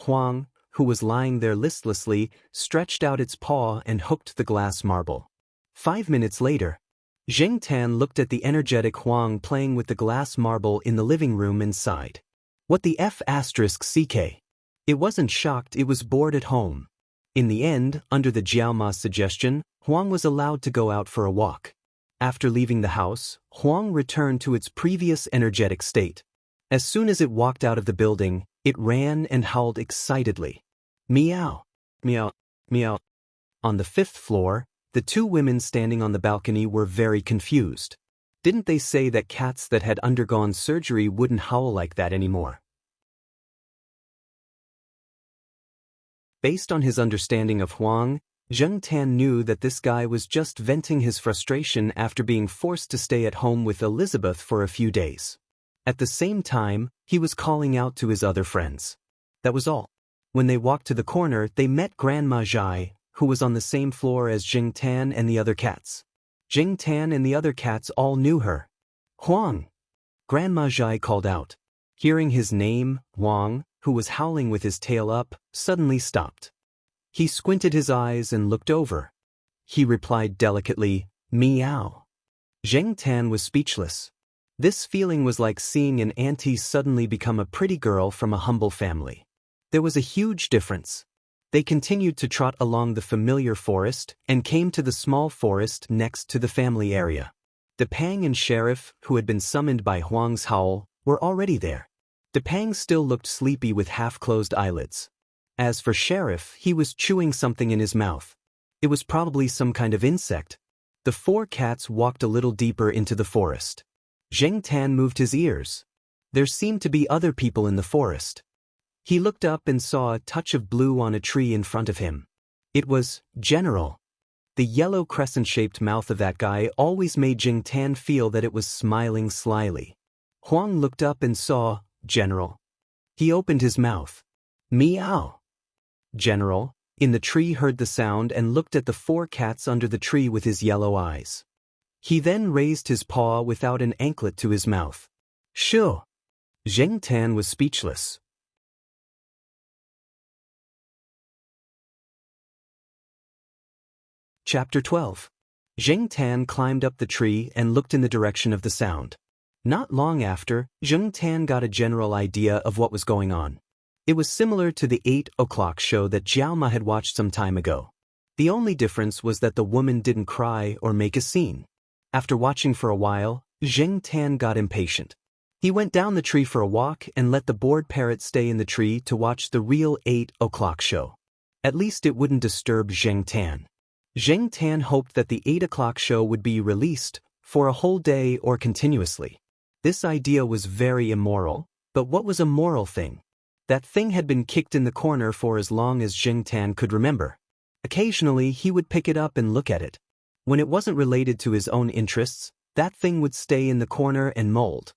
Huang, who was lying there listlessly, stretched out its paw and hooked the glass marble. 5 minutes later, Zheng Tan looked at the energetic Huang playing with the glass marble in the living room and sighed. What the F***ck? It wasn't shocked, it was bored at home. In the end, under the Jiaoma's suggestion, Huang was allowed to go out for a walk. After leaving the house, Huang returned to its previous energetic state. As soon as it walked out of the building, it ran and howled excitedly. Meow, meow, meow. On the 5th floor, the 2 women standing on the balcony were very confused. Didn't they say that cats that had undergone surgery wouldn't howl like that anymore? Based on his understanding of Huang, Zheng Tan knew that this guy was just venting his frustration after being forced to stay at home with Elizabeth for a few days. At the same time, he was calling out to his other friends. That was all. When they walked to the corner, they met Grandma Zhai, who was on the same floor as Zheng Tan and the other cats. Zheng Tan and the other cats all knew her. Huang! Grandma Zhai called out. Hearing his name, Huang, who was howling with his tail up, suddenly stopped. He squinted his eyes and looked over. He replied delicately, meow. Zheng Tan was speechless. This feeling was like seeing an auntie suddenly become a pretty girl from a humble family. There was a huge difference. They continued to trot along the familiar forest and came to the small forest next to the family area. Depang and Sheriff, who had been summoned by Huang's howl, were already there. Depang still looked sleepy with half-closed eyelids. As for Sheriff, he was chewing something in his mouth. It was probably some kind of insect. The 4 cats walked a little deeper into the forest. Zheng Tan moved his ears. There seemed to be other people in the forest. He looked up and saw a touch of blue on a tree in front of him. It was General. The yellow crescent-shaped mouth of that guy always made Zheng Tan feel that it was smiling slyly. Huang looked up and saw General. He opened his mouth. Meow. General, in the tree, heard the sound and looked at the 4 cats under the tree with his yellow eyes. He then raised his paw without an anklet to his mouth. Shoo! Zheng Tan was speechless. Chapter 12. Zheng Tan climbed up the tree and looked in the direction of the sound. Not long after, Zheng Tan got a general idea of what was going on. It was similar to the 8 o'clock show that Jiaoma had watched some time ago. The only difference was that the woman didn't cry or make a scene. After watching for a while, Zheng Tan got impatient. He went down the tree for a walk and let the bored parrot stay in the tree to watch the real 8 o'clock show. At least it wouldn't disturb Zheng Tan. Zheng Tan hoped that the 8 o'clock show would be released for a whole day or continuously. This idea was very immoral, but what was a moral thing? That thing had been kicked in the corner for as long as Zheng Tan could remember. Occasionally, he would pick it up and look at it. When it wasn't related to his own interests, that thing would stay in the corner and mold.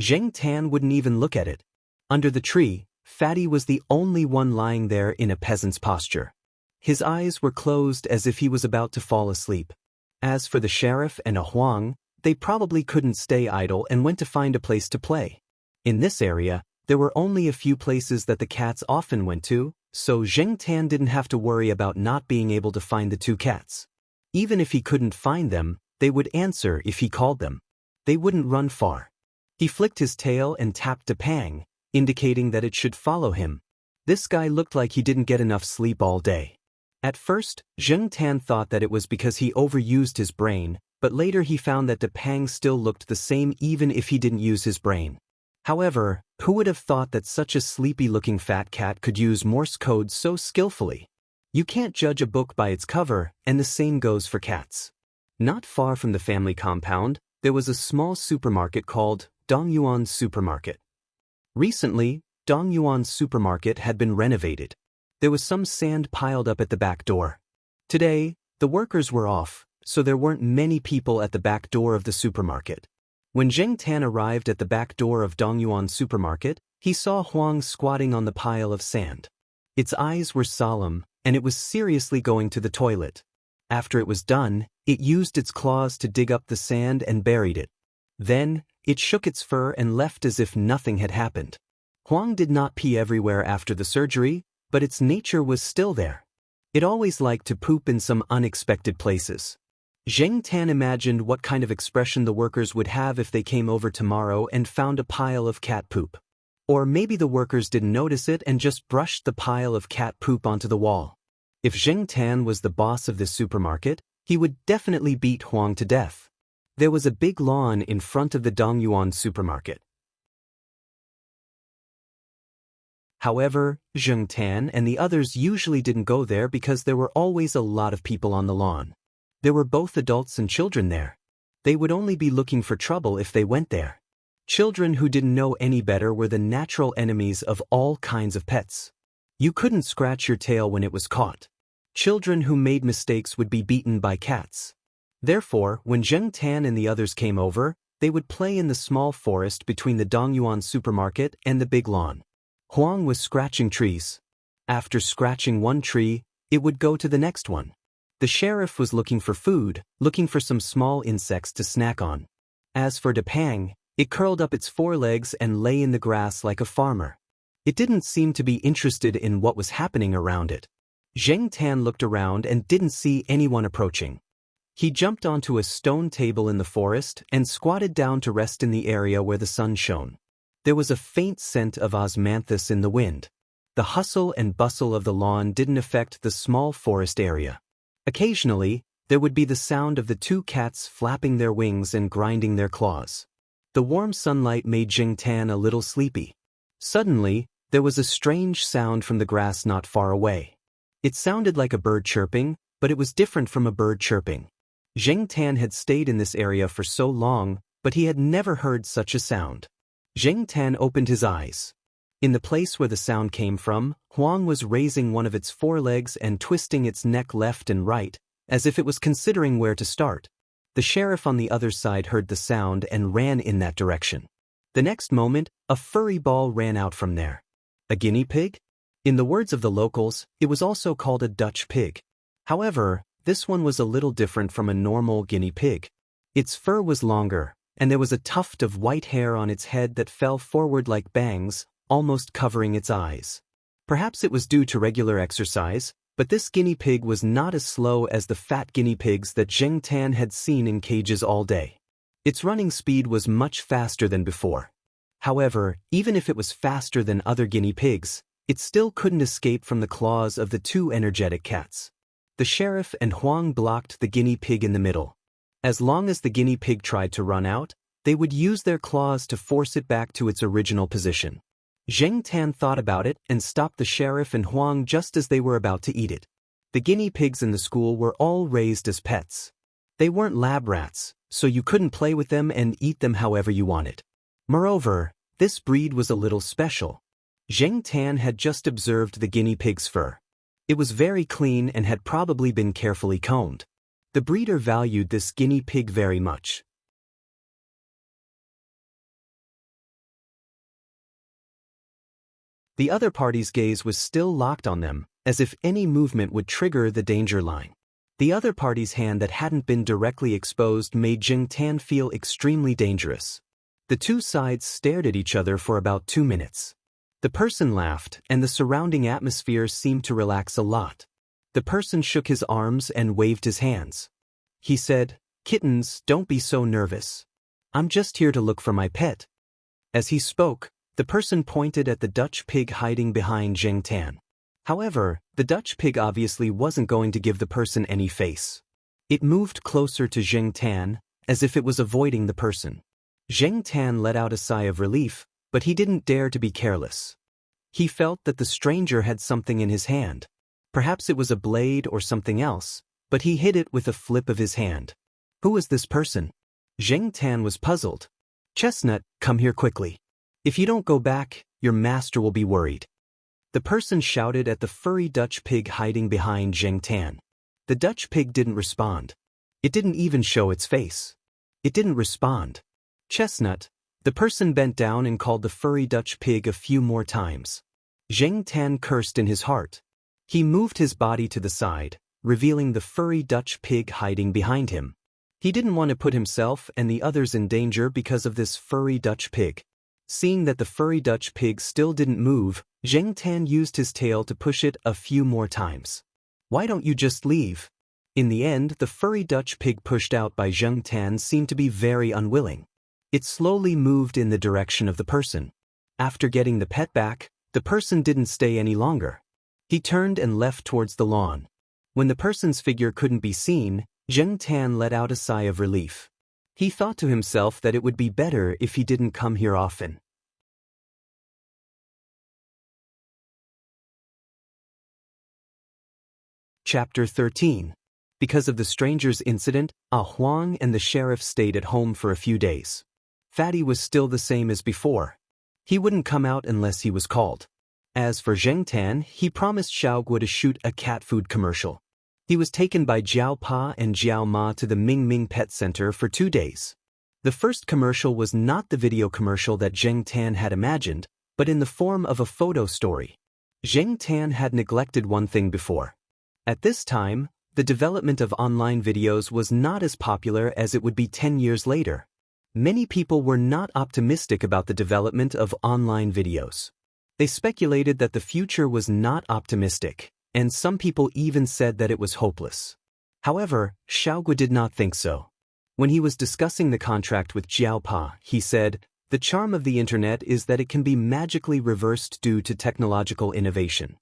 Zheng Tan wouldn't even look at it. Under the tree, Fatty was the only one lying there in a peasant's posture. His eyes were closed as if he was about to fall asleep. As for the Sheriff and a Huang, they probably couldn't stay idle and went to find a place to play. In this area, there were only a few places that the cats often went to, so Zheng Tan didn't have to worry about not being able to find the 2 cats. Even if he couldn't find them, they would answer if he called them. They wouldn't run far. He flicked his tail and tapped Depang, indicating that it should follow him. This guy looked like he didn't get enough sleep all day. At first, Zheng Tan thought that it was because he overused his brain, but later he found that Depang still looked the same even if he didn't use his brain. However, who would have thought that such a sleepy-looking fat cat could use Morse code so skillfully? You can't judge a book by its cover, and the same goes for cats. Not far from the family compound, there was a small supermarket called Dongyuan Supermarket. Recently, Dongyuan Supermarket had been renovated. There was some sand piled up at the back door. Today, the workers were off, so there weren't many people at the back door of the supermarket. When Zheng Tan arrived at the back door of Dongyuan supermarket, he saw Huang squatting on the pile of sand. Its eyes were solemn, and it was seriously going to the toilet. After it was done, it used its claws to dig up the sand and buried it. Then, it shook its fur and left as if nothing had happened. Huang did not pee everywhere after the surgery, but its nature was still there. It always liked to poop in some unexpected places. Zheng Tan imagined what kind of expression the workers would have if they came over tomorrow and found a pile of cat poop. Or maybe the workers didn't notice it and just brushed the pile of cat poop onto the wall. If Zheng Tan was the boss of this supermarket, he would definitely beat Huang to death. There was a big lawn in front of the Dongyuan supermarket. However, Zheng Tan and the others usually didn't go there because there were always a lot of people on the lawn. There were both adults and children there. They would only be looking for trouble if they went there. Children who didn't know any better were the natural enemies of all kinds of pets. You couldn't scratch your tail when it was caught. Children who made mistakes would be beaten by cats. Therefore, when Zheng Tan and the others came over, they would play in the small forest between the Dongyuan supermarket and the big lawn. Huang was scratching trees. After scratching one tree, it would go to the next one. The sheriff was looking for food, looking for some small insects to snack on. As for Depang, it curled up its forelegs and lay in the grass like a farmer. It didn't seem to be interested in what was happening around it. Zheng Tan looked around and didn't see anyone approaching. He jumped onto a stone table in the forest and squatted down to rest in the area where the sun shone. There was a faint scent of osmanthus in the wind. The hustle and bustle of the lawn didn't affect the small forest area. Occasionally, there would be the sound of the two cats flapping their wings and grinding their claws. The warm sunlight made Zheng Tan a little sleepy. Suddenly, there was a strange sound from the grass not far away. It sounded like a bird chirping, but it was different from a bird chirping. Zheng Tan had stayed in this area for so long, but he had never heard such a sound. Zheng Tan opened his eyes. In the place where the sound came from, Huang was raising one of its forelegs and twisting its neck left and right, as if it was considering where to start. The sheriff on the other side heard the sound and ran in that direction. The next moment, a furry ball ran out from there. A guinea pig? In the words of the locals, it was also called a Dutch pig. However, this one was a little different from a normal guinea pig. Its fur was longer, and there was a tuft of white hair on its head that fell forward like bangs, almost covering its eyes. Perhaps it was due to regular exercise, but this guinea pig was not as slow as the fat guinea pigs that Zheng Tan had seen in cages all day. Its running speed was much faster than before. However, even if it was faster than other guinea pigs, it still couldn't escape from the claws of the two energetic cats. The sheriff and Huang blocked the guinea pig in the middle. As long as the guinea pig tried to run out, they would use their claws to force it back to its original position. Zheng Tan thought about it and stopped the sheriff and Huang just as they were about to eat it. The guinea pigs in the school were all raised as pets. They weren't lab rats, so you couldn't play with them and eat them however you wanted. Moreover, this breed was a little special. Zheng Tan had just observed the guinea pig's fur. It was very clean and had probably been carefully combed. The breeder valued this guinea pig very much. The other party's gaze was still locked on them, as if any movement would trigger the danger line. The other party's hand that hadn't been directly exposed made Zheng Tan feel extremely dangerous. The two sides stared at each other for about 2 minutes. The person laughed, and the surrounding atmosphere seemed to relax a lot. The person shook his arms and waved his hands. He said, "Kittens, don't be so nervous. I'm just here to look for my pet." As he spoke, the person pointed at the Dutch pig hiding behind Zheng Tan. However, the Dutch pig obviously wasn't going to give the person any face. It moved closer to Zheng Tan, as if it was avoiding the person. Zheng Tan let out a sigh of relief, but he didn't dare to be careless. He felt that the stranger had something in his hand. Perhaps it was a blade or something else, but he hid it with a flip of his hand. Who was this person? Zheng Tan was puzzled. "Chestnut, come here quickly. If you don't go back, your master will be worried." The person shouted at the furry Dutch pig hiding behind Zheng Tan. The Dutch pig didn't respond. It didn't even show its face. It didn't respond. Chestnut. The person bent down and called the furry Dutch pig a few more times. Zheng Tan cursed in his heart. He moved his body to the side, revealing the furry Dutch pig hiding behind him. He didn't want to put himself and the others in danger because of this furry Dutch pig. Seeing that the furry Dutch pig still didn't move, Zheng Tan used his tail to push it a few more times. "Why don't you just leave?" In the end, the furry Dutch pig pushed out by Zheng Tan seemed to be very unwilling. It slowly moved in the direction of the person. After getting the pet back, the person didn't stay any longer. He turned and left towards the lawn. When the person's figure couldn't be seen, Zheng Tan let out a sigh of relief. He thought to himself that it would be better if he didn't come here often. Chapter 13. Because of the stranger's incident, Huang and the sheriff stayed at home for a few days. Fatty was still the same as before. He wouldn't come out unless he was called. As for Zheng Tan, he promised Xiaoguo to shoot a cat food commercial. He was taken by Jiao Pa and Jiao Ma to the Ming Ming Pet Center for 2 days. The first commercial was not the video commercial that Zheng Tan had imagined, but in the form of a photo story. Zheng Tan had neglected one thing before. At this time, the development of online videos was not as popular as it would be 10 years later. Many people were not optimistic about the development of online videos. They speculated that the future was not optimistic, and some people even said that it was hopeless. However, Xiaoguo did not think so. When he was discussing the contract with Jiao Pa, he said, "The charm of the internet is that it can be magically reversed due to technological innovation."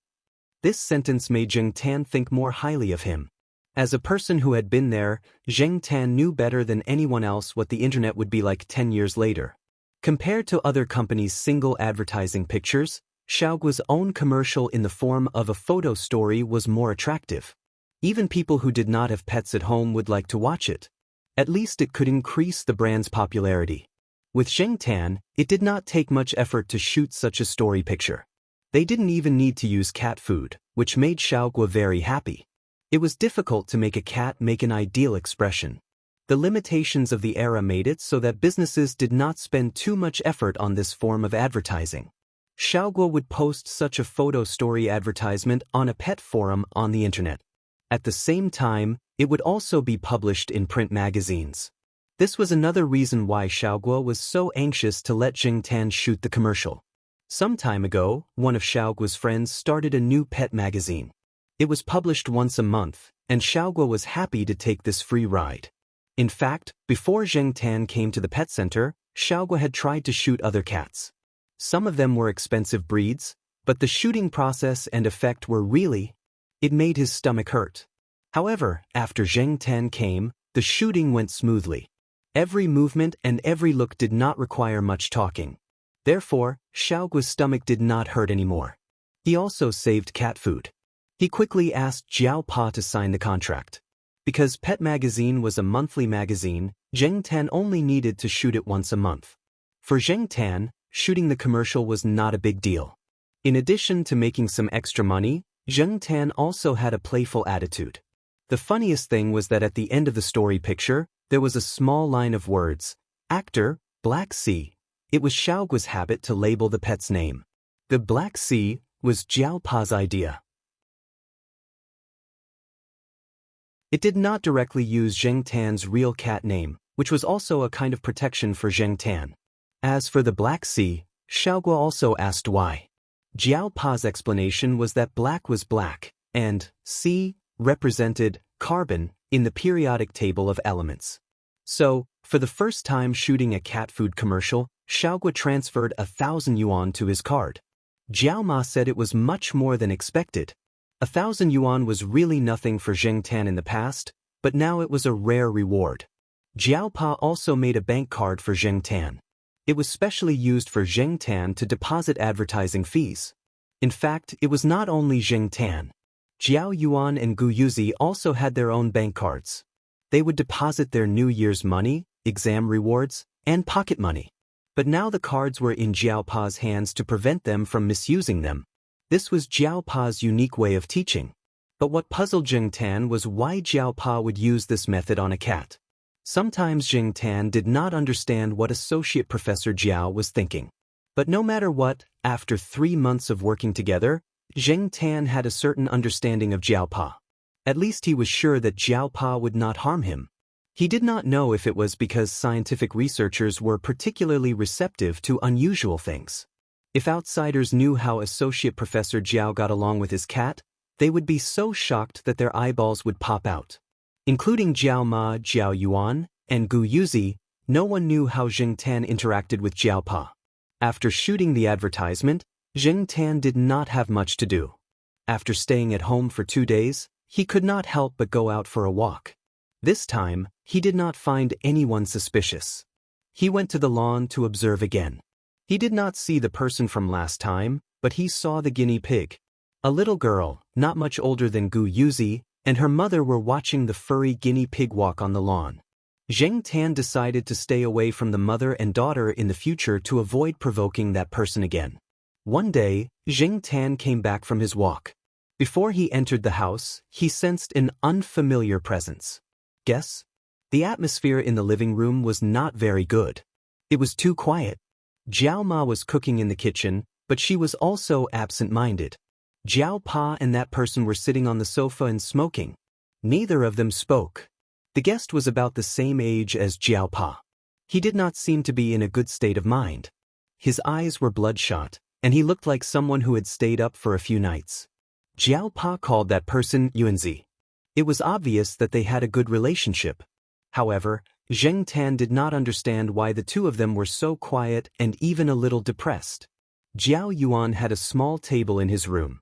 This sentence made Zheng Tan think more highly of him. As a person who had been there, Zheng Tan knew better than anyone else what the internet would be like 10 years later. Compared to other companies' single advertising pictures, Xiaoguo's own commercial in the form of a photo story was more attractive. Even people who did not have pets at home would like to watch it. At least it could increase the brand's popularity. With Zheng Tan, it did not take much effort to shoot such a story picture. They didn't even need to use cat food, which made Xiaoguo very happy. It was difficult to make a cat make an ideal expression. The limitations of the era made it so that businesses did not spend too much effort on this form of advertising. Xiaoguo would post such a photo story advertisement on a pet forum on the internet. At the same time, it would also be published in print magazines. This was another reason why Xiaoguo was so anxious to let Zheng Tan shoot the commercial. Some time ago, one of Xiaoguo's friends started a new pet magazine. It was published once a month, and Xiaoguo was happy to take this free ride. In fact, before Zheng Tan came to the pet center, Xiaoguo had tried to shoot other cats. Some of them were expensive breeds, but the shooting process and effect were it made his stomach hurt. However, after Zheng Tan came, the shooting went smoothly. Every movement and every look did not require much talking. Therefore, Xiaoguo's stomach did not hurt anymore. He also saved cat food. He quickly asked Jiao Pa to sign the contract. Because Pet Magazine was a monthly magazine, Zheng Tan only needed to shoot it once a month. For Zheng Tan, shooting the commercial was not a big deal. In addition to making some extra money, Zheng Tan also had a playful attitude. The funniest thing was that at the end of the story picture, there was a small line of words, "Actor, Black Sea." It was Xiaoguo's habit to label the pet's name. The Black Sea was Jiao Pa's idea. It did not directly use Zheng Tan's real cat name, which was also a kind of protection for Zheng Tan. As for the Black Sea, Xiaoguo also asked why. Jiao Pa's explanation was that black was black, and sea represented carbon in the periodic table of elements. So, for the first time shooting a cat food commercial, Xiaoguo transferred 1,000 yuan to his card. Jiao Ma said it was much more than expected. 1,000 yuan was really nothing for Zheng Tan in the past, but now it was a rare reward. Jiao Pa also made a bank card for Zheng Tan. It was specially used for Zheng Tan to deposit advertising fees. In fact, it was not only Zheng Tan. Jiao Yuan and Gu Yuzi also had their own bank cards. They would deposit their New Year's money, exam rewards, and pocket money. But now the cards were in Jiao Pa's hands to prevent them from misusing them. This was Jiao Pa's unique way of teaching. But what puzzled Jing Tan was why Jiao Pa would use this method on a cat. Sometimes Jing Tan did not understand what Associate Professor Jiao was thinking. But no matter what, after 3 months of working together, Jing Tan had a certain understanding of Jiao Pa. At least he was sure that Jiao Pa would not harm him. He did not know if it was because scientific researchers were particularly receptive to unusual things. If outsiders knew how Associate Professor Jiao got along with his cat, they would be so shocked that their eyeballs would pop out. Including Jiao Ma, Jiao Yuan, and Gu Yuzi, no one knew how Jing Tan interacted with Jiao Pa. After shooting the advertisement, Jing Tan did not have much to do. After staying at home for 2 days, he could not help but go out for a walk. This time, he did not find anyone suspicious. He went to the lawn to observe again. He did not see the person from last time, but he saw the guinea pig. A little girl, not much older than Gu Yuzi, and her mother were watching the furry guinea pig walk on the lawn. Jing Tan decided to stay away from the mother and daughter in the future to avoid provoking that person again. One day, Jing Tan came back from his walk. Before he entered the house, he sensed an unfamiliar presence. Guess? The atmosphere in the living room was not very good. It was too quiet. Jiao Ma was cooking in the kitchen, but she was also absent-minded. Jiao Pa and that person were sitting on the sofa and smoking. Neither of them spoke. The guest was about the same age as Jiao Pa. He did not seem to be in a good state of mind. His eyes were bloodshot, and he looked like someone who had stayed up for a few nights. Jiao Pa called that person Yuanzi. It was obvious that they had a good relationship. However, Jing Tan did not understand why the two of them were so quiet and even a little depressed. Jiao Yuan had a small table in his room.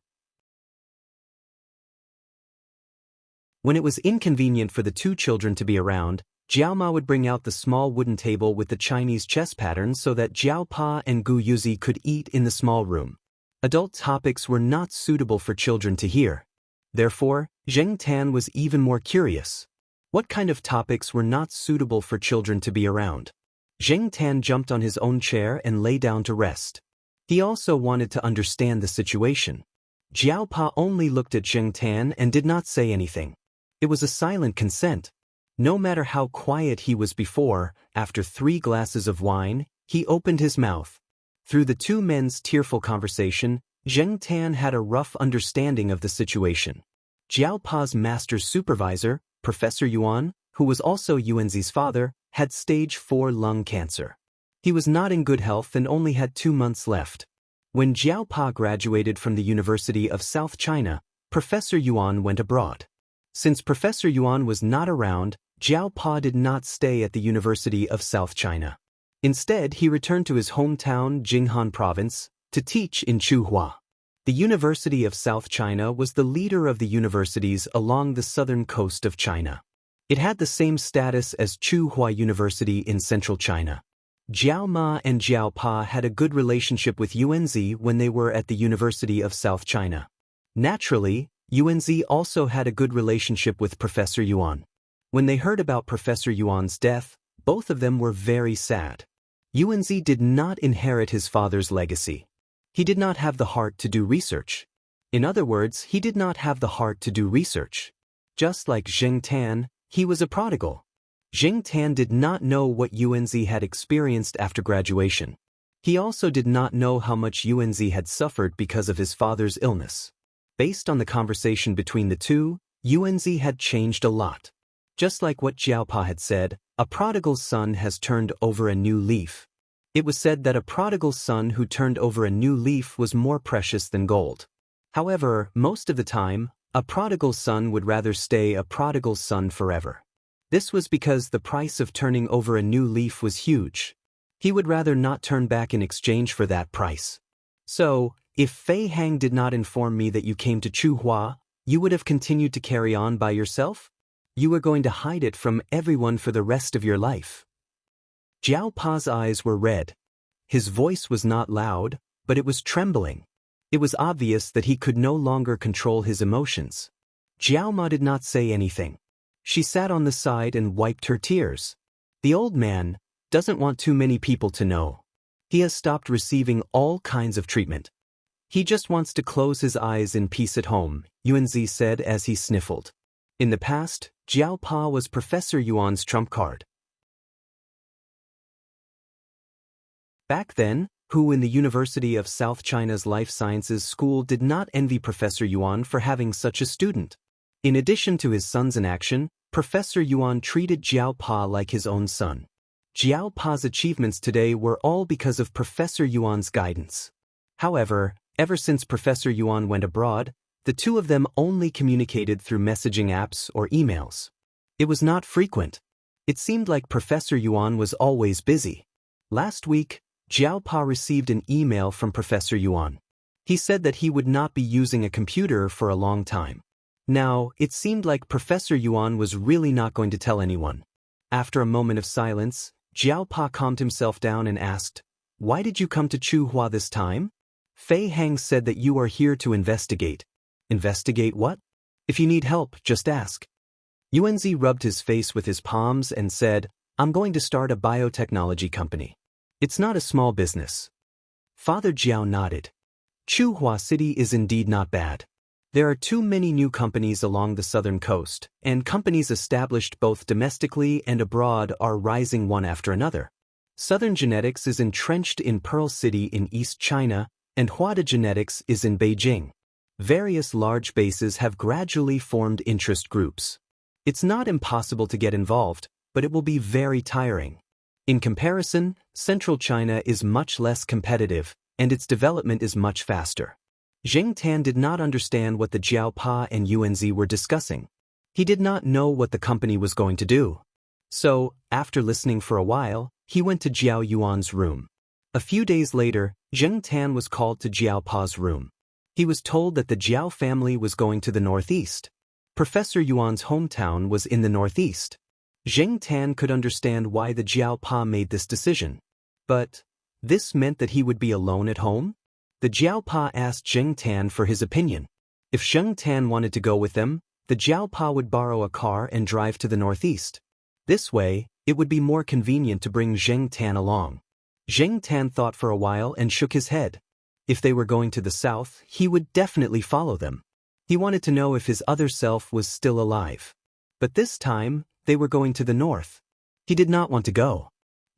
When it was inconvenient for the two children to be around, Jiao Ma would bring out the small wooden table with the Chinese chess pattern so that Jiao Pa and Gu Yuzi could eat in the small room. Adult topics were not suitable for children to hear. Therefore, Jing Tan was even more curious. What kind of topics were not suitable for children to be around? Jing Tan jumped on his own chair and lay down to rest. He also wanted to understand the situation. Jiao Pa only looked at Jing Tan and did not say anything. It was a silent consent. No matter how quiet he was before, after 3 glasses of wine, he opened his mouth. Through the two men's tearful conversation, Jing Tan had a rough understanding of the situation. Jiao Pa's master's supervisor, Professor Yuan, who was also Yuanzi's father, had stage 4 lung cancer. He was not in good health and only had 2 months left. When Jiao Pa graduated from the University of South China, Professor Yuan went abroad. Since Professor Yuan was not around, Jiao Pa did not stay at the University of South China. Instead, he returned to his hometown Jinghan Province to teach in Chuhua. The University of South China was the leader of the universities along the southern coast of China. It had the same status as Chuhua University in central China. Jiao Ma and Jiao Pa had a good relationship with Yuanzi when they were at the University of South China. Naturally, Yuanzi also had a good relationship with Professor Yuan. When they heard about Professor Yuan's death, both of them were very sad. Yuanzi did not inherit his father's legacy. He did not have the heart to do research. In other words, he did not have the heart to do research. Just like Jing Tan, he was a prodigal. Jing Tan did not know what Yuanzi had experienced after graduation. He also did not know how much Yuanzi had suffered because of his father's illness. Based on the conversation between the two, Yuanzi had changed a lot. Just like what Jiao Pa had said, a prodigal son has turned over a new leaf. It was said that a prodigal son who turned over a new leaf was more precious than gold. However, most of the time, a prodigal son would rather stay a prodigal son forever. This was because the price of turning over a new leaf was huge. He would rather not turn back in exchange for that price. So, if Fei Hang did not inform me that you came to Chuhua, you would have continued to carry on by yourself? You were going to hide it from everyone for the rest of your life. Jiao Pa's eyes were red. His voice was not loud, but it was trembling. It was obvious that he could no longer control his emotions. Jiao Ma did not say anything. She sat on the side and wiped her tears. The old man doesn't want too many people to know. He has stopped receiving all kinds of treatment. He just wants to close his eyes in peace at home, Yuanzi said as he sniffled. In the past, Jiao Pa was Professor Yuan's trump card. Back then, who in the University of South China's Life Sciences School did not envy Professor Yuan for having such a student? In addition to his sons in action, Professor Yuan treated Jiao Pa like his own son. Jiao Pa's achievements today were all because of Professor Yuan's guidance. However, ever since Professor Yuan went abroad, the two of them only communicated through messaging apps or emails. It was not frequent. It seemed like Professor Yuan was always busy. Last week, Jiao Pa received an email from Professor Yuan. He said that he would not be using a computer for a long time. Now, it seemed like Professor Yuan was really not going to tell anyone. After a moment of silence, Jiao Pa calmed himself down and asked, "Why did you come to Chuhua this time?" Fei Hang said that you are here to investigate. Investigate what? If you need help, just ask. Yuanzi rubbed his face with his palms and said, "I'm going to start a biotechnology company. It's not a small business." Father Jiao nodded. Chuhua City is indeed not bad. There are too many new companies along the southern coast, and companies established both domestically and abroad are rising one after another. Southern Genetics is entrenched in Pearl City in East China, and Huada Genetics is in Beijing. Various large bases have gradually formed interest groups. It's not impossible to get involved, but it will be very tiring. In comparison, Central China is much less competitive, and its development is much faster. Zheng Tan did not understand what the Jiao Pa and Yuanzi were discussing. He did not know what the company was going to do. So, after listening for a while, he went to Jiao Yuan's room. A few days later, Zheng Tan was called to Jiao Pa's room. He was told that the Jiao family was going to the northeast. Professor Yuan's hometown was in the northeast. Zheng Tan could understand why the Jiao Pa made this decision. But this meant that he would be alone at home? The Jiao Pa asked Zheng Tan for his opinion. If Zheng Tan wanted to go with them, the Jiao Pa would borrow a car and drive to the northeast. This way, it would be more convenient to bring Zheng Tan along. Zheng Tan thought for a while and shook his head. If they were going to the south, he would definitely follow them. He wanted to know if his other self was still alive. But this time, they were going to the north. He did not want to go.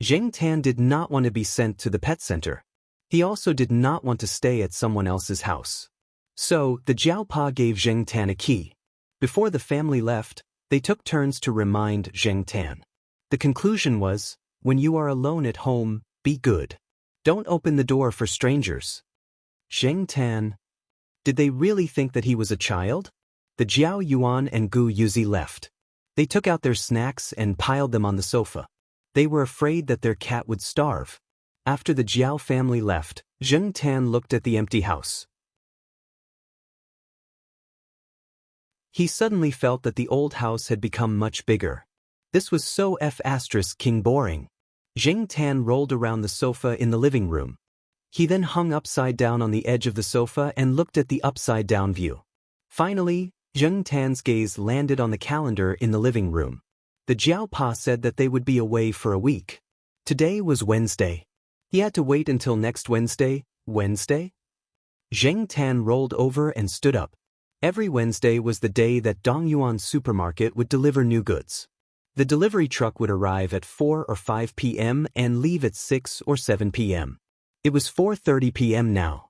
Zheng Tan did not want to be sent to the pet center. He also did not want to stay at someone else's house. So, the Jiao Pa gave Zheng Tan a key. Before the family left, they took turns to remind Zheng Tan. The conclusion was, when you are alone at home, be good. Don't open the door for strangers. Zheng Tan. Did they really think that he was a child? The Jiao Yuan and Gu Yuzi left. They took out their snacks and piled them on the sofa. They were afraid that their cat would starve. After the Jiao family left, Zheng Tan looked at the empty house. He suddenly felt that the old house had become much bigger. This was so King boring. Zheng Tan rolled around the sofa in the living room. He then hung upside down on the edge of the sofa and looked at the upside-down view. Finally, Zheng Tan's gaze landed on the calendar in the living room. The Jiao Pa said that they would be away for a week. Today was Wednesday. He had to wait until next Wednesday. Wednesday? Zheng Tan rolled over and stood up. Every Wednesday was the day that Dongyuan supermarket would deliver new goods. The delivery truck would arrive at 4 or 5 p.m. and leave at 6 or 7 p.m. It was 4:30 p.m. now.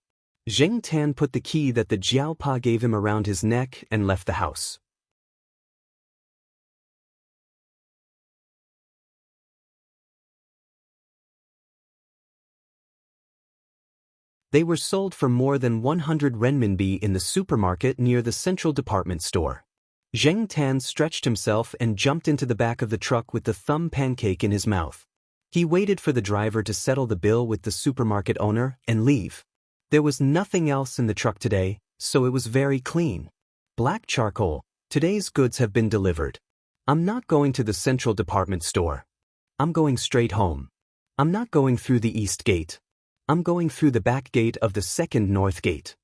Zheng Tan put the key that the Jiao Pa gave him around his neck and left the house. They were sold for more than 100 renminbi in the supermarket near the central department store. Zheng Tan stretched himself and jumped into the back of the truck with the thumb pancake in his mouth. He waited for the driver to settle the bill with the supermarket owner and leave. There was nothing else in the truck today, so it was very clean. Black charcoal. Today's goods have been delivered. I'm not going to the central department store. I'm going straight home. I'm not going through the east gate. I'm going through the back gate of the second north gate.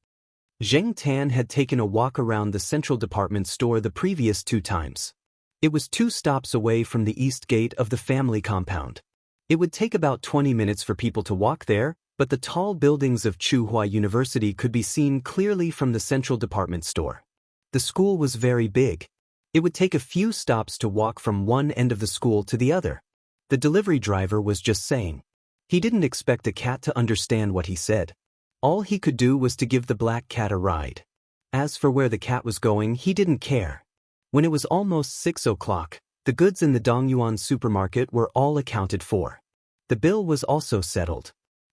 Zheng Tan had taken a walk around the central department store the previous 2 times. It was 2 stops away from the east gate of the family compound. It would take about 20 minutes for people to walk there, but the tall buildings of Tsinghua University could be seen clearly from the central department store. The school was very big. It would take a few stops to walk from one end of the school to the other. The delivery driver was just saying. He didn't expect a cat to understand what he said. All he could do was to give the black cat a ride. As for where the cat was going, he didn't care. When it was almost 6 o'clock, the goods in the Dongyuan supermarket were all accounted for. The bill was also settled.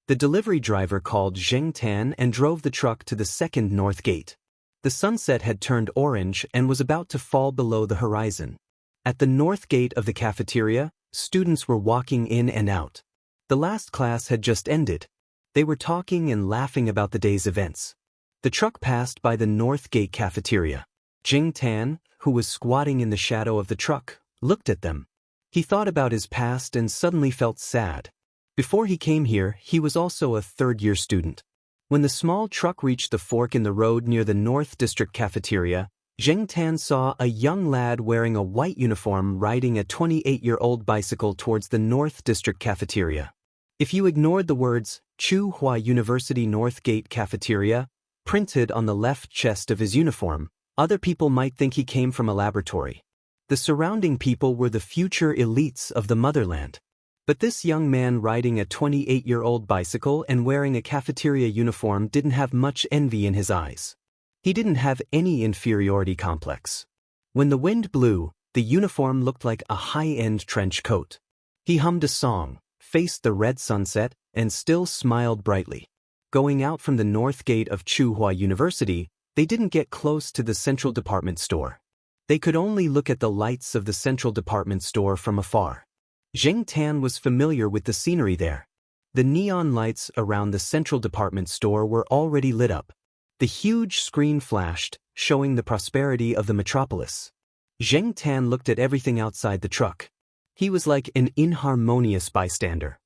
The delivery driver called Zheng Tan and drove the truck to the second north gate. The sunset had turned orange and was about to fall below the horizon. At the north gate of the cafeteria, students were walking in and out. The last class had just ended. They were talking and laughing about the day's events. The truck passed by the north gate cafeteria. Zheng Tan, who was squatting in the shadow of the truck, looked at them. He thought about his past and suddenly felt sad. Before he came here, he was also a third-year student. When the small truck reached the fork in the road near the North District cafeteria, Zheng Tan saw a young lad wearing a white uniform riding a 28-year-old bicycle towards the North District cafeteria. If you ignored the words, Tsinghua University North Gate Cafeteria, printed on the left chest of his uniform, other people might think he came from a laboratory. The surrounding people were the future elites of the motherland. But this young man riding a 28-year-old bicycle and wearing a cafeteria uniform didn't have much envy in his eyes. He didn't have any inferiority complex. When the wind blew, the uniform looked like a high-end trench coat. He hummed a song, faced the red sunset, and still smiled brightly. Going out from the north gate of Tsinghua University, they didn't get close to the central department store. They could only look at the lights of the central department store from afar. Zheng Tan was familiar with the scenery there. The neon lights around the central department store were already lit up. The huge screen flashed, showing the prosperity of the metropolis. Zheng Tan looked at everything outside the truck. He was like an inharmonious bystander.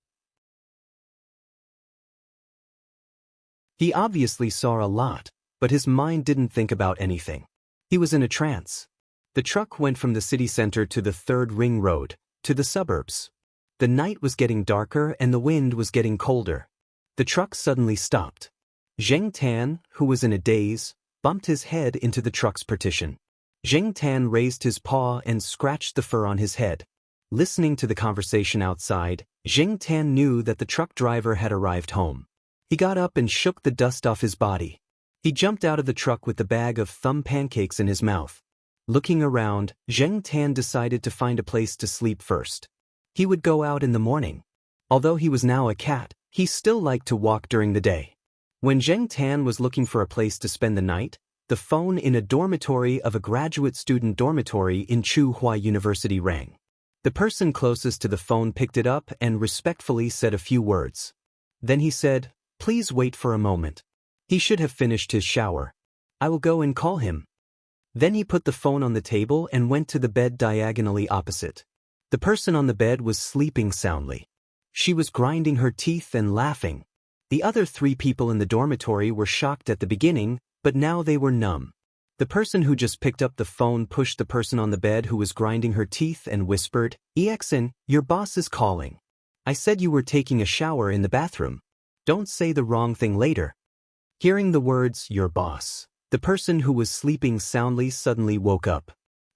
He obviously saw a lot, but his mind didn't think about anything. He was in a trance. The truck went from the city center to the third ring road, to the suburbs. The night was getting darker and the wind was getting colder. The truck suddenly stopped. Zheng Tan, who was in a daze, bumped his head into the truck's partition. Zheng Tan raised his paw and scratched the fur on his head. Listening to the conversation outside, Zheng Tan knew that the truck driver had arrived home. He got up and shook the dust off his body. He jumped out of the truck with the bag of thumb pancakes in his mouth. Looking around, Zheng Tan decided to find a place to sleep first. He would go out in the morning. Although he was now a cat, he still liked to walk during the day. When Zheng Tan was looking for a place to spend the night, the phone in a dormitory of a graduate student dormitory in Tsinghua University rang. The person closest to the phone picked it up and respectfully said a few words. Then he said, "Please wait for a moment." He should have finished his shower. "I will go and call him." Then he put the phone on the table and went to the bed diagonally opposite. The person on the bed was sleeping soundly. She was grinding her teeth and laughing. The other 3 people in the dormitory were shocked at the beginning, but now they were numb. The person who just picked up the phone pushed the person on the bed who was grinding her teeth and whispered, "Exin, your boss is calling. I said you were taking a shower in the bathroom. Don't say the wrong thing later." Hearing the words, "your boss," the person who was sleeping soundly suddenly woke up.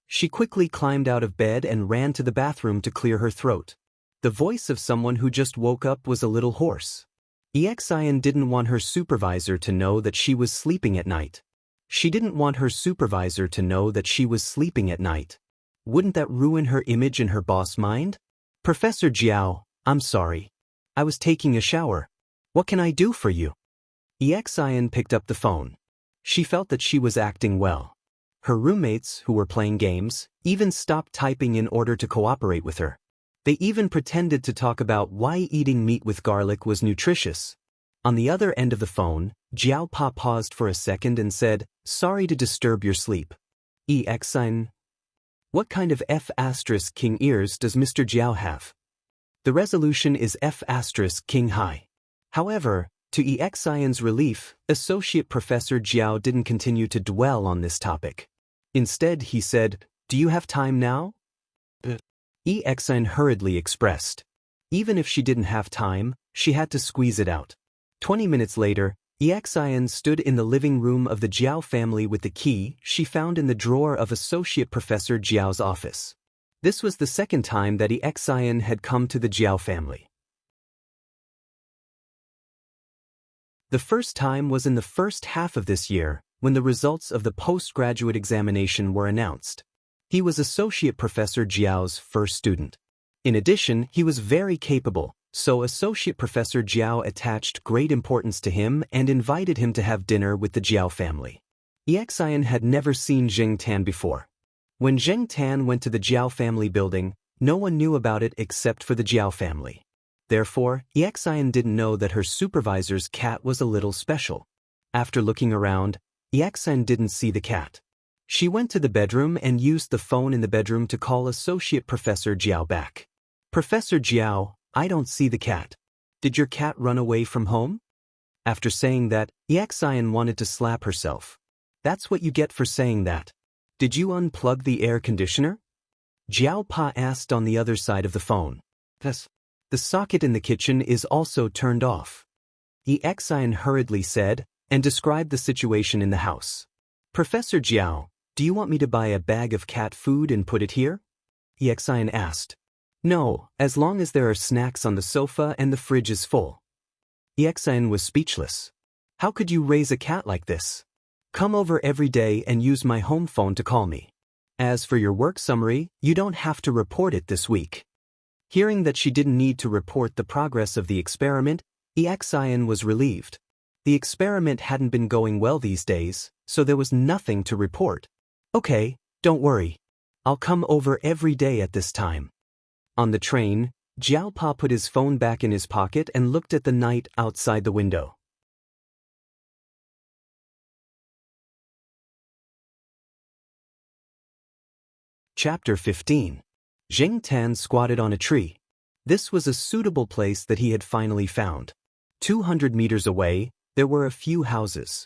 She quickly climbed out of bed and ran to the bathroom to clear her throat. The voice of someone who just woke up was a little hoarse. Exin didn't want her supervisor to know that she was sleeping at night. She didn't want her supervisor to know that she was sleeping at night. Wouldn't that ruin her image in her boss' mind? "Professor Jiao, I'm sorry. I was taking a shower. What can I do for you?" Exin picked up the phone. She felt that she was acting well. Her roommates, who were playing games, even stopped typing in order to cooperate with her. They even pretended to talk about why eating meat with garlic was nutritious. On the other end of the phone, Jiao Pa paused for a second and said, "Sorry to disturb your sleep." Exin, what kind of F***king ears does Mr. Jiao have? The resolution is F***king high. However, to Exin's relief, Associate Professor Jiao didn't continue to dwell on this topic. Instead, he said, "Do you have time now?" Exin hurriedly expressed. Even if she didn't have time, she had to squeeze it out. 20 minutes later, Exian stood in the living room of the Jiao family with the key she found in the drawer of Associate Professor Jiao's office. This was the second time that Exian had come to the Jiao family. The first time was in the first half of this year, when the results of the postgraduate examination were announced. He was Associate Professor Jiao's first student. In addition, he was very capable, so Associate Professor Jiao attached great importance to him and invited him to have dinner with the Jiao family. Exian had never seen Zheng Tan before. When Zheng Tan went to the Jiao family building, no one knew about it except for the Jiao family. Therefore, Exian didn't know that her supervisor's cat was a little special. After looking around, Exian didn't see the cat. She went to the bedroom and used the phone in the bedroom to call Associate Professor Jiao back. Professor Jiao, I don't see the cat. Did your cat run away from home? After saying that, Exian wanted to slap herself. That's what you get for saying that. Did you unplug the air conditioner? Jiao Pa asked on the other side of the phone. Yes. The socket in the kitchen is also turned off. Exian hurriedly said, and described the situation in the house. Professor Jiao, do you want me to buy a bag of cat food and put it here? Exian asked. No, as long as there are snacks on the sofa and the fridge is full. Exian was speechless. How could you raise a cat like this? Come over every day and use my home phone to call me. As for your work summary, you don't have to report it this week. Hearing that she didn't need to report the progress of the experiment, Exian was relieved. The experiment hadn't been going well these days, so there was nothing to report. Okay, don't worry. I'll come over every day at this time. On the train, Jiao Pa put his phone back in his pocket and looked at the night outside the window. Chapter 15. Zheng Tan squatted on a tree. This was a suitable place that he had finally found. 200 meters away, there were a few houses.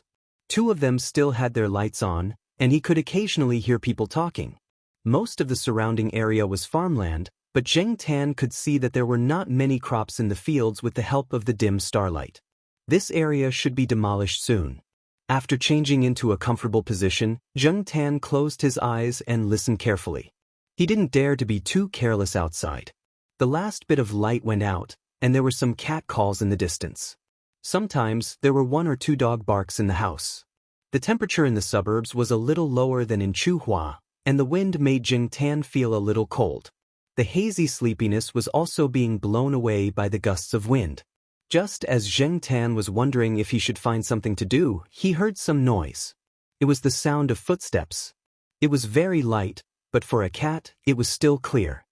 2 of them still had their lights on, and he could occasionally hear people talking. Most of the surrounding area was farmland, but Zheng Tan could see that there were not many crops in the fields with the help of the dim starlight. This area should be demolished soon. After changing into a comfortable position, Zheng Tan closed his eyes and listened carefully. He didn't dare to be too careless outside. The last bit of light went out, and there were some cat calls in the distance. Sometimes, there were 1 or 2 dog barks in the house. The temperature in the suburbs was a little lower than in Chuhua, and the wind made Zheng Tan feel a little cold. The hazy sleepiness was also being blown away by the gusts of wind. Just as Zheng Tan was wondering if he should find something to do, he heard some noise. It was the sound of footsteps. It was very light, but for a cat, it was still clear.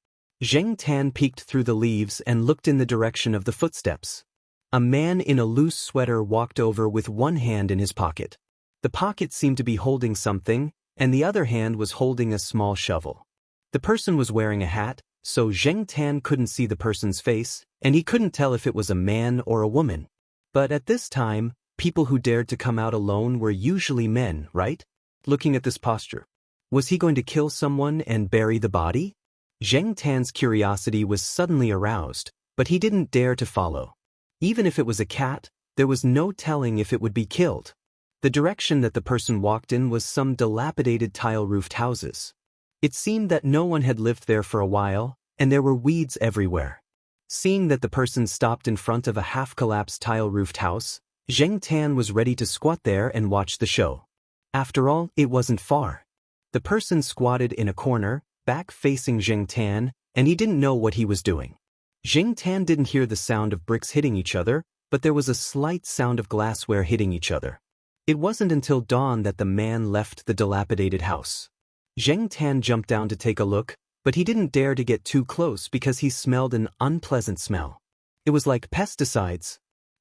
Zheng Tan peeked through the leaves and looked in the direction of the footsteps. A man in a loose sweater walked over with one hand in his pocket. The pocket seemed to be holding something, and the other hand was holding a small shovel. The person was wearing a hat, so Zheng Tan couldn't see the person's face, and he couldn't tell if it was a man or a woman. But at this time, people who dared to come out alone were usually men, right? Looking at this posture. Was he going to kill someone and bury the body? Zheng Tan's curiosity was suddenly aroused, but he didn't dare to follow. Even if it was a cat, there was no telling if it would be killed. The direction that the person walked in was some dilapidated tile-roofed houses. It seemed that no one had lived there for a while, and there were weeds everywhere. Seeing that the person stopped in front of a half-collapsed tile-roofed house, Zheng Tan was ready to squat there and watch the show. After all, it wasn't far. The person squatted in a corner, back facing Zheng Tan, and he didn't know what he was doing. Zheng Tan didn't hear the sound of bricks hitting each other, but there was a slight sound of glassware hitting each other. It wasn't until dawn that the man left the dilapidated house. Zheng Tan jumped down to take a look, but he didn't dare to get too close because he smelled an unpleasant smell. It was like pesticides.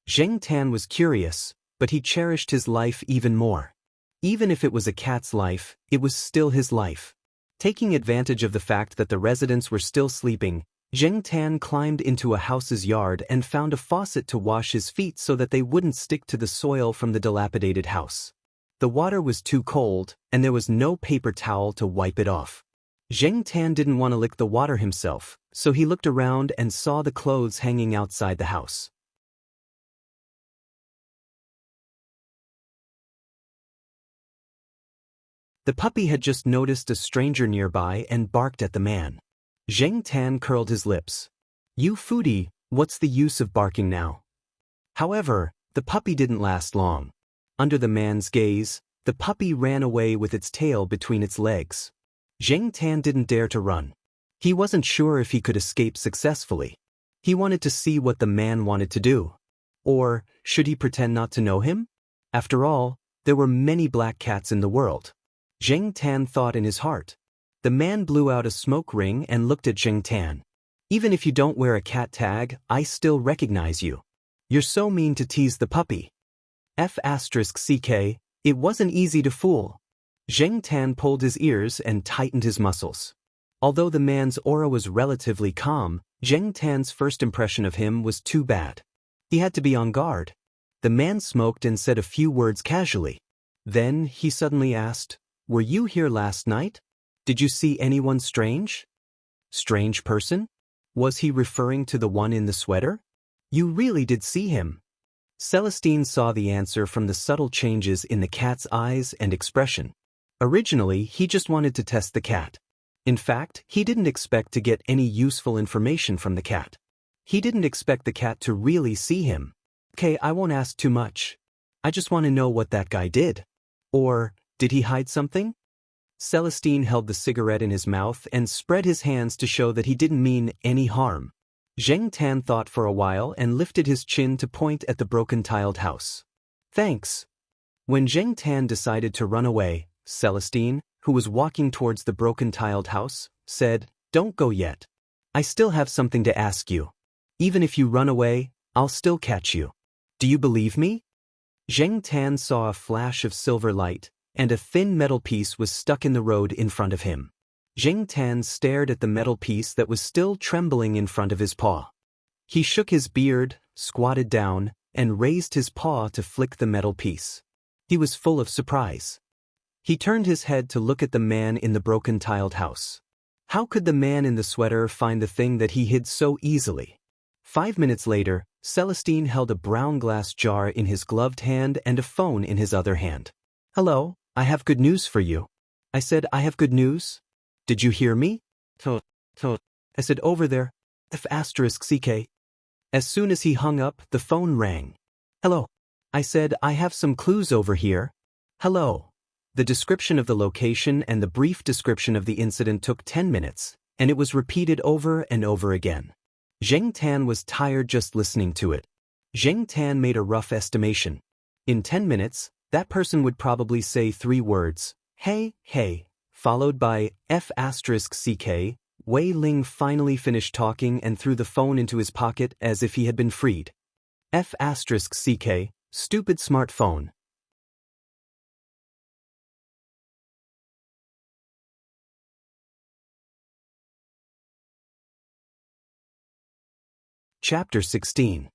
Zheng Tan was curious, but he cherished his life even more. Even if it was a cat's life, it was still his life. Taking advantage of the fact that the residents were still sleeping, Zheng Tan climbed into a house's yard and found a faucet to wash his feet so that they wouldn't stick to the soil from the dilapidated house. The water was too cold, and there was no paper towel to wipe it off. Zheng Tan didn't want to lick the water himself, so he looked around and saw the clothes hanging outside the house. The puppy had just noticed a stranger nearby and barked at the man. Zheng Tan curled his lips. "You foodie, what's the use of barking now?" However, the puppy didn't last long. Under the man's gaze, the puppy ran away with its tail between its legs. Zheng Tan didn't dare to run. He wasn't sure if he could escape successfully. He wanted to see what the man wanted to do. Or, should he pretend not to know him? After all, there were many black cats in the world. Zheng Tan thought in his heart. The man blew out a smoke ring and looked at Zheng Tan. "Even if you don't wear a cat tag, I still recognize you. You're so mean to tease the puppy." F***ck, it wasn't easy to fool. Zheng Tan pulled his ears and tightened his muscles. Although the man's aura was relatively calm, Zheng Tan's first impression of him was too bad. He had to be on guard. The man smoked and said a few words casually. Then he suddenly asked, "Were you here last night? Did you see anyone strange?" Strange person? Was he referring to the one in the sweater? You really did see him. Celestine saw the answer from the subtle changes in the cat's eyes and expression. Originally, he just wanted to test the cat. In fact, he didn't expect to get any useful information from the cat. He didn't expect the cat to really see him. "Okay, I won't ask too much. I just want to know what that guy did. Or, did he hide something?" Celestine held the cigarette in his mouth and spread his hands to show that he didn't mean any harm. Zheng Tan thought for a while and lifted his chin to point at the broken tiled house. "Thanks." When Zheng Tan decided to run away, Celestine, who was walking towards the broken tiled house, said, "Don't go yet. I still have something to ask you. Even if you run away, I'll still catch you. Do you believe me?" Zheng Tan saw a flash of silver light, and a thin metal piece was stuck in the road in front of him. Zheng Tan stared at the metal piece that was still trembling in front of his paw. He shook his beard, squatted down, and raised his paw to flick the metal piece. He was full of surprise. He turned his head to look at the man in the broken tiled house. How could the man in the sweater find the thing that he hid so easily? 5 minutes later, Celestine held a brown glass jar in his gloved hand and a phone in his other hand. "Hello, I have good news for you." I said, "I have good news? Did you hear me?" I said, "Over there. F***ck. As soon as he hung up, the phone rang. "Hello." I said, "I have some clues over here." "Hello." The description of the location and the brief description of the incident took 10 minutes, and it was repeated over and over again. Zheng Tan was tired just listening to it. Zheng Tan made a rough estimation. In 10 minutes, that person would probably say 3 words, "Hey, hey," followed by F***ck. Wei Ling finally finished talking and threw the phone into his pocket as if he had been freed. F***ck, stupid smartphone. Chapter 16.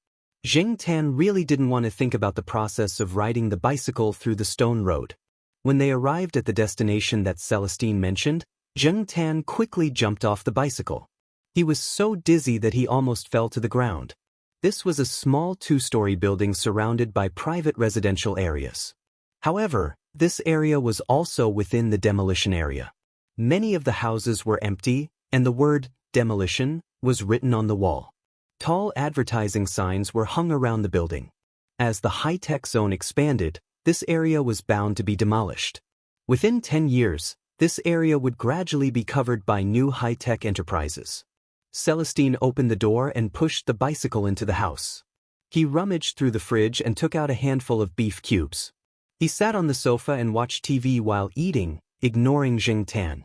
Zheng Tan really didn't want to think about the process of riding the bicycle through the stone road. When they arrived at the destination that Celestine mentioned, Zheng Tan quickly jumped off the bicycle. He was so dizzy that he almost fell to the ground. This was a small 2-story building surrounded by private residential areas. However, this area was also within the demolition area. Many of the houses were empty, and the word demolition was written on the wall. Tall advertising signs were hung around the building. As the high-tech zone expanded, this area was bound to be demolished. Within 10 years, this area would gradually be covered by new high-tech enterprises. Celestine opened the door and pushed the bicycle into the house. He rummaged through the fridge and took out a handful of beef cubes. He sat on the sofa and watched TV while eating, ignoring Zheng Tan.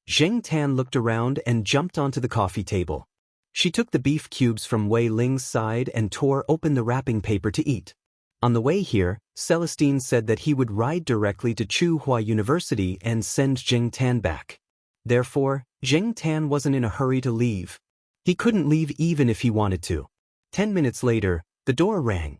Zheng Tan looked around and jumped onto the coffee table. She took the beef cubes from Wei Ling's side and tore open the wrapping paper to eat. On the way here, Celestine said that he would ride directly to Tsinghua University and send Zheng Tan back. Therefore, Zheng Tan wasn't in a hurry to leave. He couldn't leave even if he wanted to. 10 minutes later, the door rang.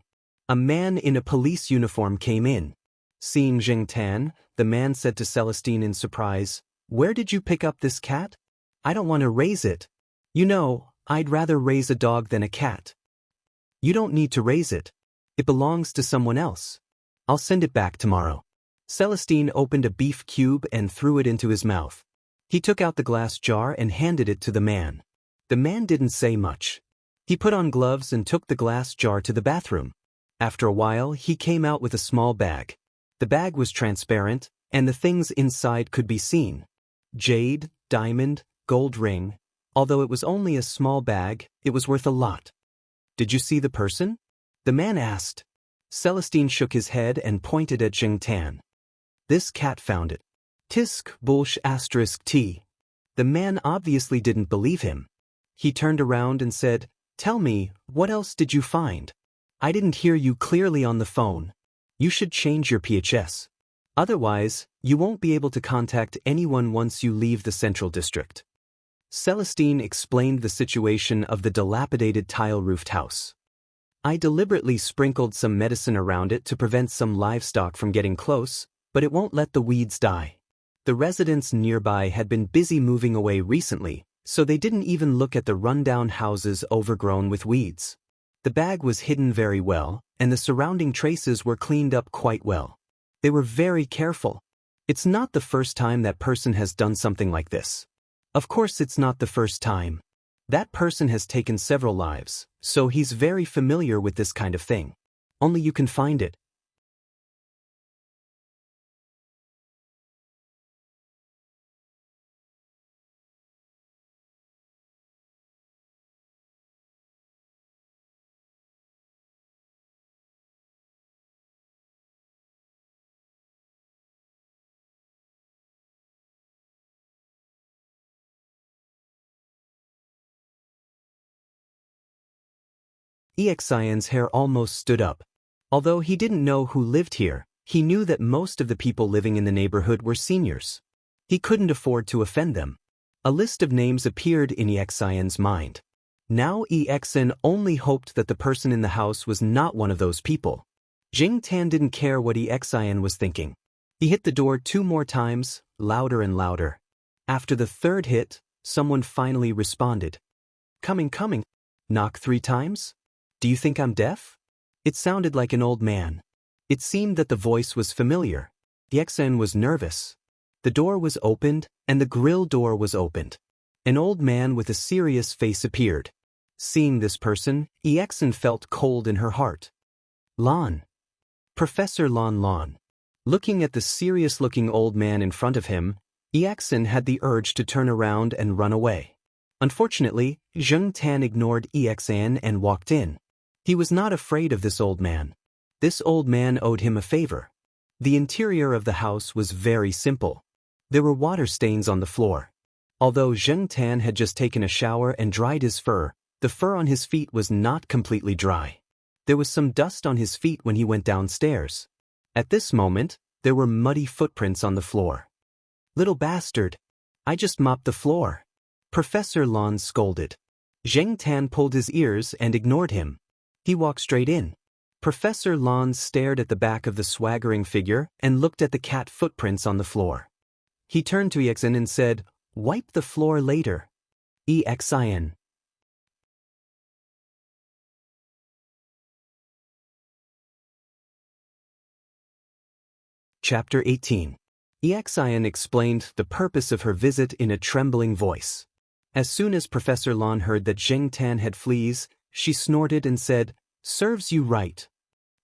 A man in a police uniform came in. Seeing Zheng Tan, the man said to Celestine in surprise, "Where did you pick up this cat? I don't want to raise it. You know, I'd rather raise a dog than a cat." "You don't need to raise it. It belongs to someone else. I'll send it back tomorrow." Celestine opened a beef cube and threw it into his mouth. He took out the glass jar and handed it to the man. The man didn't say much. He put on gloves and took the glass jar to the bathroom. After a while, he came out with a small bag. The bag was transparent, and the things inside could be seen. Jade, diamond, gold ring. Although it was only a small bag, it was worth a lot. "Did you see the person?" the man asked. Celestine shook his head and pointed at Jing Tan. "This cat found it." Tisk bulsh asterisk t. The man obviously didn't believe him. He turned around and said, "Tell me, what else did you find? I didn't hear you clearly on the phone. You should change your PHS. Otherwise, you won't be able to contact anyone once you leave the Central District." Celestine explained the situation of the dilapidated tile-roofed house. "I deliberately sprinkled some medicine around it to prevent some livestock from getting close, but it won't let the weeds die. The residents nearby had been busy moving away recently, so they didn't even look at the rundown houses overgrown with weeds. The bag was hidden very well, and the surrounding traces were cleaned up quite well. They were very careful. It's not the first time that person has done something like this. Of course it's not the first time. That person has taken several lives, so he's very familiar with this kind of thing. Only you can find it." Exian's hair almost stood up. Although he didn't know who lived here, he knew that most of the people living in the neighborhood were seniors. He couldn't afford to offend them. A list of names appeared in Exian's mind. Now Exian only hoped that the person in the house was not one of those people. Jing Tan didn't care what Exian was thinking. He hit the door 2 more times, louder and louder. After the 3rd hit, someone finally responded. Coming. Knock 3 times? Do you think I'm deaf?" It sounded like an old man. It seemed that the voice was familiar. Exian was nervous. The door was opened, and the grill door was opened. An old man with a serious face appeared. Seeing this person, Exian felt cold in her heart. Lon. Professor Lon. Looking at the serious-looking old man in front of him, Exian had the urge to turn around and run away. Unfortunately, Jing Tan ignored Exian and walked in. He was not afraid of this old man. This old man owed him a favor. The interior of the house was very simple. There were water stains on the floor. Although Jing Tan had just taken a shower and dried his fur, the fur on his feet was not completely dry. There was some dust on his feet when he went downstairs. At this moment, there were muddy footprints on the floor. "Little bastard! I just mopped the floor," Professor Lon scolded. Jing Tan pulled his ears and ignored him. He walked straight in. Professor Lon stared at the back of the swaggering figure and looked at the cat footprints on the floor. He turned to Exian and said, "Wipe the floor later." Exian. Chapter 18. Exian explained the purpose of her visit in a trembling voice. As soon as Professor Lon heard that Jing Tan had fleas, she snorted and said, "Serves you right."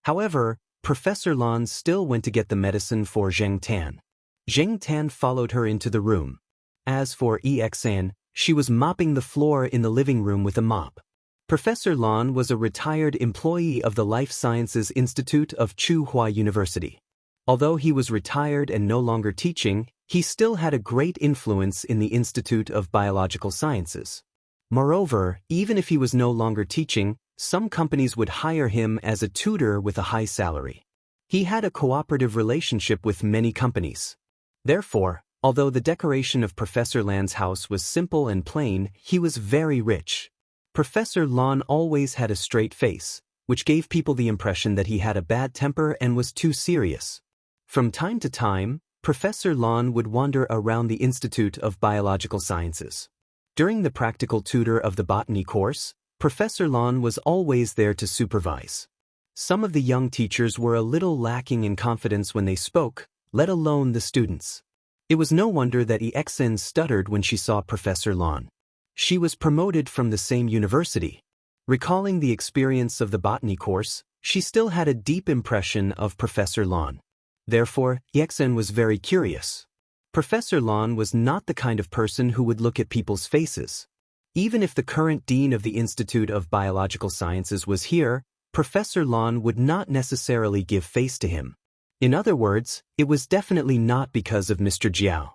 However, Professor Lon still went to get the medicine for Jing Tan. Jing Tan followed her into the room. As for Exian, she was mopping the floor in the living room with a mop. Professor Lon was a retired employee of the Life Sciences Institute of Tsinghua University. Although he was retired and no longer teaching, he still had a great influence in the Institute of Biological Sciences. Moreover, even if he was no longer teaching, some companies would hire him as a tutor with a high salary. He had a cooperative relationship with many companies. Therefore, although the decoration of Professor Lan's house was simple and plain, he was very rich. Professor Lon always had a straight face, which gave people the impression that he had a bad temper and was too serious. From time to time, Professor Lon would wander around the Institute of Biological Sciences. During the practical tutor of the botany course, Professor Lon was always there to supervise. Some of the young teachers were a little lacking in confidence when they spoke, let alone the students. It was no wonder that Exen stuttered when she saw Professor Lon. She was promoted from the same university. Recalling the experience of the botany course, she still had a deep impression of Professor Lon. Therefore, Exen was very curious. Professor Lon was not the kind of person who would look at people's faces. Even if the current dean of the Institute of Biological Sciences was here, Professor Lon would not necessarily give face to him. In other words, it was definitely not because of Mr. Jiao.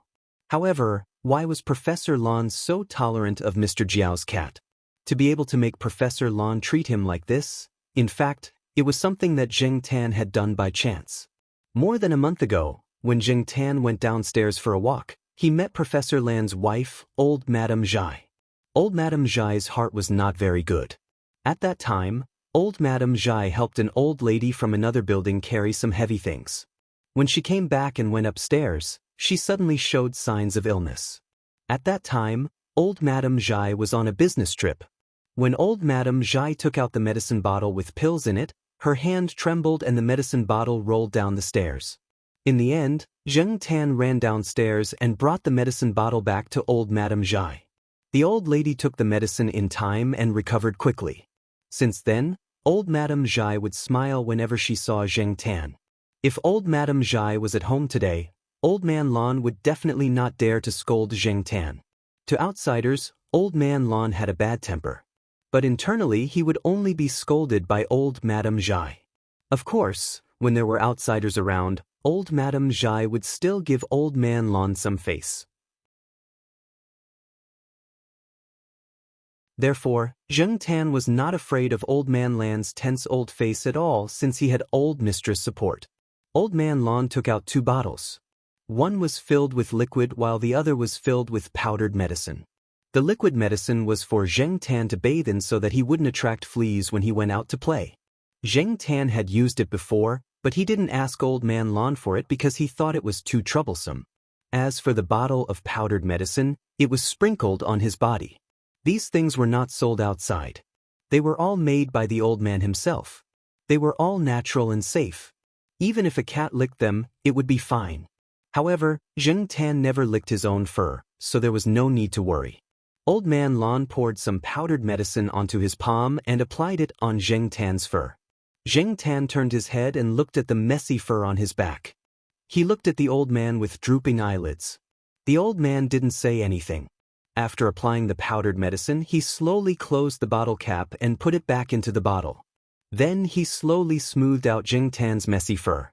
However, why was Professor Lon so tolerant of Mr. Jiao's cat? To be able to make Professor Lon treat him like this? In fact, it was something that Zheng Tan had done by chance. More than a month ago, when Zheng Tan went downstairs for a walk, he met Professor Lan's wife, old Madame Zhai. Old Madame Zhai's heart was not very good. At that time, old Madame Zhai helped an old lady from another building carry some heavy things. When she came back and went upstairs, she suddenly showed signs of illness. At that time, old Madame Zhai was on a business trip. When old Madame Zhai took out the medicine bottle with pills in it, her hand trembled and the medicine bottle rolled down the stairs. In the end, Zheng Tan ran downstairs and brought the medicine bottle back to old Madame Zhai. The old lady took the medicine in time and recovered quickly. Since then, old Madame Zhai would smile whenever she saw Zheng Tan. If old Madame Zhai was at home today, old man Lon would definitely not dare to scold Zheng Tan. To outsiders, old man Lon had a bad temper. But internally he would only be scolded by old Madame Zhai. Of course, when there were outsiders around, old Madame Zhai would still give old man Lon some face. Therefore, Zheng Tan was not afraid of old man Lan's tense old face at all since he had old mistress support. Old man Lon took out 2 bottles. One was filled with liquid while the other was filled with powdered medicine. The liquid medicine was for Zheng Tan to bathe in so that he wouldn't attract fleas when he went out to play. Zheng Tan had used it before, but he didn't ask old man Lon for it because he thought it was too troublesome. As for the bottle of powdered medicine, it was sprinkled on his body. These things were not sold outside. They were all made by the old man himself. They were all natural and safe. Even if a cat licked them, it would be fine. However, Zheng Tan never licked his own fur, so there was no need to worry. Old man Lon poured some powdered medicine onto his palm and applied it on Zheng Tan's fur. Zheng Tan turned his head and looked at the messy fur on his back. He looked at the old man with drooping eyelids. The old man didn't say anything. After applying the powdered medicine, he slowly closed the bottle cap and put it back into the bottle. Then he slowly smoothed out Zheng Tan's messy fur.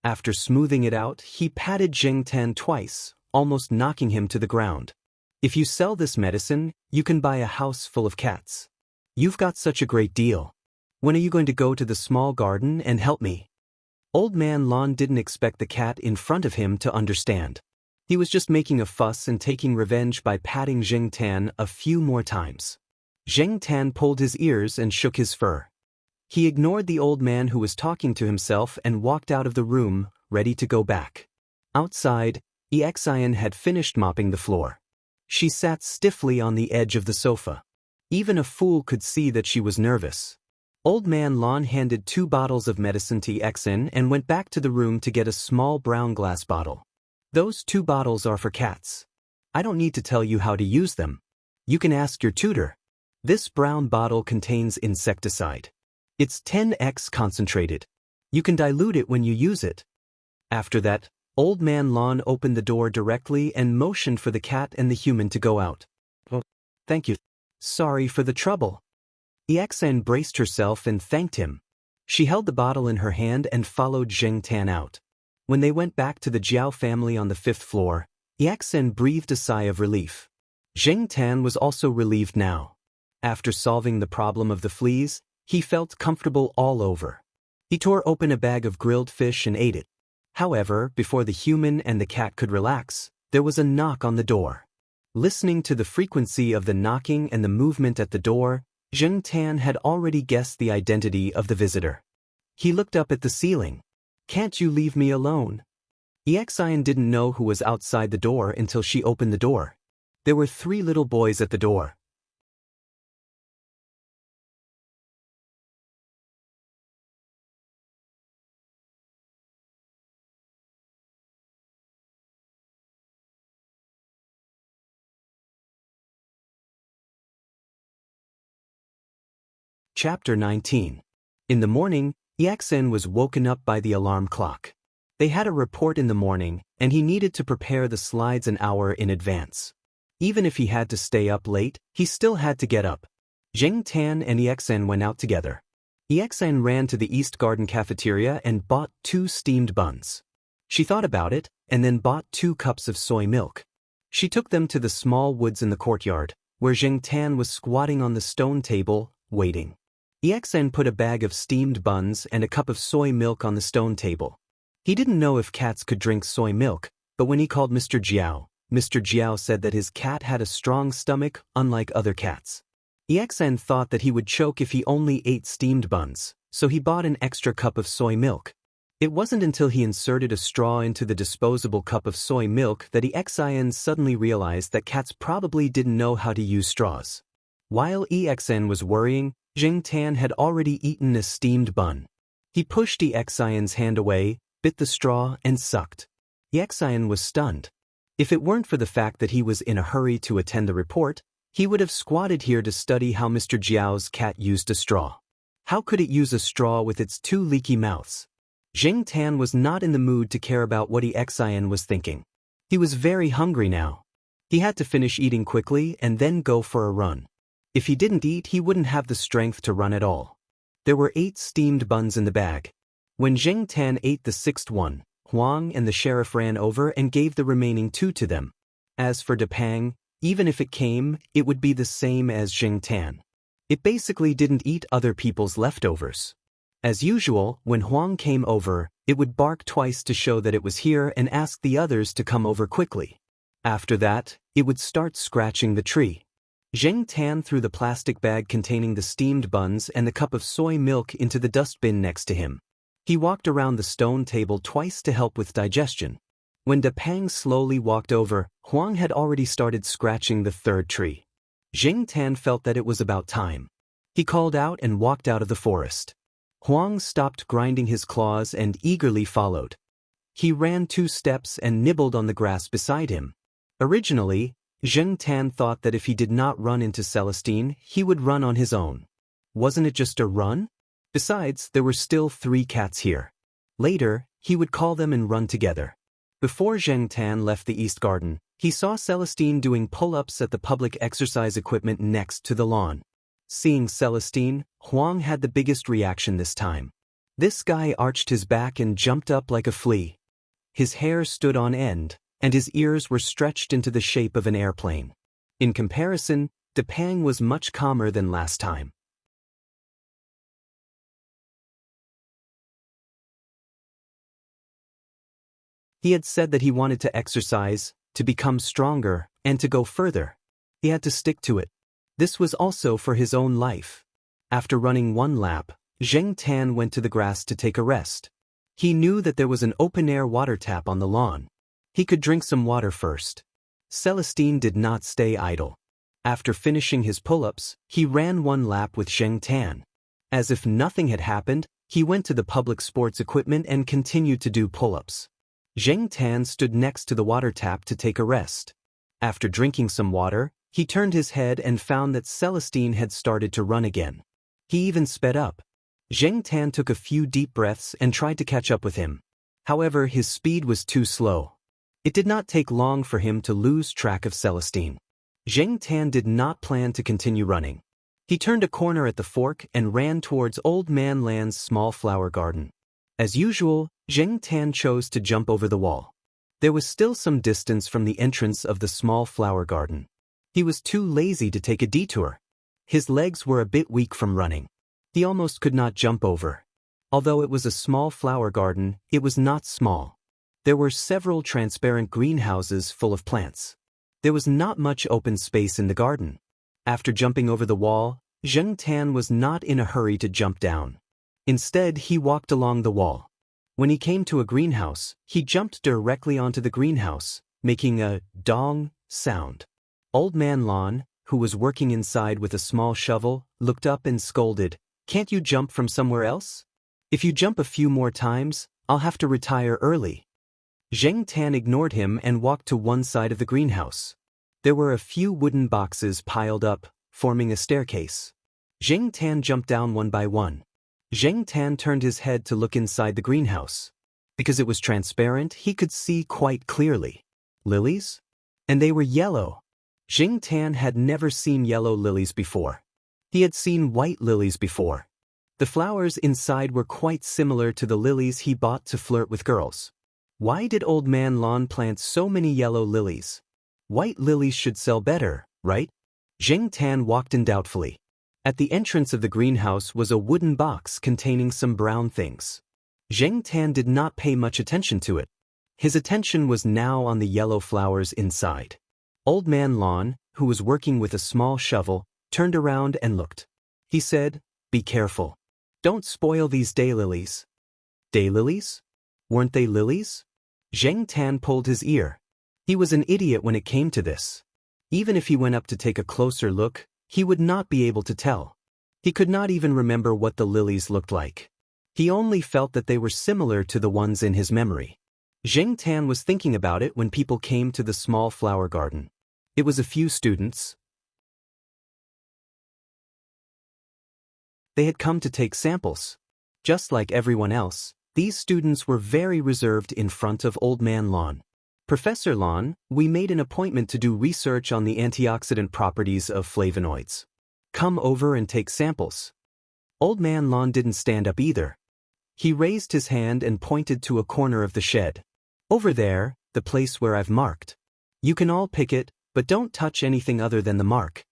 After smoothing it out, he patted Zheng Tan twice, almost knocking him to the ground. If you sell this medicine, you can buy a house full of cats. You've got such a great deal. When are you going to go to the small garden and help me? Old man Lon didn't expect the cat in front of him to understand. He was just making a fuss and taking revenge by patting Zheng Tan a few more times. Zheng Tan pulled his ears and shook his fur. He ignored the old man who was talking to himself and walked out of the room, ready to go back. Outside, Exian had finished mopping the floor. She sat stiffly on the edge of the sofa. Even a fool could see that she was nervous. Old man Lon handed 2 bottles of medicine to Exian and went back to the room to get a small brown glass bottle. Those 2 bottles are for cats. I don't need to tell you how to use them. You can ask your tutor. This brown bottle contains insecticide. It's 10x concentrated. You can dilute it when you use it. After that, old man Lon opened the door directly and motioned for the cat and the human to go out. Oh, thank you. Sorry for the trouble. Exian braced herself and thanked him. She held the bottle in her hand and followed Zheng Tan out. When they went back to the Jiao family on the 5th floor, Exian breathed a sigh of relief. Zheng Tan was also relieved now. After solving the problem of the fleas, he felt comfortable all over. He tore open a bag of grilled fish and ate it. However, before the human and the cat could relax, there was a knock on the door. Listening to the frequency of the knocking and the movement at the door, Zheng Tan had already guessed the identity of the visitor. He looked up at the ceiling. Can't you leave me alone? Exian didn't know who was outside the door until she opened the door. There were 3 little boys at the door. Chapter 19. In the morning, EXN was woken up by the alarm clock. They had a report in the morning, and he needed to prepare the slides an hour in advance. Even if he had to stay up late, he still had to get up. Zheng Tan and EXN went out together. EXN ran to the East Garden cafeteria and bought 2 steamed buns. She thought about it, and then bought 2 cups of soy milk. She took them to the small woods in the courtyard, where Zheng Tan was squatting on the stone table, waiting. EXN put a bag of steamed buns and a cup of soy milk on the stone table. He didn't know if cats could drink soy milk, but when he called Mr. Jiao said that his cat had a strong stomach, unlike other cats. EXN thought that he would choke if he only ate steamed buns, so he bought an extra cup of soy milk. It wasn't until he inserted a straw into the disposable cup of soy milk that EXN suddenly realized that cats probably didn't know how to use straws. While EXN was worrying, Zheng Tan had already eaten a steamed bun. He pushed EXN's hand away, bit the straw, and sucked. EXN was stunned. If it weren't for the fact that he was in a hurry to attend the report, he would have squatted here to study how Mr. Jiao's cat used a straw. How could it use a straw with its 2 leaky mouths? Zheng Tan was not in the mood to care about what EXN was thinking. He was very hungry now. He had to finish eating quickly and then go for a run. If he didn't eat, he wouldn't have the strength to run at all. There were 8 steamed buns in the bag. When Zheng Tan ate the 6th one, Huang and the sheriff ran over and gave the remaining 2 to them. As for Depang, even if it came, it would be the same as Zheng Tan. It basically didn't eat other people's leftovers. As usual, when Huang came over, it would bark twice to show that it was here and ask the others to come over quickly. After that, it would start scratching the tree. Zheng Tan threw the plastic bag containing the steamed buns and the cup of soy milk into the dustbin next to him. He walked around the stone table twice to help with digestion. When Depang slowly walked over, Huang had already started scratching the 3rd tree. Zheng Tan felt that it was about time. He called out and walked out of the forest. Huang stopped grinding his claws and eagerly followed. He ran 2 steps and nibbled on the grass beside him. Originally, Zheng Tan thought that if he did not run into Celestine, he would run on his own. Wasn't it just a run? Besides, there were still 3 cats here. Later, he would call them and run together. Before Zheng Tan left the East Garden, he saw Celestine doing pull-ups at the public exercise equipment next to the lawn. Seeing Celestine, Huang had the biggest reaction this time. This guy arched his back and jumped up like a flea. His hair stood on end, and his ears were stretched into the shape of an airplane. In comparison, Depang was much calmer than last time. He had said that he wanted to exercise, to become stronger, and to go further. He had to stick to it. This was also for his own life. After running 1 lap, Zheng Tan went to the grass to take a rest. He knew that there was an open-air water tap on the lawn. He could drink some water first. Celestine did not stay idle. After finishing his pull-ups, he ran 1 lap with Zheng Tan. As if nothing had happened, he went to the public sports equipment and continued to do pull-ups. Zheng Tan stood next to the water tap to take a rest. After drinking some water, he turned his head and found that Celestine had started to run again. He even sped up. Zheng Tan took a few deep breaths and tried to catch up with him. However, his speed was too slow. It did not take long for him to lose track of Celestine. Zheng Tan did not plan to continue running. He turned a corner at the fork and ran towards Old Man Land's small flower garden. As usual, Zheng Tan chose to jump over the wall. There was still some distance from the entrance of the small flower garden. He was too lazy to take a detour. His legs were a bit weak from running. He almost could not jump over. Although it was a small flower garden, it was not small. There were several transparent greenhouses full of plants. There was not much open space in the garden. After jumping over the wall, Zheng Tan was not in a hurry to jump down. Instead, he walked along the wall. When he came to a greenhouse, he jumped directly onto the greenhouse, making a dong sound. Old Man Lon, who was working inside with a small shovel, looked up and scolded, "Can't you jump from somewhere else? If you jump a few more times, I'll have to retire early." Zheng Tan ignored him and walked to one side of the greenhouse. There were a few wooden boxes piled up, forming a staircase. Zheng Tan jumped down one by one. Zheng Tan turned his head to look inside the greenhouse. Because it was transparent, he could see quite clearly. Lilies? And they were yellow. Zheng Tan had never seen yellow lilies before. He had seen white lilies before. The flowers inside were quite similar to the lilies he bought to flirt with girls. Why did Old Man Lawn plant so many yellow lilies? White lilies should sell better, right? Zheng Tan walked in doubtfully. At the entrance of the greenhouse was a wooden box containing some brown things. Zheng Tan did not pay much attention to it. His attention was now on the yellow flowers inside. Old Man Lawn, who was working with a small shovel, turned around and looked. He said, "Be careful. Don't spoil these daylilies." Daylilies? Weren't they lilies? Zheng Tan pulled his ear. He was an idiot when it came to this. Even if he went up to take a closer look, he would not be able to tell. He could not even remember what the lilies looked like. He only felt that they were similar to the ones in his memory. Zheng Tan was thinking about it when people came to the small flower garden. It was a few students. They had come to take samples. Just like everyone else, these students were very reserved in front of Old Man Lawn. "Professor Lawn, we made an appointment to do research on the antioxidant properties of flavonoids. Come over and take samples." Old Man Lawn didn't stand up either. He raised his hand and pointed to a corner of the shed. "Over there, the place where I've marked. You can all pick it, but don't touch anything other than the mark."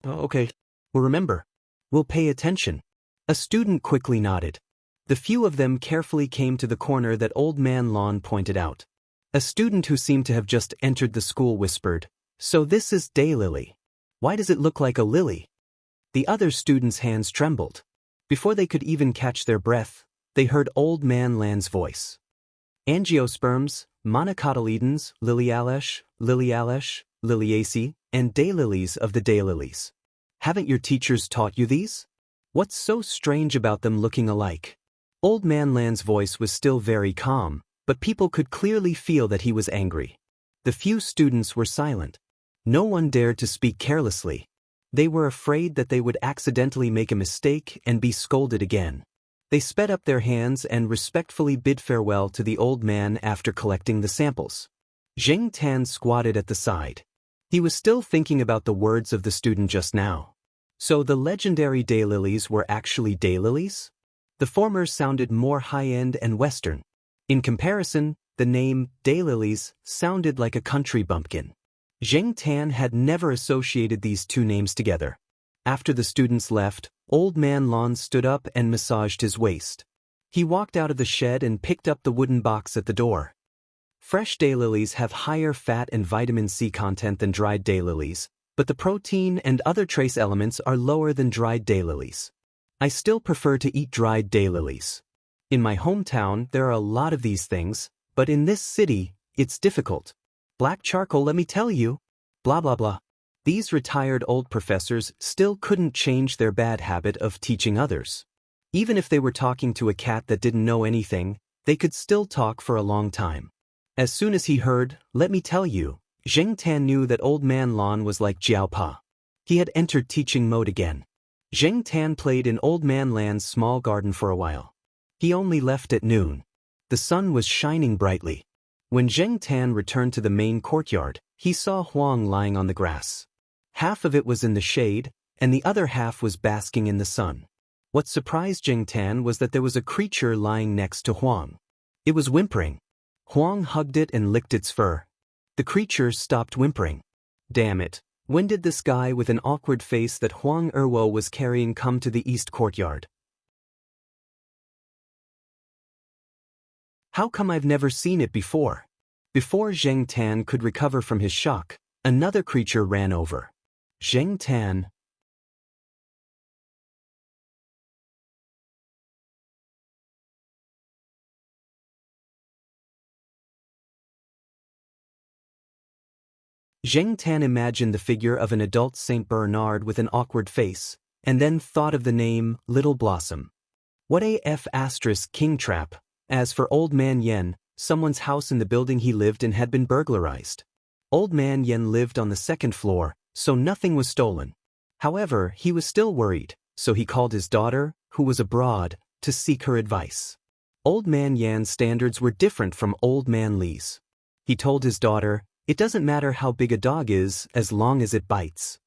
"Oh, okay. Well, remember. We'll pay attention." A student quickly nodded. The few of them carefully came to the corner that Old Man Lawn pointed out. A student who seemed to have just entered the school whispered, "So this is daylily. Why does it look like a lily?" The other students' hands trembled. Before they could even catch their breath, they heard Old Man Land's voice. "Angiosperms, monocotyledons, liliaceae, liliaceae, and daylilies of the daylilies. Haven't your teachers taught you these? What's so strange about them looking alike?" Old Man Land's voice was still very calm, but people could clearly feel that he was angry. The few students were silent. No one dared to speak carelessly. They were afraid that they would accidentally make a mistake and be scolded again. They sped up their hands and respectfully bid farewell to the old man after collecting the samples. Zheng Tan squatted at the side. He was still thinking about the words of the student just now. So the legendary daylilies were actually daylilies? The former sounded more high-end and Western. In comparison, the name daylilies sounded like a country bumpkin. Zheng Tan had never associated these two names together. After the students left, Old Man Lawn stood up and massaged his waist. He walked out of the shed and picked up the wooden box at the door. Fresh daylilies have higher fat and vitamin C content than dried daylilies, but the protein and other trace elements are lower than dried daylilies. I still prefer to eat dried daylilies. In my hometown, there are a lot of these things, but in this city, it's difficult. Black charcoal, let me tell you. Blah blah blah. These retired old professors still couldn't change their bad habit of teaching others. Even if they were talking to a cat that didn't know anything, they could still talk for a long time. As soon as he heard, "Let me tell you," Zheng Tan knew that Old Man Lawn was like Jiao Pa. He had entered teaching mode again. Zheng Tan played in Old Man Land's small garden for a while. He only left at noon. The sun was shining brightly. When Zheng Tan returned to the main courtyard, he saw Huang lying on the grass. Half of it was in the shade, and the other half was basking in the sun. What surprised Zheng Tan was that there was a creature lying next to Huang. It was whimpering. Huang hugged it and licked its fur. The creature stopped whimpering. Damn it, when did this guy with an awkward face that Huang Erwo was carrying come to the east courtyard? How come I've never seen it before? Before Zheng Tan could recover from his shock, another creature ran over. Zheng Tan. Zheng Tan imagined the figure of an adult Saint Bernard with an awkward face, and then thought of the name Little Blossom. What AF * king trap. As for Old Man Yen, someone's house in the building he lived in had been burglarized. Old Man Yen lived on the second floor, so nothing was stolen. However, he was still worried, so he called his daughter, who was abroad, to seek her advice. Old Man Yan's standards were different from Old Man Li's. He told his daughter, "It doesn't matter how big a dog is as long as it bites."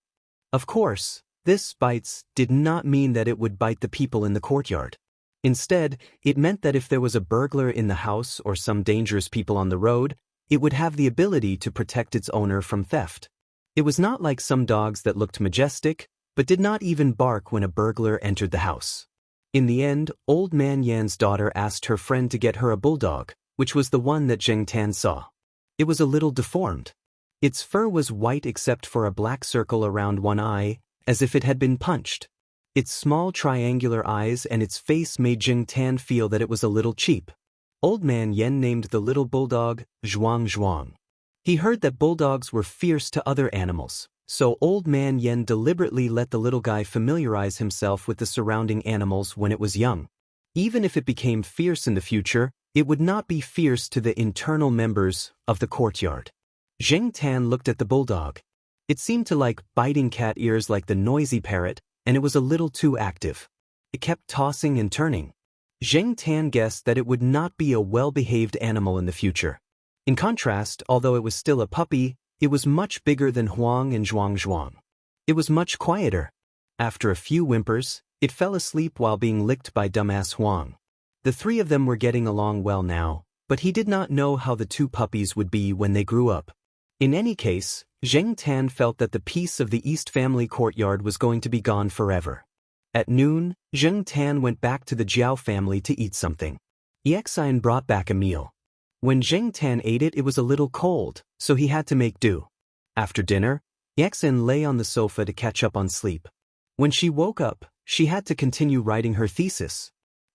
Of course, this bites did not mean that it would bite the people in the courtyard. Instead, it meant that if there was a burglar in the house or some dangerous people on the road, it would have the ability to protect its owner from theft. It was not like some dogs that looked majestic, but did not even bark when a burglar entered the house. In the end, Old Man Yan's daughter asked her friend to get her a bulldog, which was the one that Zheng Tan saw. It was a little deformed. Its fur was white except for a black circle around one eye, as if it had been punched. Its small triangular eyes and its face made Zheng Tan feel that it was a little cheap. Old Man Yan named the little bulldog Zhuang Zhuang. He heard that bulldogs were fierce to other animals, so Old Man Yan deliberately let the little guy familiarize himself with the surrounding animals when it was young. Even if it became fierce in the future, it would not be fierce to the internal members of the courtyard. Zheng Tan looked at the bulldog. It seemed to like biting cat ears like the noisy parrot, and it was a little too active. It kept tossing and turning. Zheng Tan guessed that it would not be a well-behaved animal in the future. In contrast, although it was still a puppy, it was much bigger than Huang and Zhuang Zhuang. It was much quieter. After a few whimpers, it fell asleep while being licked by dumbass Huang. The three of them were getting along well now, but he did not know how the two puppies would be when they grew up. In any case, Zheng Tan felt that the peace of the East family courtyard was going to be gone forever. At noon, Zheng Tan went back to the Jiao family to eat something. Yexin brought back a meal. When Zheng Tan ate it, it was a little cold, so he had to make do. After dinner, Yexin lay on the sofa to catch up on sleep. When she woke up, she had to continue writing her thesis.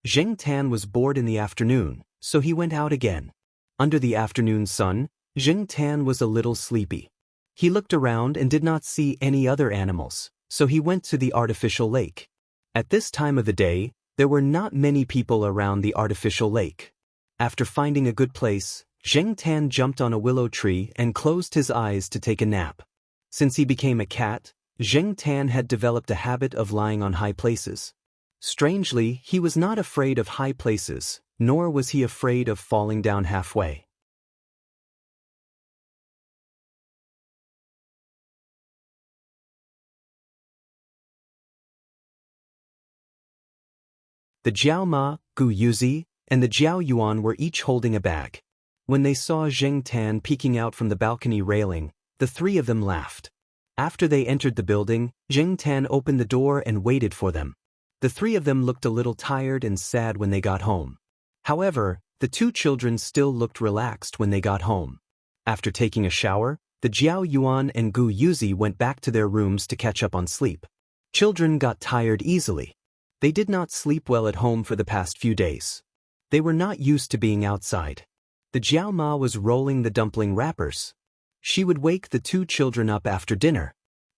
Zheng Tan was bored in the afternoon, so he went out again. Under the afternoon sun, Zheng Tan was a little sleepy. He looked around and did not see any other animals, so he went to the artificial lake. At this time of the day, there were not many people around the artificial lake. After finding a good place, Zheng Tan jumped on a willow tree and closed his eyes to take a nap. Since he became a cat, Zheng Tan had developed a habit of lying on high places. Strangely, he was not afraid of high places, nor was he afraid of falling down halfway. The Jiao Ma, Gu Yuzi, and the Jiao Yuan were each holding a bag. When they saw Zheng Tan peeking out from the balcony railing, the three of them laughed. After they entered the building, Zheng Tan opened the door and waited for them. The three of them looked a little tired and sad when they got home. However, the two children still looked relaxed when they got home. After taking a shower, the Jiao Yuan and Gu Yuzi went back to their rooms to catch up on sleep. Children got tired easily. They did not sleep well at home for the past few days. They were not used to being outside. The Jiao Ma was rolling the dumpling wrappers. She would wake the two children up after dinner.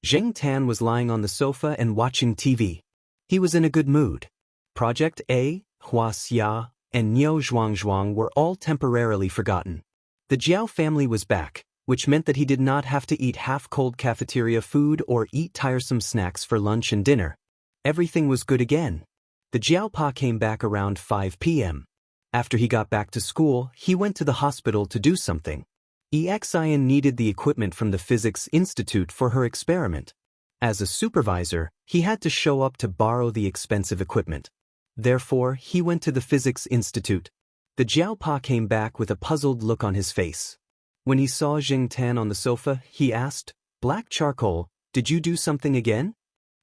Zheng Tan was lying on the sofa and watching TV. He was in a good mood. Project A, Hua Xia, and Niu Zhuang Zhuang were all temporarily forgotten. The Jiao family was back, which meant that he did not have to eat half-cold cafeteria food or eat tiresome snacks for lunch and dinner. Everything was good again. The Jiao Pa came back around 5 p.m. After he got back to school, he went to the hospital to do something. Exin needed the equipment from the Physics Institute for her experiment. As a supervisor, he had to show up to borrow the expensive equipment. Therefore, he went to the Physics Institute. The Jiao Pa came back with a puzzled look on his face. When he saw Zheng Tan on the sofa, he asked, "Black charcoal, did you do something again?"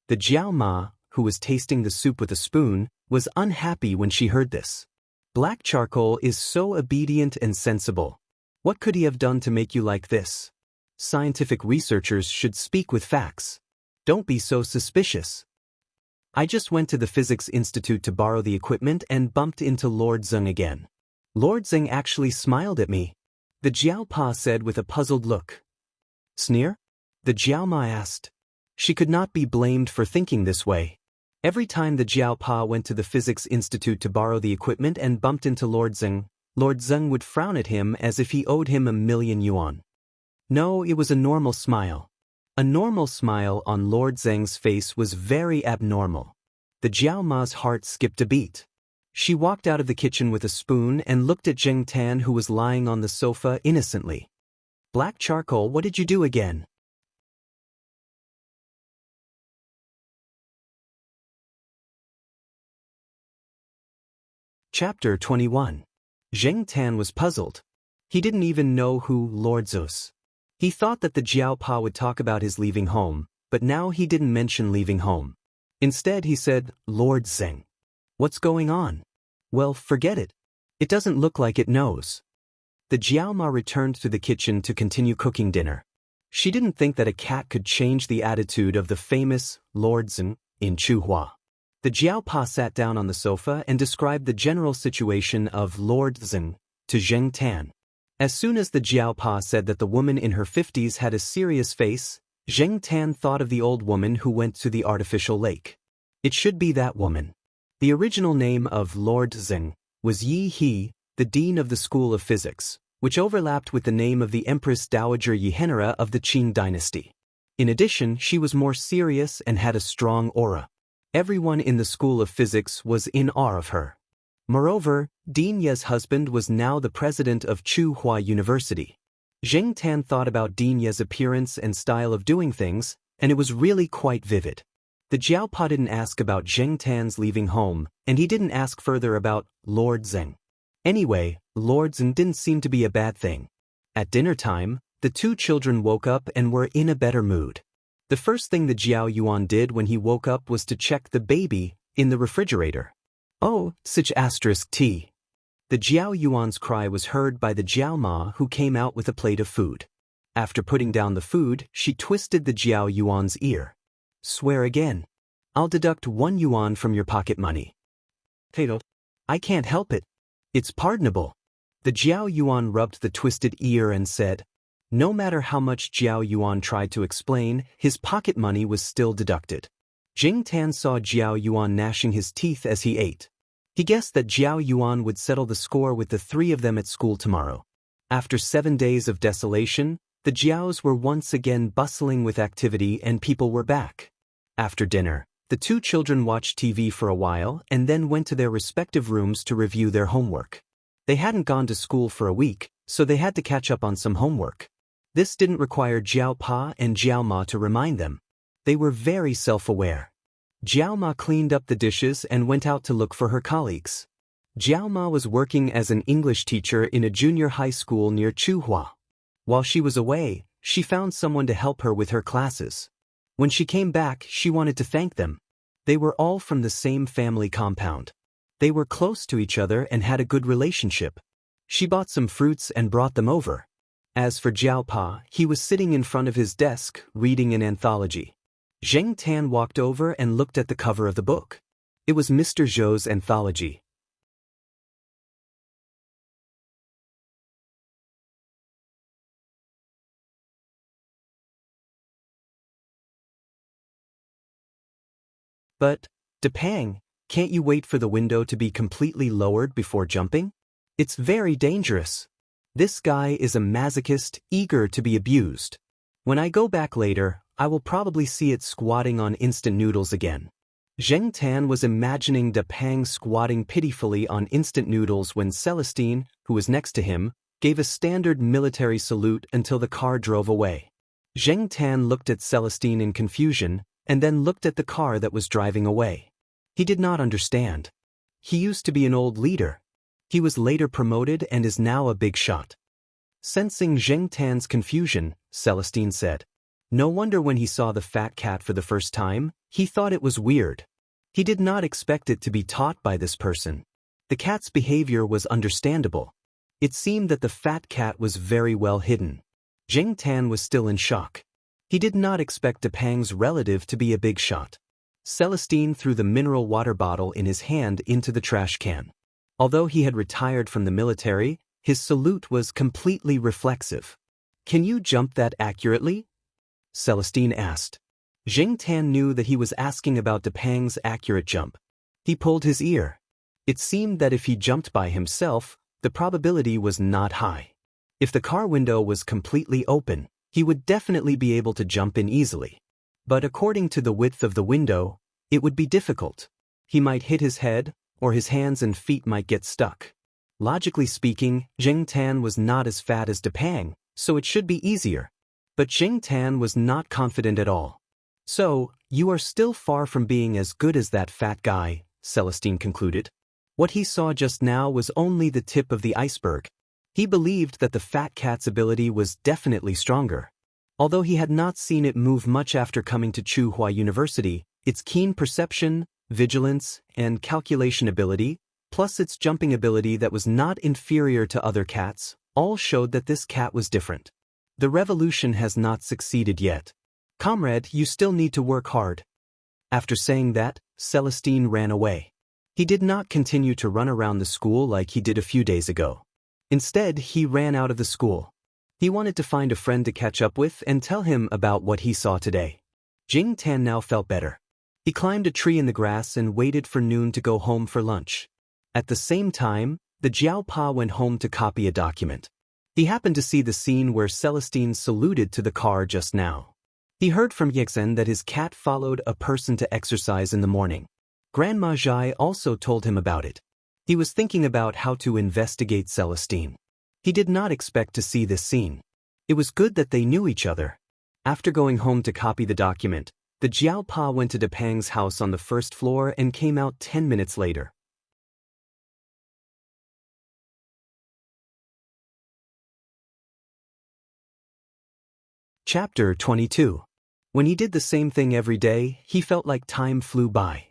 The Jiao Ma, who was tasting the soup with a spoon, was unhappy when she heard this. Black charcoal is so obedient and sensible. What could he have done to make you like this? Scientific researchers should speak with facts. Don't be so suspicious. I just went to the Physics Institute to borrow the equipment and bumped into Lord Zeng again. Lord Zeng actually smiled at me. The Jiao Pa said with a puzzled look. Sneer? The Jiao Ma asked. She could not be blamed for thinking this way. Every time the Jiao Pa went to the Physics Institute to borrow the equipment and bumped into Lord Zeng would frown at him as if he owed him 1,000,000 yuan. No, it was a normal smile. A normal smile on Lord Zeng's face was very abnormal. The Jiao Ma's heart skipped a beat. She walked out of the kitchen with a spoon and looked at Zheng Tan, who was lying on the sofa innocently. "Black charcoal, what did you do again?" Chapter 21. Zheng Tan was puzzled. He didn't even know who Lord Zeus. He thought that the Jiao Pa would talk about his leaving home, but now he didn't mention leaving home. Instead he said, "Lord Zeng. What's going on?" "Well, forget it. It doesn't look like it knows." The Jiao Ma returned to the kitchen to continue cooking dinner. She didn't think that a cat could change the attitude of the famous Lord Zeng in Chuhua. The Jiao Pa sat down on the sofa and described the general situation of Lord Zeng to Zheng Tan. As soon as the Jiao Pa said that the woman in her 50s had a serious face, Zheng Tan thought of the old woman who went to the artificial lake. It should be that woman. The original name of Lord Zeng was Yi He, the dean of the School of Physics, which overlapped with the name of the Empress Dowager Yihenera of the Qing dynasty. In addition, she was more serious and had a strong aura. Everyone in the School of Physics was in awe of her. Moreover, Dean Ye's husband was now the president of Chuhua University. Zheng Tan thought about Dean Ye's appearance and style of doing things, and it was really quite vivid. The Jiao Pa didn't ask about Zheng Tan's leaving home, and he didn't ask further about Lord Zeng. Anyway, Lord Zeng didn't seem to be a bad thing. At dinner time, the two children woke up and were in a better mood. The first thing the Jiao Yuan did when he woke up was to check the baby in the refrigerator. "Oh, such *T. The Jiao Yuan's cry was heard by the Jiao Ma, who came out with a plate of food. After putting down the food, she twisted the Jiao Yuan's ear. "Swear again. I'll deduct 1 yuan from your pocket money." "Fatal. I can't help it. It's pardonable." The Jiao Yuan rubbed the twisted ear and said, no matter how much Jiao Yuan tried to explain, his pocket money was still deducted. Zheng Tan saw Jiao Yuan gnashing his teeth as he ate. He guessed that Jiao Yuan would settle the score with the 3 of them at school tomorrow. After 7 days of desolation, the Jiaos were once again bustling with activity and people were back. After dinner, the 2 children watched TV for a while and then went to their respective rooms to review their homework. They hadn't gone to school for a week, so they had to catch up on some homework. This didn't require Jiao Pa and Jiao Ma to remind them. They were very self-aware. Jiao Ma cleaned up the dishes and went out to look for her colleagues. Jiao Ma was working as an English teacher in a junior high school near Chuhua. While she was away, she found someone to help her with her classes. When she came back, she wanted to thank them. They were all from the same family compound. They were close to each other and had a good relationship. She bought some fruits and brought them over. As for Jiao Pa, he was sitting in front of his desk, reading an anthology. Zheng Tan walked over and looked at the cover of the book. It was Mr. Zhou's anthology. But, Depang, can't you wait for the window to be completely lowered before jumping? It's very dangerous. This guy is a masochist, eager to be abused. When I go back later, I will probably see it squatting on instant noodles again. Zheng Tan was imagining Depang squatting pitifully on instant noodles when Celestine, who was next to him, gave a standard military salute until the car drove away. Zheng Tan looked at Celestine in confusion, and then looked at the car that was driving away. He did not understand. He used to be an old leader. He was later promoted and is now a big shot. Sensing Zheng Tan's confusion, Celestine said, no wonder when he saw the fat cat for the first time, he thought it was weird. He did not expect it to be taught by this person. The cat's behavior was understandable. It seemed that the fat cat was very well hidden. Zheng Tan was still in shock. He did not expect Depang's relative to be a big shot. Celestine threw the mineral water bottle in his hand into the trash can. Although he had retired from the military, his salute was completely reflexive. "Can you jump that accurately?" Celestine asked. Zheng Tan knew that he was asking about Depang's accurate jump. He pulled his ear. It seemed that if he jumped by himself, the probability was not high. If the car window was completely open, he would definitely be able to jump in easily. But according to the width of the window, it would be difficult. He might hit his head, or his hands and feet might get stuck. Logically speaking, Jing Tan was not as fat as Depang, so it should be easier. But Jing Tan was not confident at all. So, you are still far from being as good as that fat guy, Celestine concluded. What he saw just now was only the tip of the iceberg. He believed that the fat cat's ability was definitely stronger. Although he had not seen it move much after coming to Tsinghua University, its keen perception, vigilance, and calculation ability, plus its jumping ability that was not inferior to other cats, all showed that this cat was different. The revolution has not succeeded yet. Comrade, you still need to work hard. After saying that, Celestine ran away. He did not continue to run around the school like he did a few days ago. Instead, he ran out of the school. He wanted to find a friend to catch up with and tell him about what he saw today. Jing Tan now felt better. He climbed a tree in the grass and waited for noon to go home for lunch. At the same time, the Jiao Pa went home to copy a document. He happened to see the scene where Celestine saluted to the car just now. He heard from Yexen that his cat followed a person to exercise in the morning. Grandma Zhai also told him about it. He was thinking about how to investigate Celestine. He did not expect to see this scene. It was good that they knew each other. After going home to copy the document, the Jiao Pa went to Depang's house on the first floor and came out 10 minutes later. Chapter 22. When he did the same thing every day, he felt like time flew by.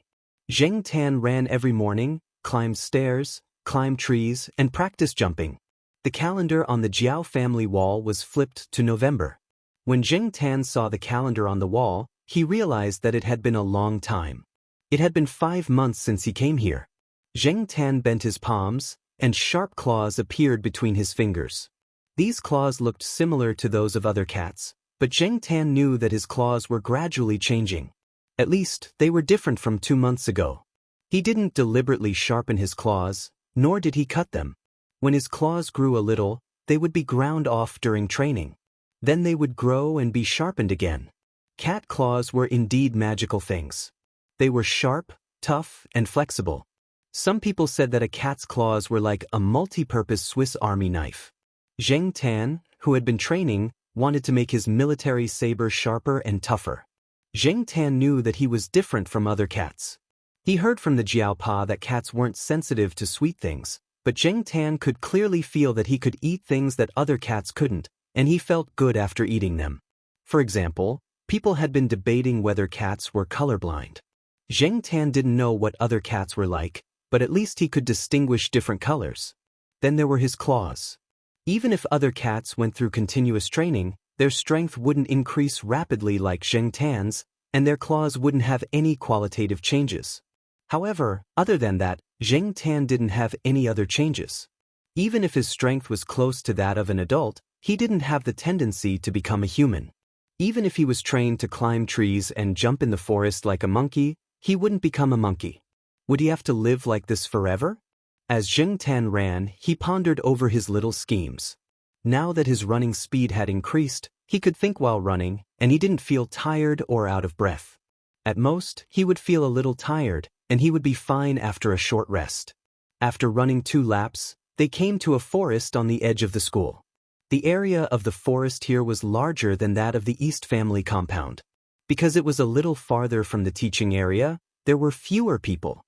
Jing Tan ran every morning, climbed stairs, climbed trees, and practiced jumping. The calendar on the Jiao family wall was flipped to November. When Jing Tan saw the calendar on the wall, he realized that it had been a long time. It had been 5 months since he came here. Jing Tan bent his palms, and sharp claws appeared between his fingers. These claws looked similar to those of other cats, but Jing Tan knew that his claws were gradually changing. At least, they were different from 2 months ago. He didn't deliberately sharpen his claws, nor did he cut them. When his claws grew a little, they would be ground off during training. Then they would grow and be sharpened again. Cat claws were indeed magical things. They were sharp, tough, and flexible. Some people said that a cat's claws were like a multi-purpose Swiss Army knife. Jing Tan, who had been training, wanted to make his military saber sharper and tougher. Jing Tan knew that he was different from other cats. He heard from the Jiao Pa that cats weren't sensitive to sweet things, but Jing Tan could clearly feel that he could eat things that other cats couldn't, and he felt good after eating them. For example, people had been debating whether cats were colorblind. Jing Tan didn't know what other cats were like, but at least he could distinguish different colors. Then there were his claws. Even if other cats went through continuous training, their strength wouldn't increase rapidly like Jing Tan's, and their claws wouldn't have any qualitative changes. However, other than that, Jing Tan didn't have any other changes. Even if his strength was close to that of an adult, he didn't have the tendency to become a human. Even if he was trained to climb trees and jump in the forest like a monkey, he wouldn't become a monkey. Would he have to live like this forever? As Jing Tan ran, he pondered over his little schemes. Now that his running speed had increased, he could think while running, and he didn't feel tired or out of breath. At most, he would feel a little tired, and he would be fine after a short rest. After running 2 laps, they came to a forest on the edge of the school. The area of the forest here was larger than that of the East family compound. Because it was a little farther from the teaching area, there were fewer people.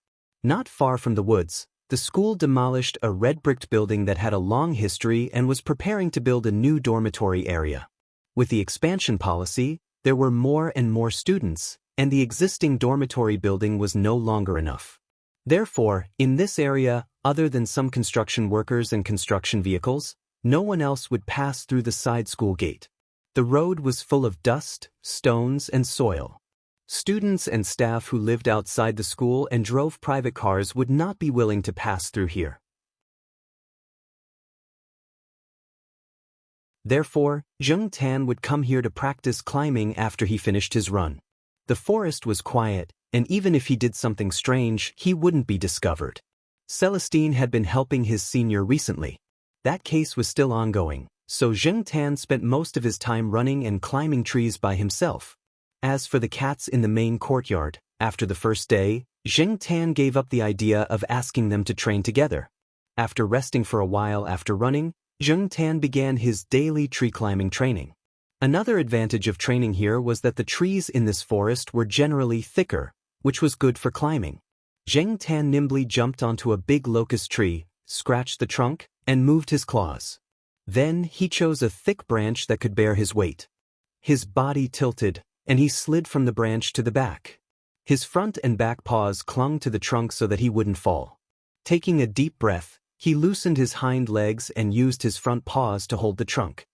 Not far from the woods, the school demolished a red-bricked building that had a long history and was preparing to build a new dormitory area. With the expansion policy, there were more and more students, and the existing dormitory building was no longer enough. Therefore, in this area, other than some construction workers and construction vehicles, no one else would pass through the side school gate. The road was full of dust, stones, and soil. Students and staff who lived outside the school and drove private cars would not be willing to pass through here. Therefore, Jing Tan would come here to practice climbing after he finished his run. The forest was quiet, and even if he did something strange, he wouldn't be discovered. Celestine had been helping his senior recently. That case was still ongoing, so Jing Tan spent most of his time running and climbing trees by himself. As for the cats in the main courtyard, After the first day, Zheng Tan gave up the idea of asking them to train together. After resting for a while after running, Zheng Tan began his daily tree climbing training. Another advantage of training here was that the trees in this forest were generally thicker, which was good for climbing. Zheng Tan nimbly jumped onto a big locust tree, scratched the trunk, and moved his claws. Then he chose a thick branch that could bear his weight. His body tilted, and he slid from the branch to the back. His front and back paws clung to the trunk so that he wouldn't fall. Taking a deep breath, he loosened his hind legs and used his front paws to hold the trunk.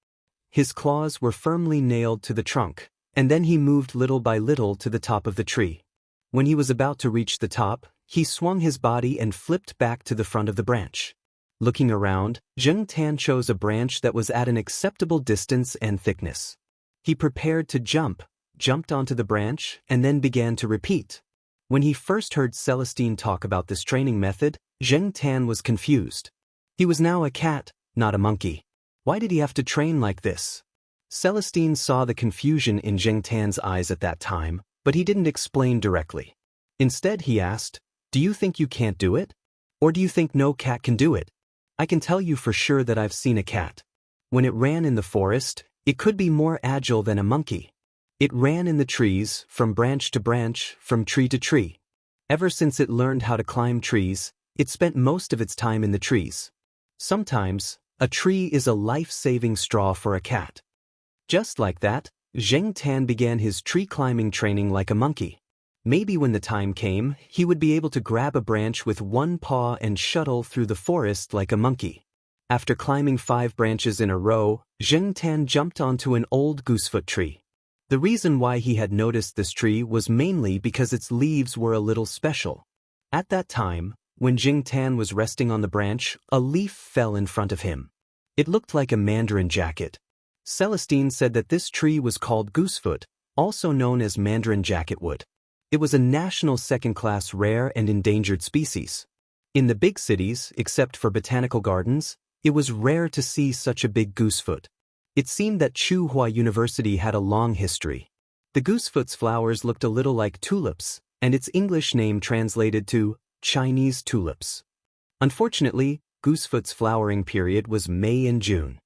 His claws were firmly nailed to the trunk, and then he moved little by little to the top of the tree. When he was about to reach the top, he swung his body and flipped back to the front of the branch. Looking around, Zheng Tan chose a branch that was at an acceptable distance and thickness. He prepared to jumped onto the branch, and then began to repeat. When he first heard Celestine talk about this training method, Zheng Tan was confused. He was now a cat, not a monkey. Why did he have to train like this? Celestine saw the confusion in Zheng Tan's eyes at that time, but he didn't explain directly. Instead, he asked, "Do you think you can't do it? Or do you think no cat can do it? I can tell you for sure that I've seen a cat. When it ran in the forest, it could be more agile than a monkey. It ran in the trees, from branch to branch, from tree to tree. Ever since it learned how to climb trees, it spent most of its time in the trees. Sometimes, a tree is a life-saving straw for a cat." Just like that, Zheng Tan began his tree climbing training like a monkey. Maybe when the time came, he would be able to grab a branch with one paw and shuttle through the forest like a monkey. After climbing 5 branches in a row, Zheng Tan jumped onto an old goosefoot tree. The reason why he had noticed this tree was mainly because its leaves were a little special. At that time, when Zheng Tan was resting on the branch, a leaf fell in front of him. It looked like a mandarin jacket. Celestine said that this tree was called goosefoot, also known as mandarin jacketwood. It was a national second-class rare and endangered species. In the big cities, except for botanical gardens, it was rare to see such a big goosefoot. It seemed that Tsinghua University had a long history. The goosefoot's flowers looked a little like tulips, and its English name translated to Chinese tulips. Unfortunately, goosefoot's flowering period was May and June.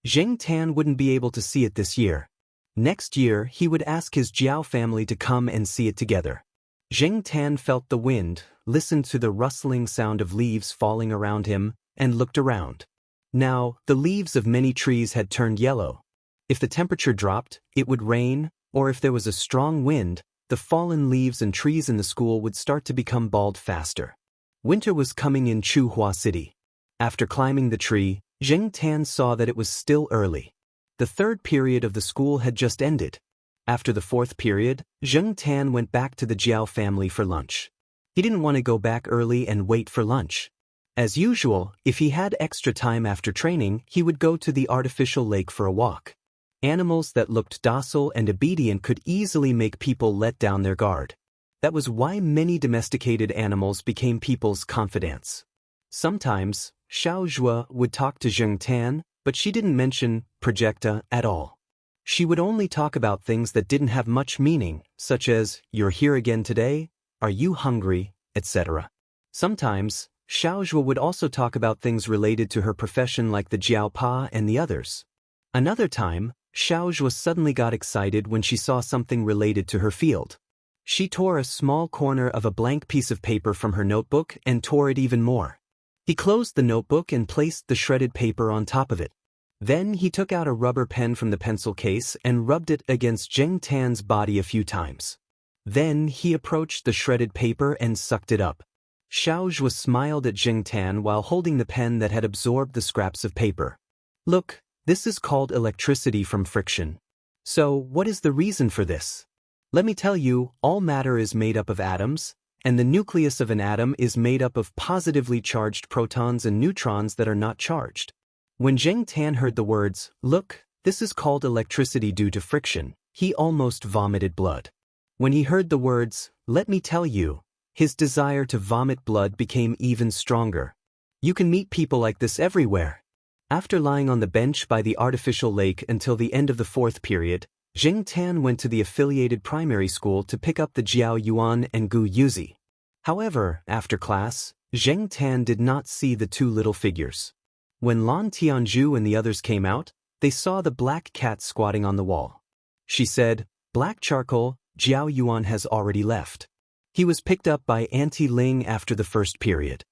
Zheng Tan wouldn't be able to see it this year. Next year, he would ask his Jiao family to come and see it together. Zheng Tan felt the wind, listened to the rustling sound of leaves falling around him, and looked around. Now, the leaves of many trees had turned yellow. If the temperature dropped, it would rain, or if there was a strong wind, the fallen leaves and trees in the school would start to become bald faster. Winter was coming in Tsinghua City. After climbing the tree, Zheng Tan saw that it was still early. The 3rd period of the school had just ended. After the 4th period, Zheng Tan went back to the Jiao family for lunch. He didn't want to go back early and wait for lunch. As usual, if he had extra time after training, he would go to the artificial lake for a walk. Animals that looked docile and obedient could easily make people let down their guard. That was why many domesticated animals became people's confidants. Sometimes, Xiao Zhuo would talk to Zheng Tan, but she didn't mention projecta at all. She would only talk about things that didn't have much meaning, such as, "You're here again today? Are you hungry?" etc. Sometimes, Xiao Zhuo would also talk about things related to her profession like the Jiaopa and the others. Another time, Xiao Zhuo suddenly got excited when she saw something related to her field. She tore a small corner of a blank piece of paper from her notebook and tore it even more. He closed the notebook and placed the shredded paper on top of it. Then he took out a rubber pen from the pencil case and rubbed it against Zheng Tan's body a few times. Then he approached the shredded paper and sucked it up. Xiao Zhuo smiled at Zheng Tan while holding the pen that had absorbed the scraps of paper. "Look, this is called electricity from friction. So, what is the reason for this? Let me tell you, all matter is made up of atoms, and the nucleus of an atom is made up of positively charged protons and neutrons that are not charged." When Zheng Tan heard the words, "Look, this is called electricity due to friction," he almost vomited blood. When he heard the words, "Let me tell you," his desire to vomit blood became even stronger. You can meet people like this everywhere. After lying on the bench by the artificial lake until the end of the 4th period, Zheng Tan went to the affiliated primary school to pick up the Jiao Yuan and Gu Yuzi. However, after class, Zheng Tan did not see the two little figures. When Lan Tianzhu and the others came out, they saw the black cat squatting on the wall. She said, "Black charcoal, Jiao Yuan has already left. He was picked up by Auntie Ling after the first period."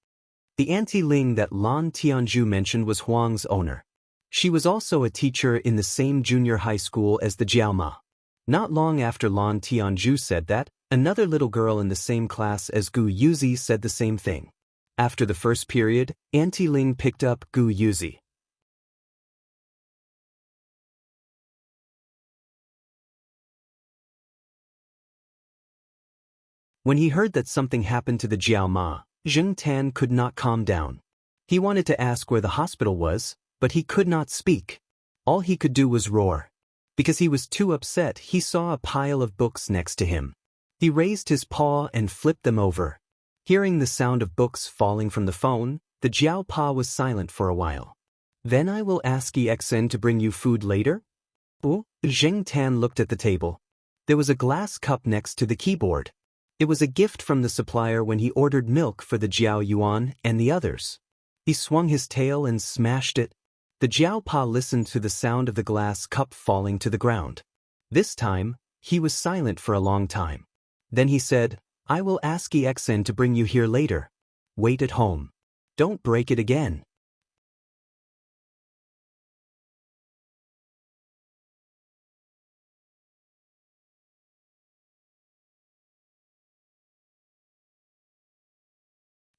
The Auntie Ling that Lan Tianzhu mentioned was Huang's owner. She was also a teacher in the same junior high school as the Jiaoma. Not long after Lan Tianzhu said that, another little girl in the same class as Gu Yuzi said the same thing. After the first period, Auntie Ling picked up Gu Yuzi. When he heard that something happened to the Jiaoma, Zheng Tan could not calm down. He wanted to ask where the hospital was, but he could not speak. All he could do was roar. Because he was too upset, he saw a pile of books next to him. He raised his paw and flipped them over. Hearing the sound of books falling from the phone, the Jiao Pa was silent for a while. "Then I will ask EXN to bring you food later?" Zheng Tan looked at the table. There was a glass cup next to the keyboard. It was a gift from the supplier when he ordered milk for the Jiao Yuan and the others. He swung his tail and smashed it. The Jiao Pa listened to the sound of the glass cup falling to the ground. This time, he was silent for a long time. Then he said, "I will ask EXN to bring you here later. Wait at home. Don't break it again."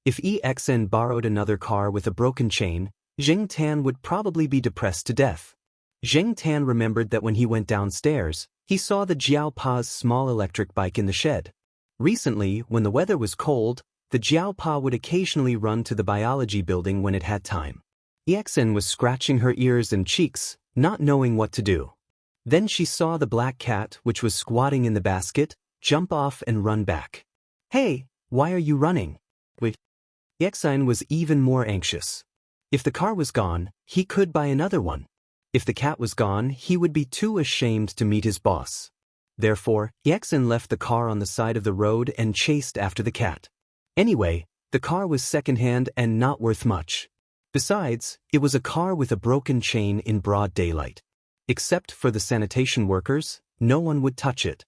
If EXN borrowed another car with a broken chain, Zheng Tan would probably be depressed to death. Zheng Tan remembered that when he went downstairs, he saw the Jiao Pa's small electric bike in the shed. Recently, when the weather was cold, the Jiao Pa would occasionally run to the biology building when it had time. EXN was scratching her ears and cheeks, not knowing what to do. Then she saw the black cat, which was squatting in the basket, jump off and run back. "Hey, why are you running?" EXN was even more anxious. If the car was gone, he could buy another one. If the cat was gone, he would be too ashamed to meet his boss. Therefore, EXN left the car on the side of the road and chased after the cat. Anyway, the car was secondhand and not worth much. Besides, it was a car with a broken chain in broad daylight. Except for the sanitation workers, no one would touch it.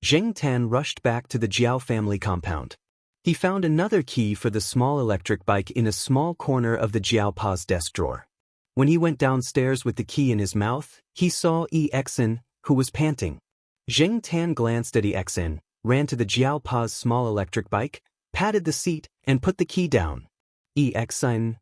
Zheng Tan rushed back to the Jiao family compound. He found another key for the small electric bike in a small corner of the Jiao Pa's desk drawer. When he went downstairs with the key in his mouth, he saw EXN, who was panting. Zheng Tan glanced at EXN, ran to the Jiao Pa's small electric bike, patted the seat, and put the key down. EXN.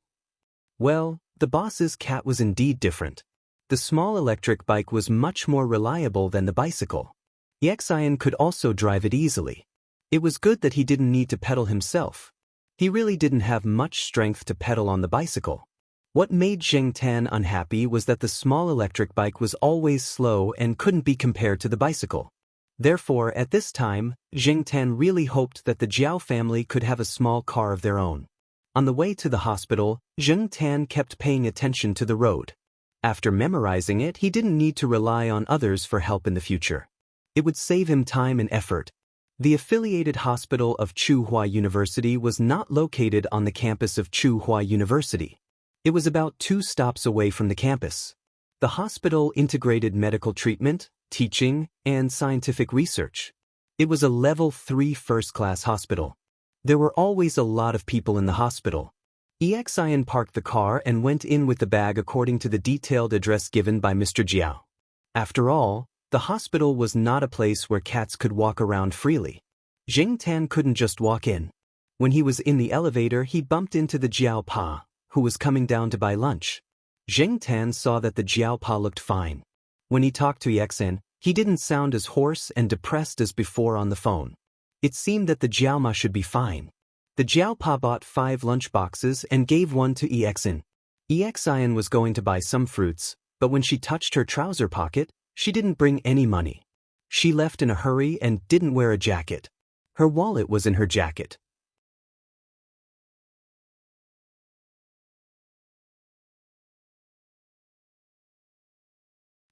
Well, the boss's cat was indeed different. The small electric bike was much more reliable than the bicycle. EXN could also drive it easily. It was good that he didn't need to pedal himself. He really didn't have much strength to pedal on the bicycle. What made Zheng Tan unhappy was that the small electric bike was always slow and couldn't be compared to the bicycle. Therefore, at this time, Zheng Tan really hoped that the Jiao family could have a small car of their own. On the way to the hospital, Zheng Tan kept paying attention to the road. After memorizing it, he didn't need to rely on others for help in the future. It would save him time and effort. The affiliated hospital of Tsinghua University was not located on the campus of Tsinghua University. It was about 2 stops away from the campus. The hospital integrated medical treatment, teaching, and scientific research. It was a level 3 first-class hospital. There were always a lot of people in the hospital. EXN parked the car and went in with the bag according to the detailed address given by Mr. Jiao. After all, the hospital was not a place where cats could walk around freely. Zheng Tan couldn't just walk in. When he was in the elevator, he bumped into the Jiao Pa, who was coming down to buy lunch. Zheng Tan saw that the Jiao Pa looked fine. When he talked to EXN, he didn't sound as hoarse and depressed as before on the phone. It seemed that the Jiaoma should be fine. The Jiao Pa bought 5 lunch boxes and gave one to EXN. EXN was going to buy some fruits, but when she touched her trouser pocket, she didn't bring any money. She left in a hurry and didn't wear a jacket. Her wallet was in her jacket.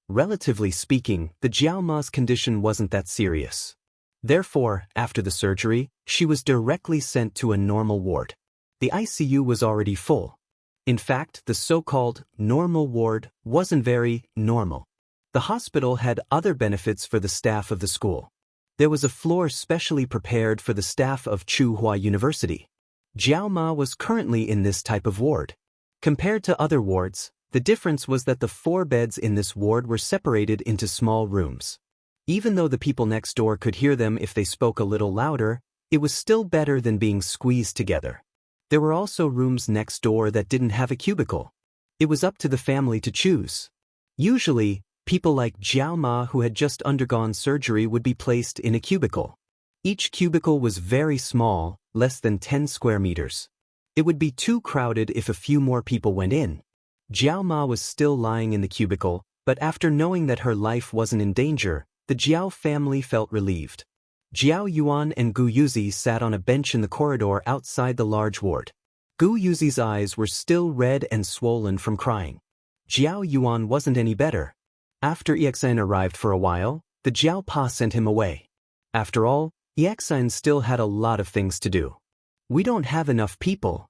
Relatively speaking, the Jiao Ma's condition wasn't that serious. Therefore, after the surgery, she was directly sent to a normal ward. The ICU was already full. In fact, the so-called normal ward wasn't very normal. The hospital had other benefits for the staff of the school. There was a floor specially prepared for the staff of Tsinghua University. Jiao Ma was currently in this type of ward. Compared to other wards, the difference was that the 4 beds in this ward were separated into small rooms. Even though the people next door could hear them if they spoke a little louder, it was still better than being squeezed together. There were also rooms next door that didn't have a cubicle. It was up to the family to choose. Usually, people like Jiao Ma who had just undergone surgery would be placed in a cubicle. Each cubicle was very small, less than 10 square meters. It would be too crowded if a few more people went in. Jiao Ma was still lying in the cubicle, but after knowing that her life wasn't in danger, the Jiao family felt relieved. Jiao Yuan and Gu Yuzi sat on a bench in the corridor outside the large ward. Gu Yuzi's eyes were still red and swollen from crying. Jiao Yuan wasn't any better. After Yexin arrived for a while, the Jiao Pa sent him away. After all, Yexin still had a lot of things to do. We don't have enough people.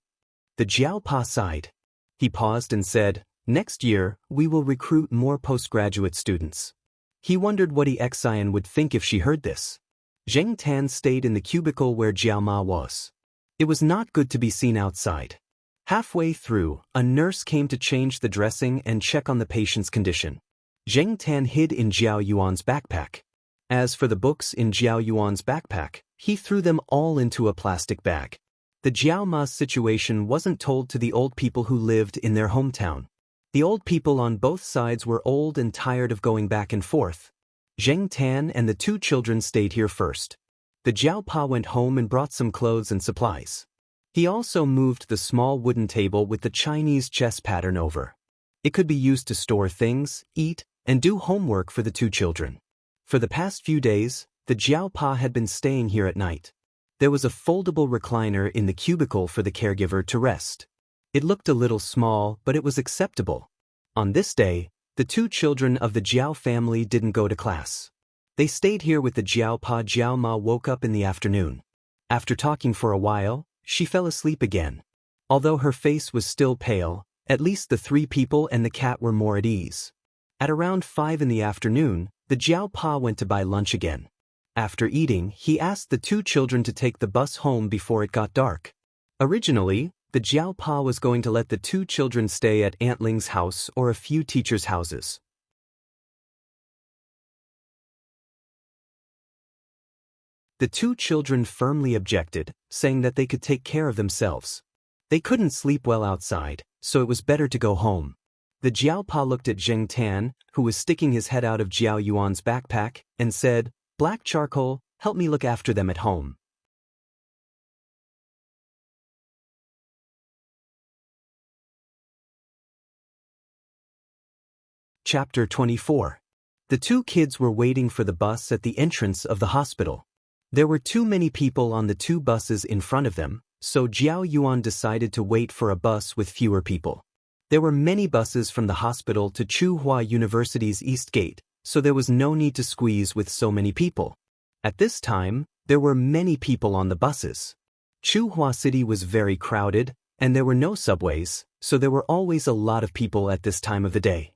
The Jiao Pa sighed. He paused and said, "Next year, we will recruit more postgraduate students." He wondered what Yexin would think if she heard this. Zheng Tan stayed in the cubicle where Jiao Ma was. It was not good to be seen outside. Halfway through, a nurse came to change the dressing and check on the patient's condition. Zheng Tan hid in Jiao Yuan's backpack. As for the books in Jiao Yuan's backpack, he threw them all into a plastic bag. The Jiao Ma's situation wasn't told to the old people who lived in their hometown. The old people on both sides were old and tired of going back and forth. Zheng Tan and the 2 children stayed here first. The Jiao Pa went home and brought some clothes and supplies. He also moved the small wooden table with the Chinese chess pattern over. It could be used to store things, eat, and do homework for the 2 children. For the past few days, the Jiao Pa had been staying here at night. There was a foldable recliner in the cubicle for the caregiver to rest. It looked a little small, but it was acceptable. On this day, the 2 children of the Jiao family didn't go to class. They stayed here with the Jiao Pa. Jiao Ma woke up in the afternoon. After talking for a while, she fell asleep again. Although her face was still pale, at least the 3 people and the cat were more at ease. At around 5 in the afternoon, the Jiao Pa went to buy lunch again. After eating, he asked the 2 children to take the bus home before it got dark. Originally, the Jiao Pa was going to let the 2 children stay at Aunt Ling's house or a few teachers' houses. The 2 children firmly objected, saying that they could take care of themselves. They couldn't sleep well outside, so it was better to go home. The Jiao Pa looked at Zheng Tan, who was sticking his head out of Jiao Yuan's backpack, and said, "Black charcoal, help me look after them at home." Chapter 24. The 2 kids were waiting for the bus at the entrance of the hospital. There were too many people on the 2 buses in front of them, so Jiao Yuan decided to wait for a bus with fewer people. There were many buses from the hospital to Tsinghua University's East Gate, so there was no need to squeeze with so many people. At this time, there were many people on the buses. Tsinghua City was very crowded, and there were no subways, so there were always a lot of people at this time of the day.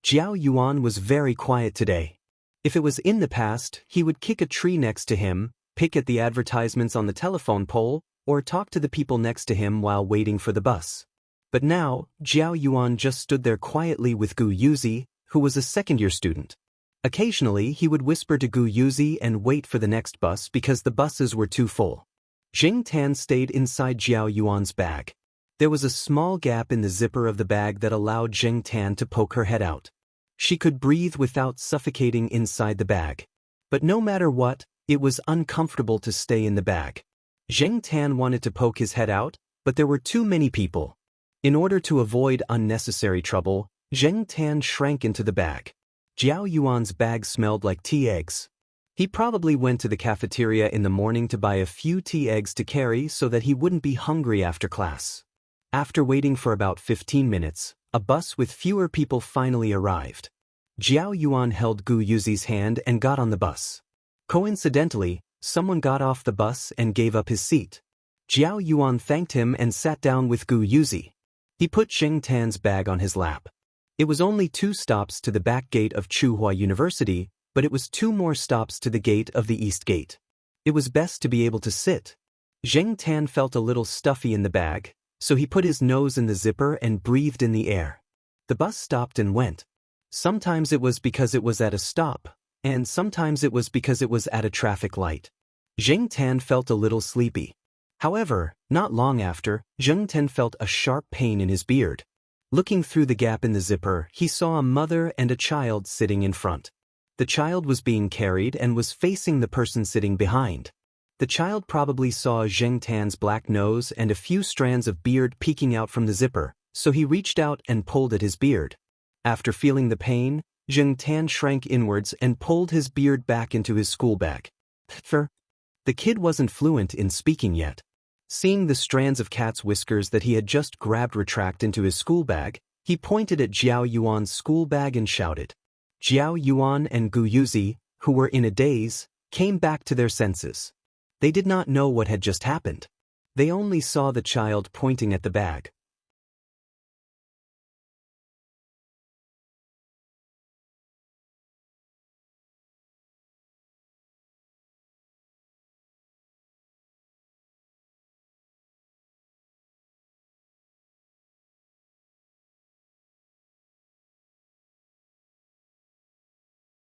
Jiao Yuan was very quiet today. If it was in the past, he would kick a tree next to him, pick at the advertisements on the telephone pole, or talk to the people next to him while waiting for the bus. But now, Jiao Yuan just stood there quietly with Gu Yuzi, who was a second-year student. Occasionally, he would whisper to Gu Yuzi and wait for the next bus because the buses were too full. Zheng Tan stayed inside Jiao Yuan's bag. There was a small gap in the zipper of the bag that allowed Zheng Tan to poke her head out. She could breathe without suffocating inside the bag. But no matter what, it was uncomfortable to stay in the bag. Zheng Tan wanted to poke his head out, but there were too many people. In order to avoid unnecessary trouble, Zheng Tan shrank into the bag. Jiao Yuan's bag smelled like tea eggs. He probably went to the cafeteria in the morning to buy a few tea eggs to carry so that he wouldn't be hungry after class. After waiting for about 15 minutes, a bus with fewer people finally arrived. Jiao Yuan held Gu Yuzi's hand and got on the bus. Coincidentally, someone got off the bus and gave up his seat. Jiao Yuan thanked him and sat down with Gu Yuzi. He put Zheng Tan's bag on his lap. It was only 2 stops to the back gate of Tsinghua University, but it was 2 more stops to the gate of the East Gate. It was best to be able to sit. Zheng Tan felt a little stuffy in the bag, so he put his nose in the zipper and breathed in the air. The bus stopped and went. Sometimes it was because it was at a stop, and sometimes it was because it was at a traffic light. Zheng Tan felt a little sleepy. However, not long after, Zheng Tan felt a sharp pain in his beard. Looking through the gap in the zipper, he saw a mother and a child sitting in front. The child was being carried and was facing the person sitting behind. The child probably saw Zheng Tan's black nose and a few strands of beard peeking out from the zipper, so he reached out and pulled at his beard. After feeling the pain, Zheng Tan shrank inwards and pulled his beard back into his school bag. The kid wasn't fluent in speaking yet. Seeing the strands of cat's whiskers that he had just grabbed retract into his school bag, he pointed at Jiao Yuan's school bag and shouted. Jiao Yuan and Gu Yuzi, who were in a daze, came back to their senses. They did not know what had just happened. They only saw the child pointing at the bag.